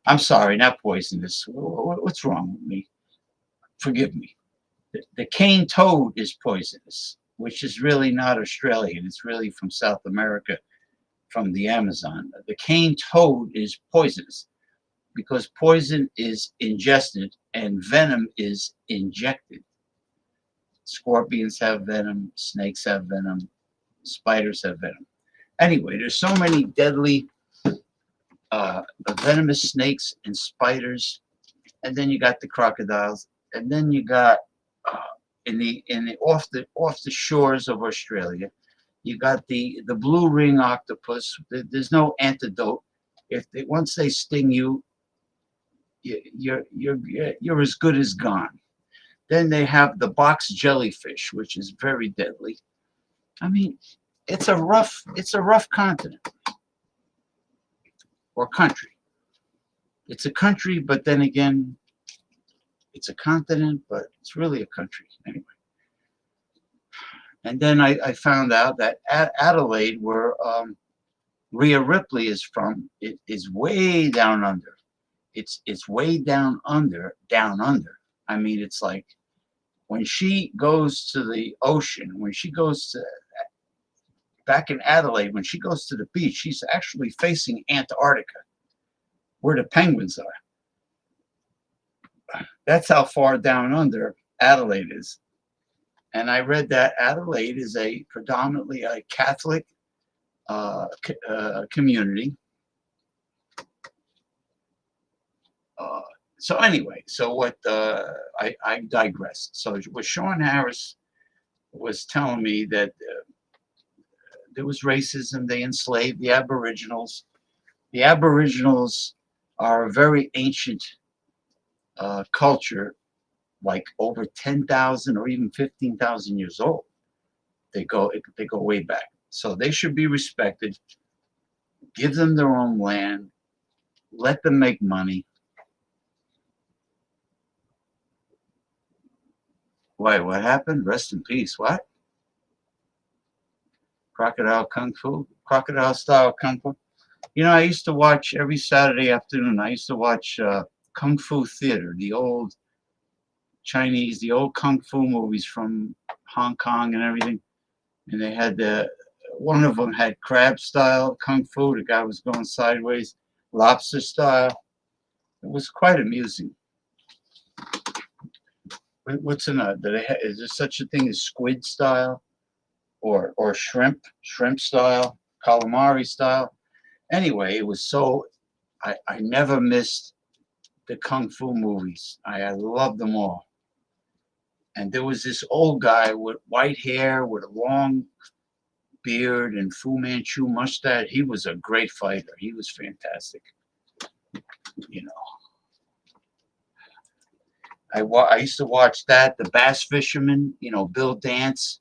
Speaker 1: I'm sorry, not poisonous. What's wrong with me? Forgive me. The cane toad is poisonous, which is really not Australian. It's really from South America, from the Amazon. The cane toad is poisonous because poison is ingested and venom is injected. Scorpions have venom, snakes have venom, spiders have venom. Anyway, there's so many deadly venomous snakes and spiders, and then you got the crocodiles, and then you got in the off the shores of Australia, you got the blue ring octopus. There's no antidote. If they, once they sting you, you're as good as gone. Then they have the box jellyfish, which is very deadly. I mean, it's a rough continent or country. It's a country, but then again, it's a continent, but it's really a country anyway. And then I found out that Adelaide, where Rhea Ripley is from, it is way down under. It's way down under, down under. I mean, it's like when she goes to the ocean, when she goes to back in Adelaide, when she goes to the beach, she's actually facing Antarctica, where the penguins are. That's how far down under Adelaide is. And I read that Adelaide is a predominantly a Catholic community. So anyway, so what I digress. So what Sean Harris was telling me that there was racism. They enslaved the Aboriginals. The Aboriginals are a very ancient culture, like over 10,000 or even 15,000 years old. They go way back. So they should be respected. Give them their own land. Let them make money. Why? What happened? Rest in peace. What? Crocodile Kung Fu? Crocodile style Kung Fu? You know, I used to watch every Saturday afternoon. I used to watch Kung Fu theater, the old Chinese, the old Kung Fu movies from Hong Kong and everything. And they had one of them had crab style Kung Fu. The guy was going sideways, lobster style. It was quite amusing. What's another? Is there such a thing as squid style, or shrimp style, calamari style? Anyway, it was so. I never missed the Kung Fu movies. I loved them all. And there was this old guy with white hair, with a long beard and Fu Manchu mustache. He was a great fighter. He was fantastic. You know. I used to watch that, the Bass Fisherman, you know, Bill Dance,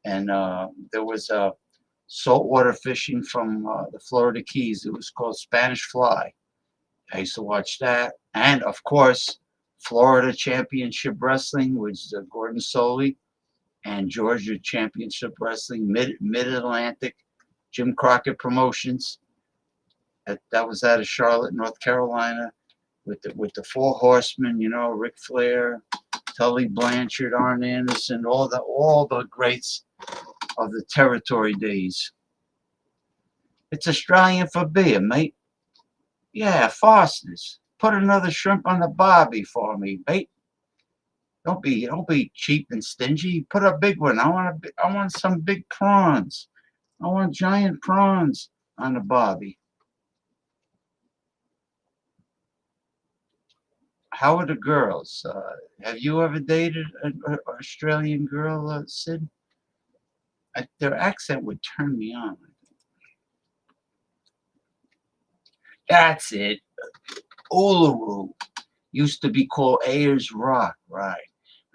Speaker 1: and there was saltwater fishing from the Florida Keys. It was called Spanish Fly. I used to watch that, and of course, Florida Championship Wrestling, which is Gordon Soley, and Georgia Championship Wrestling, Mid Atlantic, Jim Crockett Promotions. That was out of Charlotte, North Carolina. With the Four Horsemen, you know, Ric Flair, Tully Blanchard, Arn Anderson, all the greats of the territory days. It's Australian for beer, mate. Yeah, Foster's. Put another shrimp on the barbie for me, mate. Don't be cheap and stingy. Put a big one. I want some big prawns. I want giant prawns on the barbie. How are the girls? Have you ever dated an Australian girl, Sid? Their accent would turn me on. That's it. Uluru used to be called Ayers Rock, right?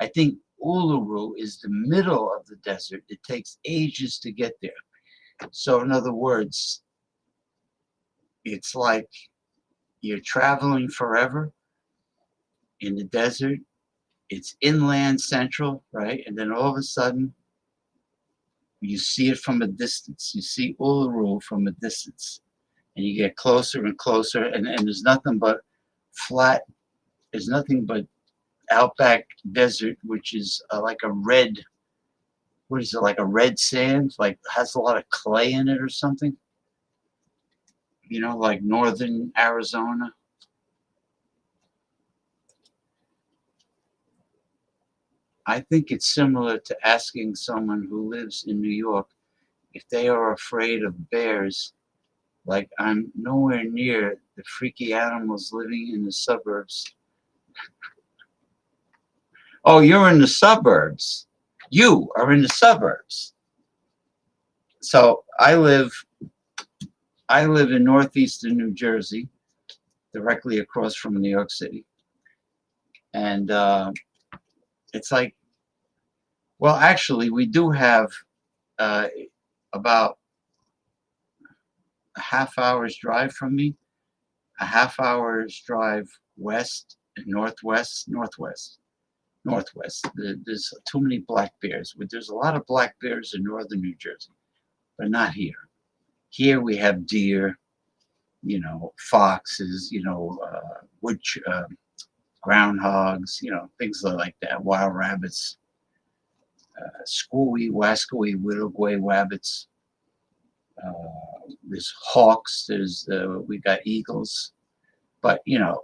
Speaker 1: I think Uluru is the middle of the desert. It takes ages to get there. So in other words, it's like you're traveling forever in the desert. It's inland central, right? And then all of a sudden, you see it from a distance. You see Uluru from a distance. And you get closer and closer, and there's nothing but flat, there's nothing but outback desert, which is like a red, what is it, like a red sand? Like has a lot of clay in it or something? you know, like northern Arizona. I think it's similar to asking someone who lives in New York if they are afraid of bears. Like, I'm nowhere near the freaky animals living in the suburbs. Oh, you're in the suburbs. You are in the suburbs. So I live in northeastern New Jersey, directly across from New York City. And it's like, well, actually, we do have about a half hour's drive from me, a half hour's drive west and northwest. There's too many black bears. There's a lot of black bears in northern New Jersey, but not here. Here we have deer, you know, foxes, you know, groundhogs, you know, things like that, wild rabbits, screwy, wascally, Wittlegway rabbits. There's hawks. We got eagles, but you know,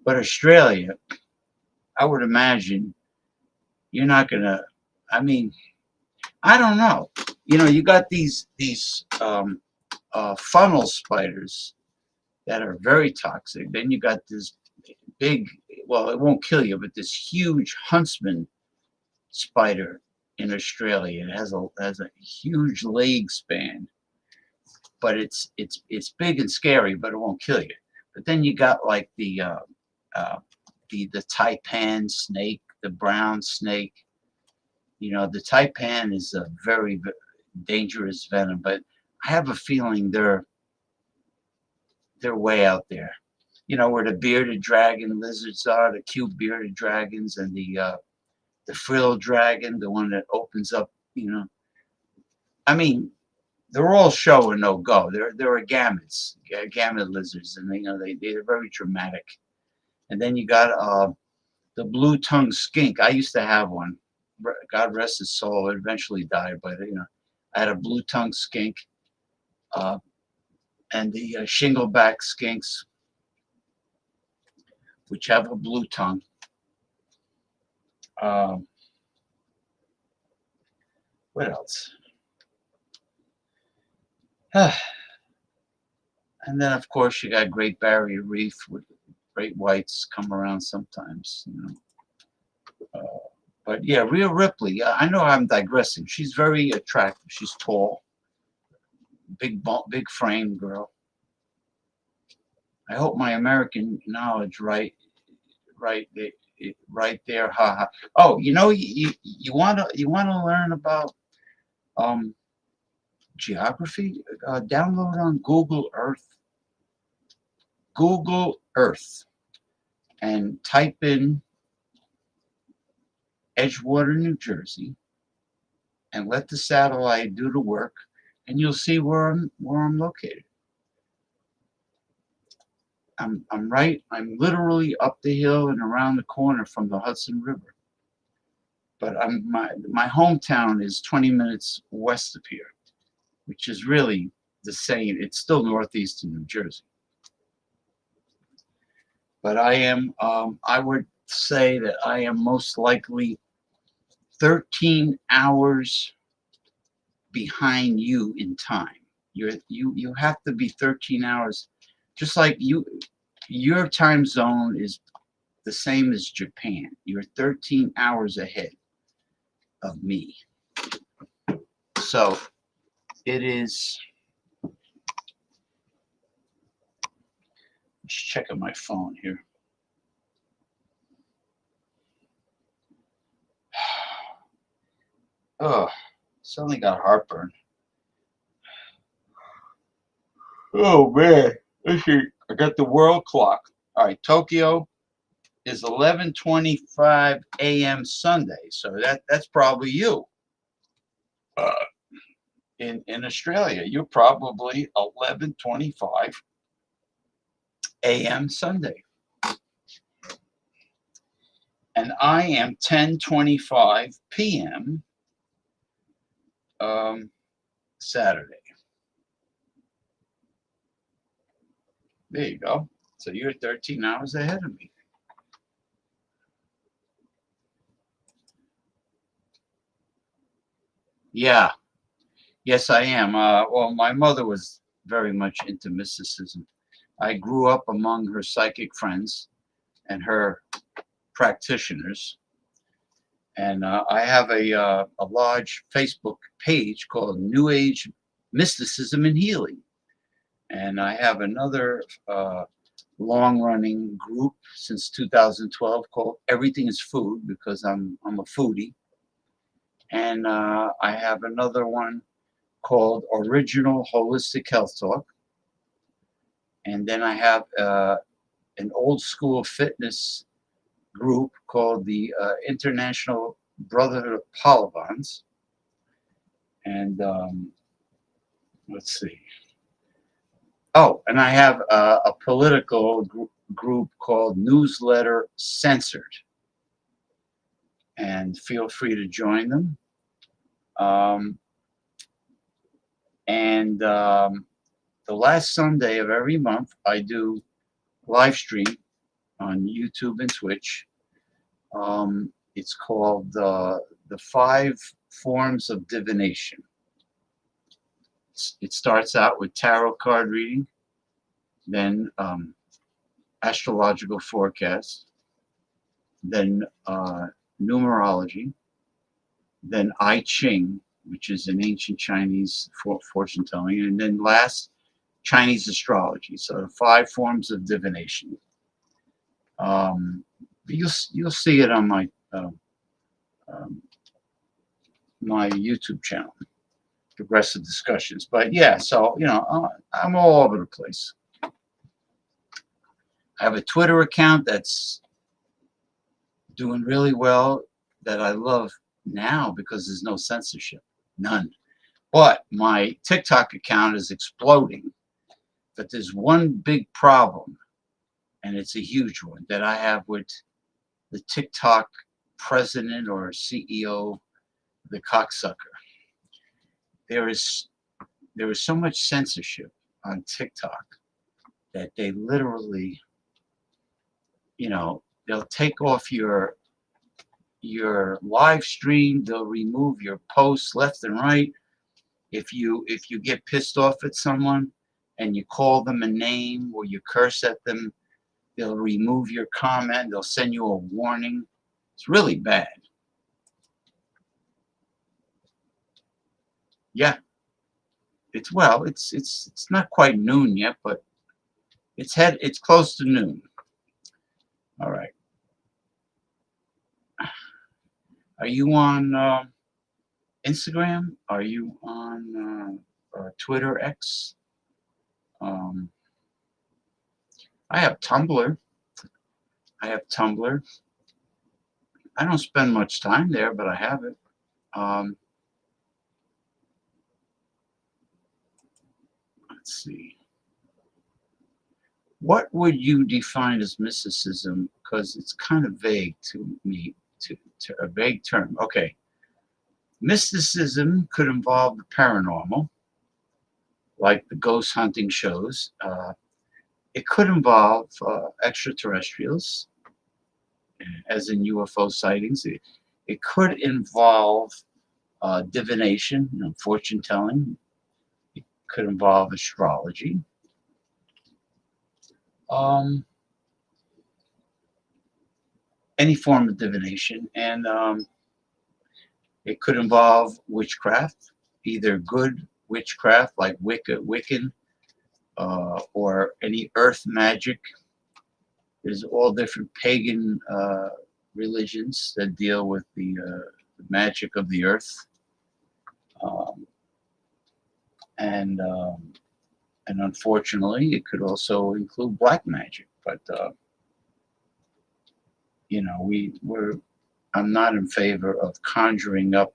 Speaker 1: but Australia, I would imagine you're not gonna. I mean, I don't know. You know, you got these funnel spiders that are very toxic. Then you got this big. Well, it won't kill you, but this huge huntsman spider in Australia. It has a huge leg span, but it's big and scary, but it won't kill you. But then you got like the taipan snake, the brown snake. You know, the taipan is a very dangerous venom, but I have a feeling they're way out there. You know, where the bearded dragon lizards are, the cute bearded dragons, and the frill dragon, the one that opens up. You know, I mean, they're all show and no go. They're a gamete lizards, and they're very dramatic. And then you got the blue tongue skink. I used to have one. God rest his soul. It eventually died, but you know, I had a blue tongue skink, and the shingleback skinks, which have a blue tongue. What else? And then, of course, you got Great Barrier Reef with great whites come around sometimes. You know. But yeah, Rhea Ripley. I know I'm digressing. She's very attractive. She's tall, big frame girl. I hope my American knowledge right there. Haha. Oh, you know, you wanna learn about geography? Download on Google Earth. Google Earth, and type in Edgewater, New Jersey, and let the satellite do the work, and you'll see where I'm located. I'm literally up the hill and around the corner from the Hudson River. But my hometown is 20 minutes west of here, which is really the same. It's still northeastern New Jersey. But I would say that I am most likely 13 hours behind you in time. You have to be 13 hours, just like your time zone is the same as Japan. You're 13 hours ahead of me. So it is. Just checking my phone here. Oh, suddenly got heartburn. Oh man, let's see. I got the world clock. All right, Tokyo is 11:25 a.m. Sunday, so that's probably you. In Australia, you're probably 11:25 a.m. Sunday, and I am 10:25 p.m. Saturday. There you go. So you're 13 hours ahead of me. Yeah. Yes, I am. Well, my mother was very much into mysticism. I grew up among her psychic friends and her practitioners. And I have a large Facebook page called New Age Mysticism and Healing. And I have another long-running group since 2012 called Everything is Food, because I'm a foodie. And I have another one called Original Holistic Health Talk. And then I have an old school fitness group called the International Brotherhood of Polygons. And let's see. Oh, and I have a political group called Newsletter Censored. And feel free to join them. The last Sunday of every month, I do live stream on YouTube and Twitch. It's called the 5 Forms of Divination. It starts out with tarot card reading, then astrological forecast, then numerology, then I Ching, which is an ancient Chinese fortune telling, and then last, Chinese astrology. So the 5 forms of divination. You'll see it on my my YouTube channel, Progressive Discussions. But yeah, so I'm all over the place. I have a Twitter account that's doing really well that I love now because there's no censorship, none. But my TikTok account is exploding. But there's one big problem, and it's a huge one, that I have with the TikTok president or CEO, the cocksucker. There is so much censorship on TikTok that they literally, they'll take off your live stream, they'll remove your posts left and right. If you get pissed off at someone and you call them a name or you curse at them, they'll remove your comment, they'll send you a warning. It's really bad. Yeah. It's not quite noon yet, but it's close to noon. All right. Are you on Instagram? Are you on Twitter X? I have Tumblr. I don't spend much time there, but I have it. Let's see. What would you define as mysticism? Because it's kind of vague to me, to a vague term. Okay. Mysticism could involve the paranormal, like the ghost hunting shows. It could involve extraterrestrials, as in UFO sightings. It could involve divination, fortune telling. It could involve astrology. Any form of divination, and it could involve witchcraft, either good witchcraft like Wiccan, or any earth magic. There's all different pagan religions that deal with the magic of the earth, and unfortunately, it could also include black magic. But I'm not in favor of conjuring up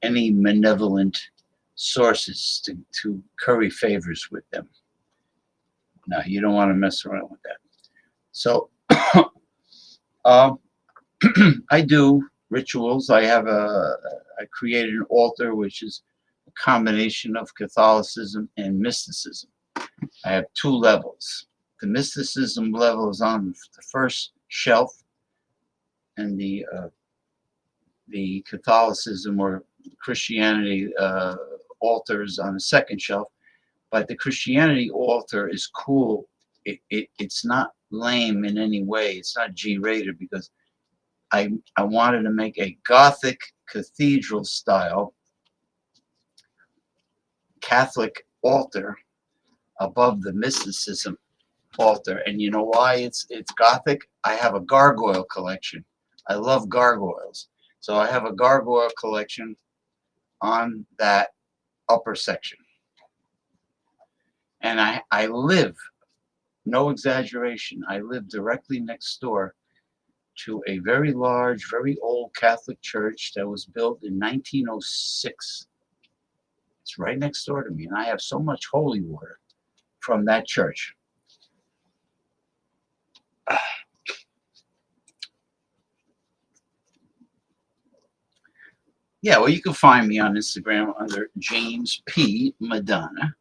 Speaker 1: any malevolent sources to curry favors with them. No, you don't want to mess around with that. So I do rituals. I created an altar, which is a combination of Catholicism and mysticism. I have 2 levels. The mysticism level is on the first shelf, and the Catholicism or Christianity altars on the second shelf. But the Christianity altar is cool. It's not lame in any way. It's not G-rated because I wanted to make a Gothic cathedral style Catholic altar above the mysticism altar. And you know why it's Gothic? I have a gargoyle collection. I love gargoyles. So I have a gargoyle collection on that upper section. And I live, no exaggeration, I live directly next door to a very large, very old Catholic church that was built in 1906. It's right next door to me, and I have so much holy water from that church. Yeah, well, you can find me on Instagram under James P. Madonna,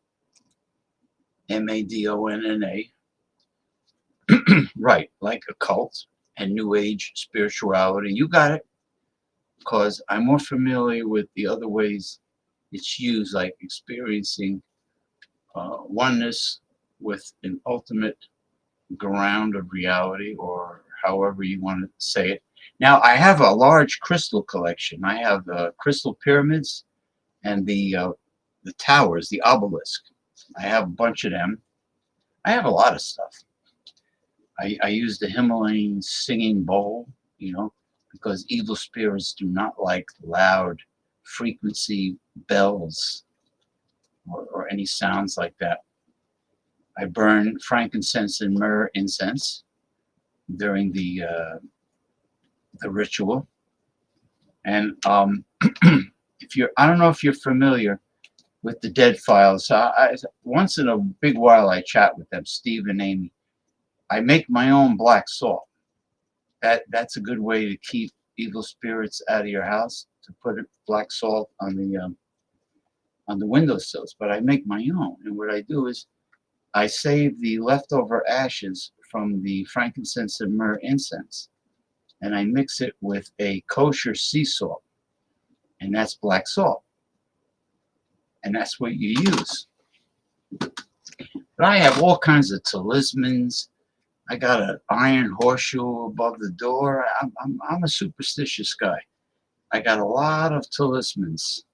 Speaker 1: Madonna. Right, like occult and New Age spirituality. You got it, because I'm more familiar with the other ways it's used, like experiencing oneness with an ultimate ground of reality, or however you want to say it. Now, I have a large crystal collection. I have crystal pyramids and the towers, the obelisk. I have a bunch of them. I have a lot of stuff. I use the Himalayan singing bowl, because evil spirits do not like loud frequency bells or any sounds like that. I burn frankincense and myrrh incense during the ritual. And I don't know if you're familiar with the Dead Files. Once in a big while I chat with them, Steve and Amy. I make my own black salt. That's a good way to keep evil spirits out of your house, to put black salt on the windowsills. But I make my own, and what I do is I save the leftover ashes from the frankincense and myrrh incense, and I mix it with a kosher sea salt, and that's black salt, and that's what you use. But I have all kinds of talismans. I got an iron horseshoe above the door. I'm a superstitious guy. I got a lot of talismans.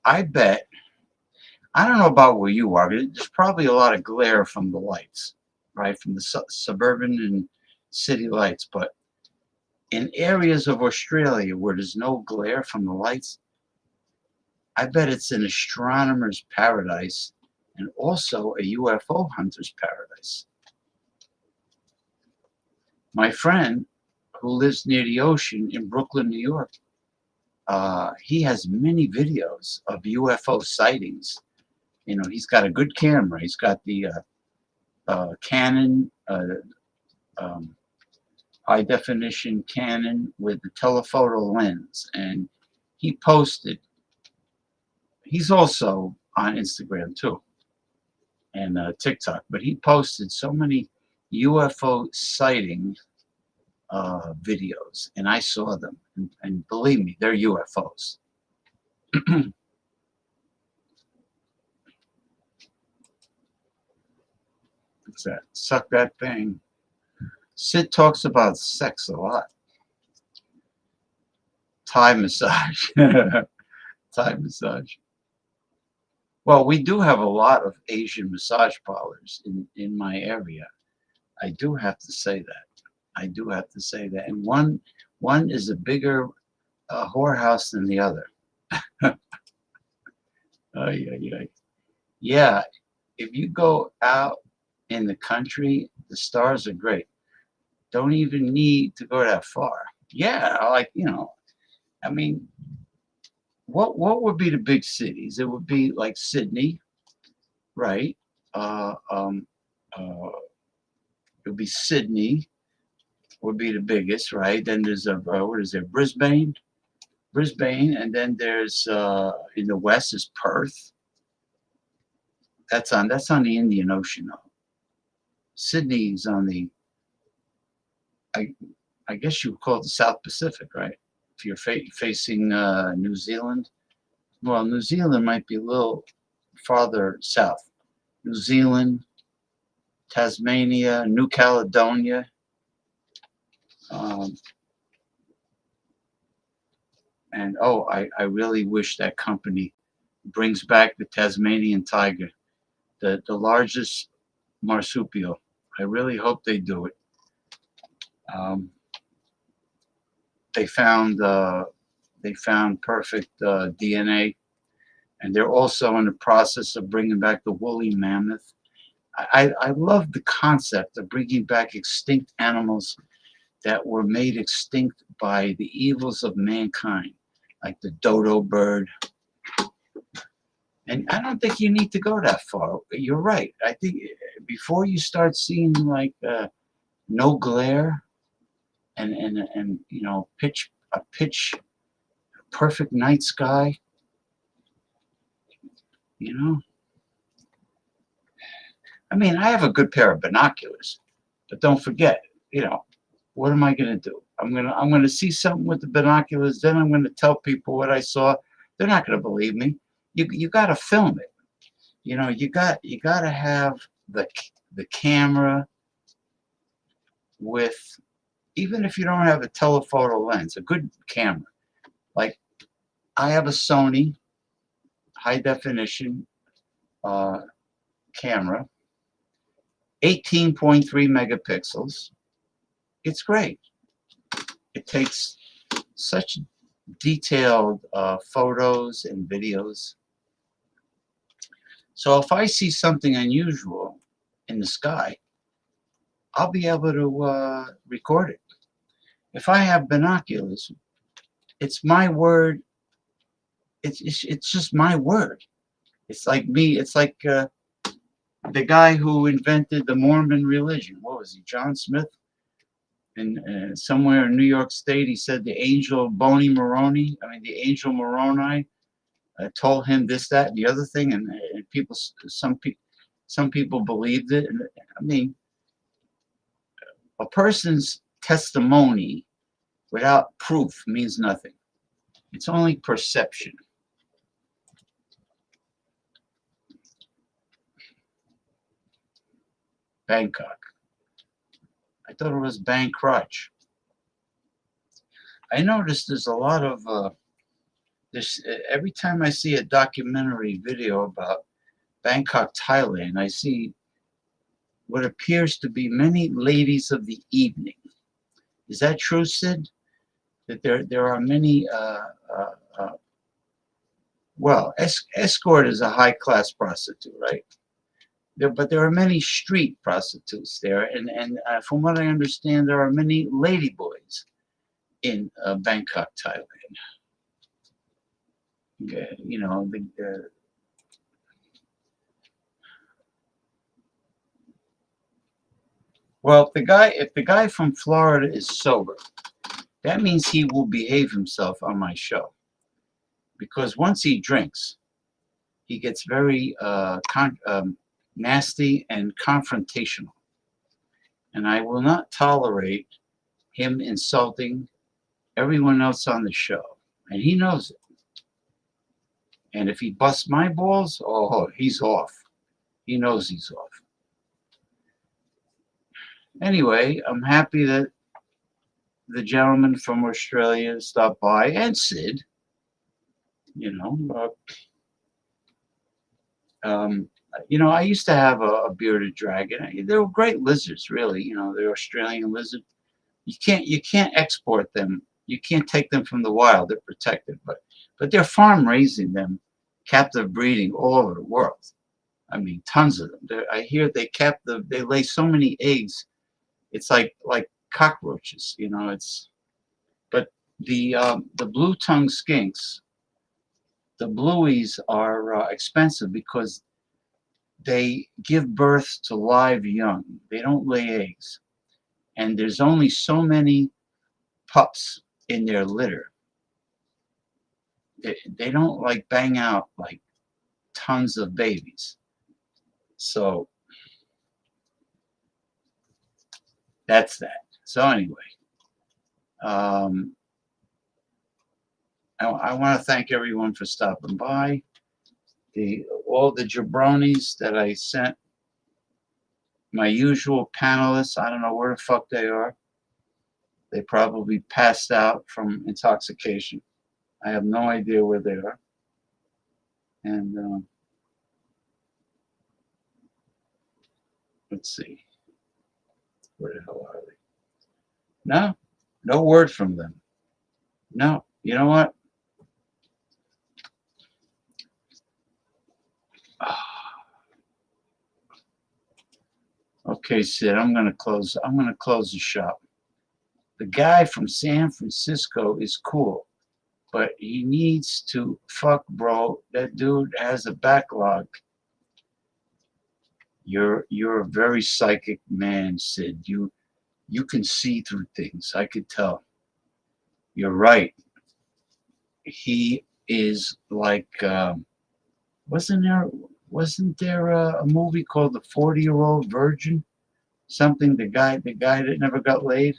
Speaker 1: I bet, I don't know about where you are, but there's probably a lot of glare from the lights, right? From the suburban and city lights. But in areas of Australia where there's no glare from the lights, I bet it's an astronomer's paradise and also a UFO hunter's paradise. My friend who lives near the ocean in Brooklyn, New York, he has many videos of UFO sightings. He's got a good camera. He's got the Canon, high definition Canon with the telephoto lens. And he posted, he's also on Instagram too, and TikTok, but he posted so many UFO sighting videos, and I saw them, and believe me, they're UFOs. What's that? Suck that thing. Sid talks about sex a lot. Thai massage. Thai massage. Well, we do have a lot of Asian massage parlors in my area. I do have to say that. I do have to say that. And one is a bigger whorehouse than the other. Yeah, if you go out in the country, the stars are great. Don't even need to go that far. Yeah, I mean, what would be the big cities? It would be like Sydney, right? It would be Sydney would be the biggest, right? Then there's what is there? Brisbane, Brisbane, and then there's in the west is Perth. That's on the Indian Ocean. Though. Sydney's on the I guess you would call it the South Pacific, right? If you're facing New Zealand. Well, New Zealand might be a little farther south. New Zealand, Tasmania, New Caledonia. And I really wish that company brings back the Tasmanian tiger, the largest marsupial. I really hope they do it. They found perfect DNA, and they're also in the process of bringing back the woolly mammoth. I love the concept of bringing back extinct animals that were made extinct by the evils of mankind, like the dodo bird. And I don't think you need to go that far. You're right. I think before you start seeing like no glare and you know pitch perfect night sky, you know. I mean, I have a good pair of binoculars, but don't forget, you know, what am I going to do? I'm gonna see something with the binoculars, then I'm going to tell people what I saw. They're not going to believe me. You got to film it. You know, you got to have the camera with, even if you don't have a telephoto lens, a good camera. Like I have a Sony high definition camera, 18.3 megapixels. It's great. It takes such detailed photos and videos. So if I see something unusual in the sky, I'll be able to record it. If I have binoculars, it's my word. It's just my word. It's like me. It's like the guy who invented the Mormon religion. What was he, John Smith? And somewhere in New York State, he said the angel the angel Moroni told him this, that, and the other thing, and some people believed it. And I mean, a person's testimony without proof means nothing. It's only perception. Bangkok. I thought it was Bangkok. I noticed there's a lot of every time I see a documentary video about Bangkok, Thailand, I see what appears to be many ladies of the evening. Is that true, Sid? That there are many. Well, escort is a high-class prostitute, right? But there are many street prostitutes there, and from what I understand, there are many ladyboys in Bangkok, Thailand. You know, well, if the guy from Florida is sober, that means he will behave himself on my show. Because once he drinks, he gets very nasty and confrontational. And I will not tolerate him insulting everyone else on the show. And he knows it. And if he busts my balls, oh, he's off. He knows he's off. Anyway, I'm happy that the gentleman from Australia stopped by, and Sid, you know. I used to have a bearded dragon. They were great lizards, really. You know, they're Australian lizard. You can't export them. You can't take them from the wild. They're protected, but they're farm raising them, captive breeding all over the world. I mean, tons of them. I hear they lay so many eggs. It's like cockroaches. You know, but the blue-tongued skinks, the blueies are expensive because they give birth to live young. They don't lay eggs. And there's only so many pups in their litter. they don't like bang out like tons of babies. So that's that. So anyway, I want to thank everyone for stopping by. All the jabronis that I sent, my usual panelists, I don't know where the fuck they are. They probably passed out from intoxication. I have no idea where they are. And let's see. Where the hell are they? No word from them. No, you know what? Okay, Sid, I'm gonna close the shop. The guy from San Francisco is cool, but he needs to fuck, bro. That dude has a backlog. You're a very psychic man, Sid. You can see through things. I could tell. You're right. He is like wasn't there a movie called The 40-Year-Old Virgin? Something the guy that never got laid?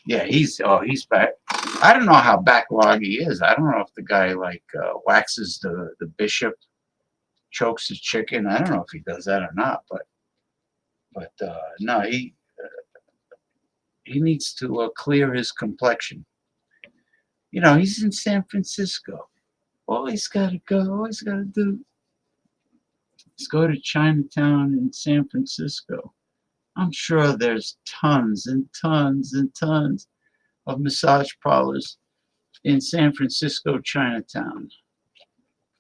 Speaker 1: Yeah, he's back. I don't know how backlog he is. I don't know if the guy like waxes the bishop, chokes his chicken. I don't know if he does that or not, but no, he needs to clear his complexion. You know, he's in San Francisco. All he's got to do is go to Chinatown in San Francisco. I'm sure there's tons and tons and tons of massage parlors in San Francisco, Chinatown.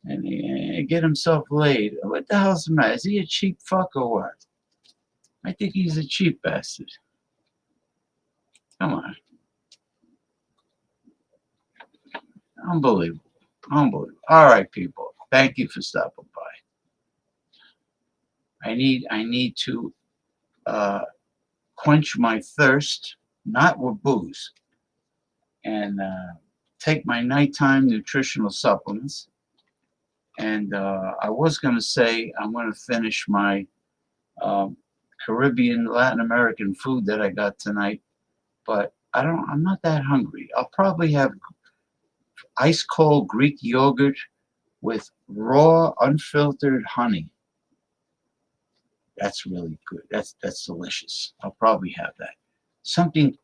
Speaker 1: And he get himself laid. What the hell's the matter? Is he a cheap fuck or what? I think he's a cheap bastard. Come on. Unbelievable. Unbelievable. All right, people. Thank you for stopping by. I need to quench my thirst, not with booze, and take my nighttime nutritional supplements. And I was going to say I'm going to finish my Caribbean, Latin American food that I got tonight, but I'm not that hungry. I'll probably have ice cold Greek yogurt with raw, unfiltered honey. That's really good. That's delicious. I'll probably have that. Something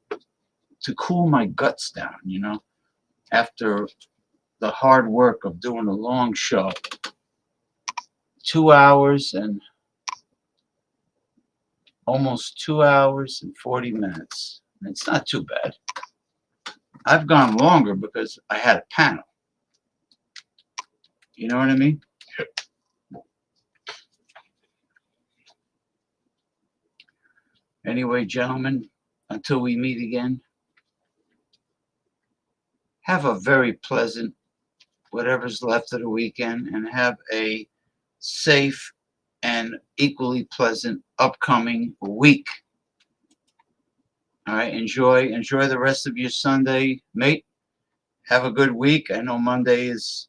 Speaker 1: to cool my guts down, you know, after the hard work of doing a long show. 2 hours and almost 2 hours and 40 minutes. It's not too bad. I've gone longer because I had a panel. You know what I mean? Anyway, gentlemen, until we meet again, have a very pleasant whatever's left of the weekend, and have a safe and equally pleasant upcoming week. All right, enjoy the rest of your Sunday, mate. Have a good week. I know Monday is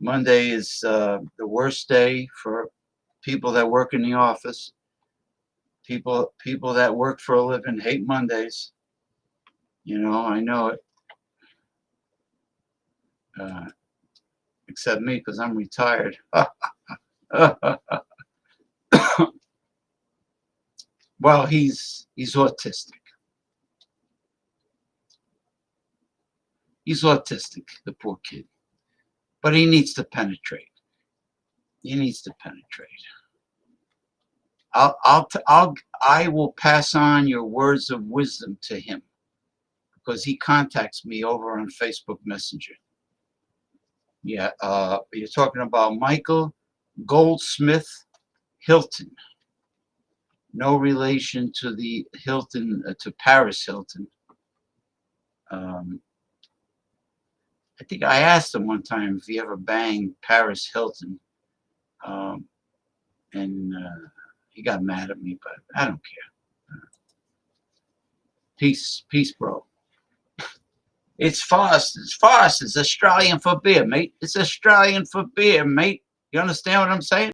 Speaker 1: the worst day for people that work in the office. People that work for a living hate Mondays. You know, I know it. Except me, because I'm retired. Well, he's autistic. He's autistic, the poor kid. But he needs to penetrate. He needs to penetrate. I will pass on your words of wisdom to him, because he contacts me over on Facebook Messenger. Yeah, you're talking about Michael Goldsmith Hilton. No relation to the Hilton, to Paris Hilton. I think I asked him one time if he ever banged Paris Hilton, and he got mad at me, but I don't care. Peace, bro. It's fast. It's fast. It's Australian for beer, mate. It's Australian for beer, mate. You understand what I'm saying?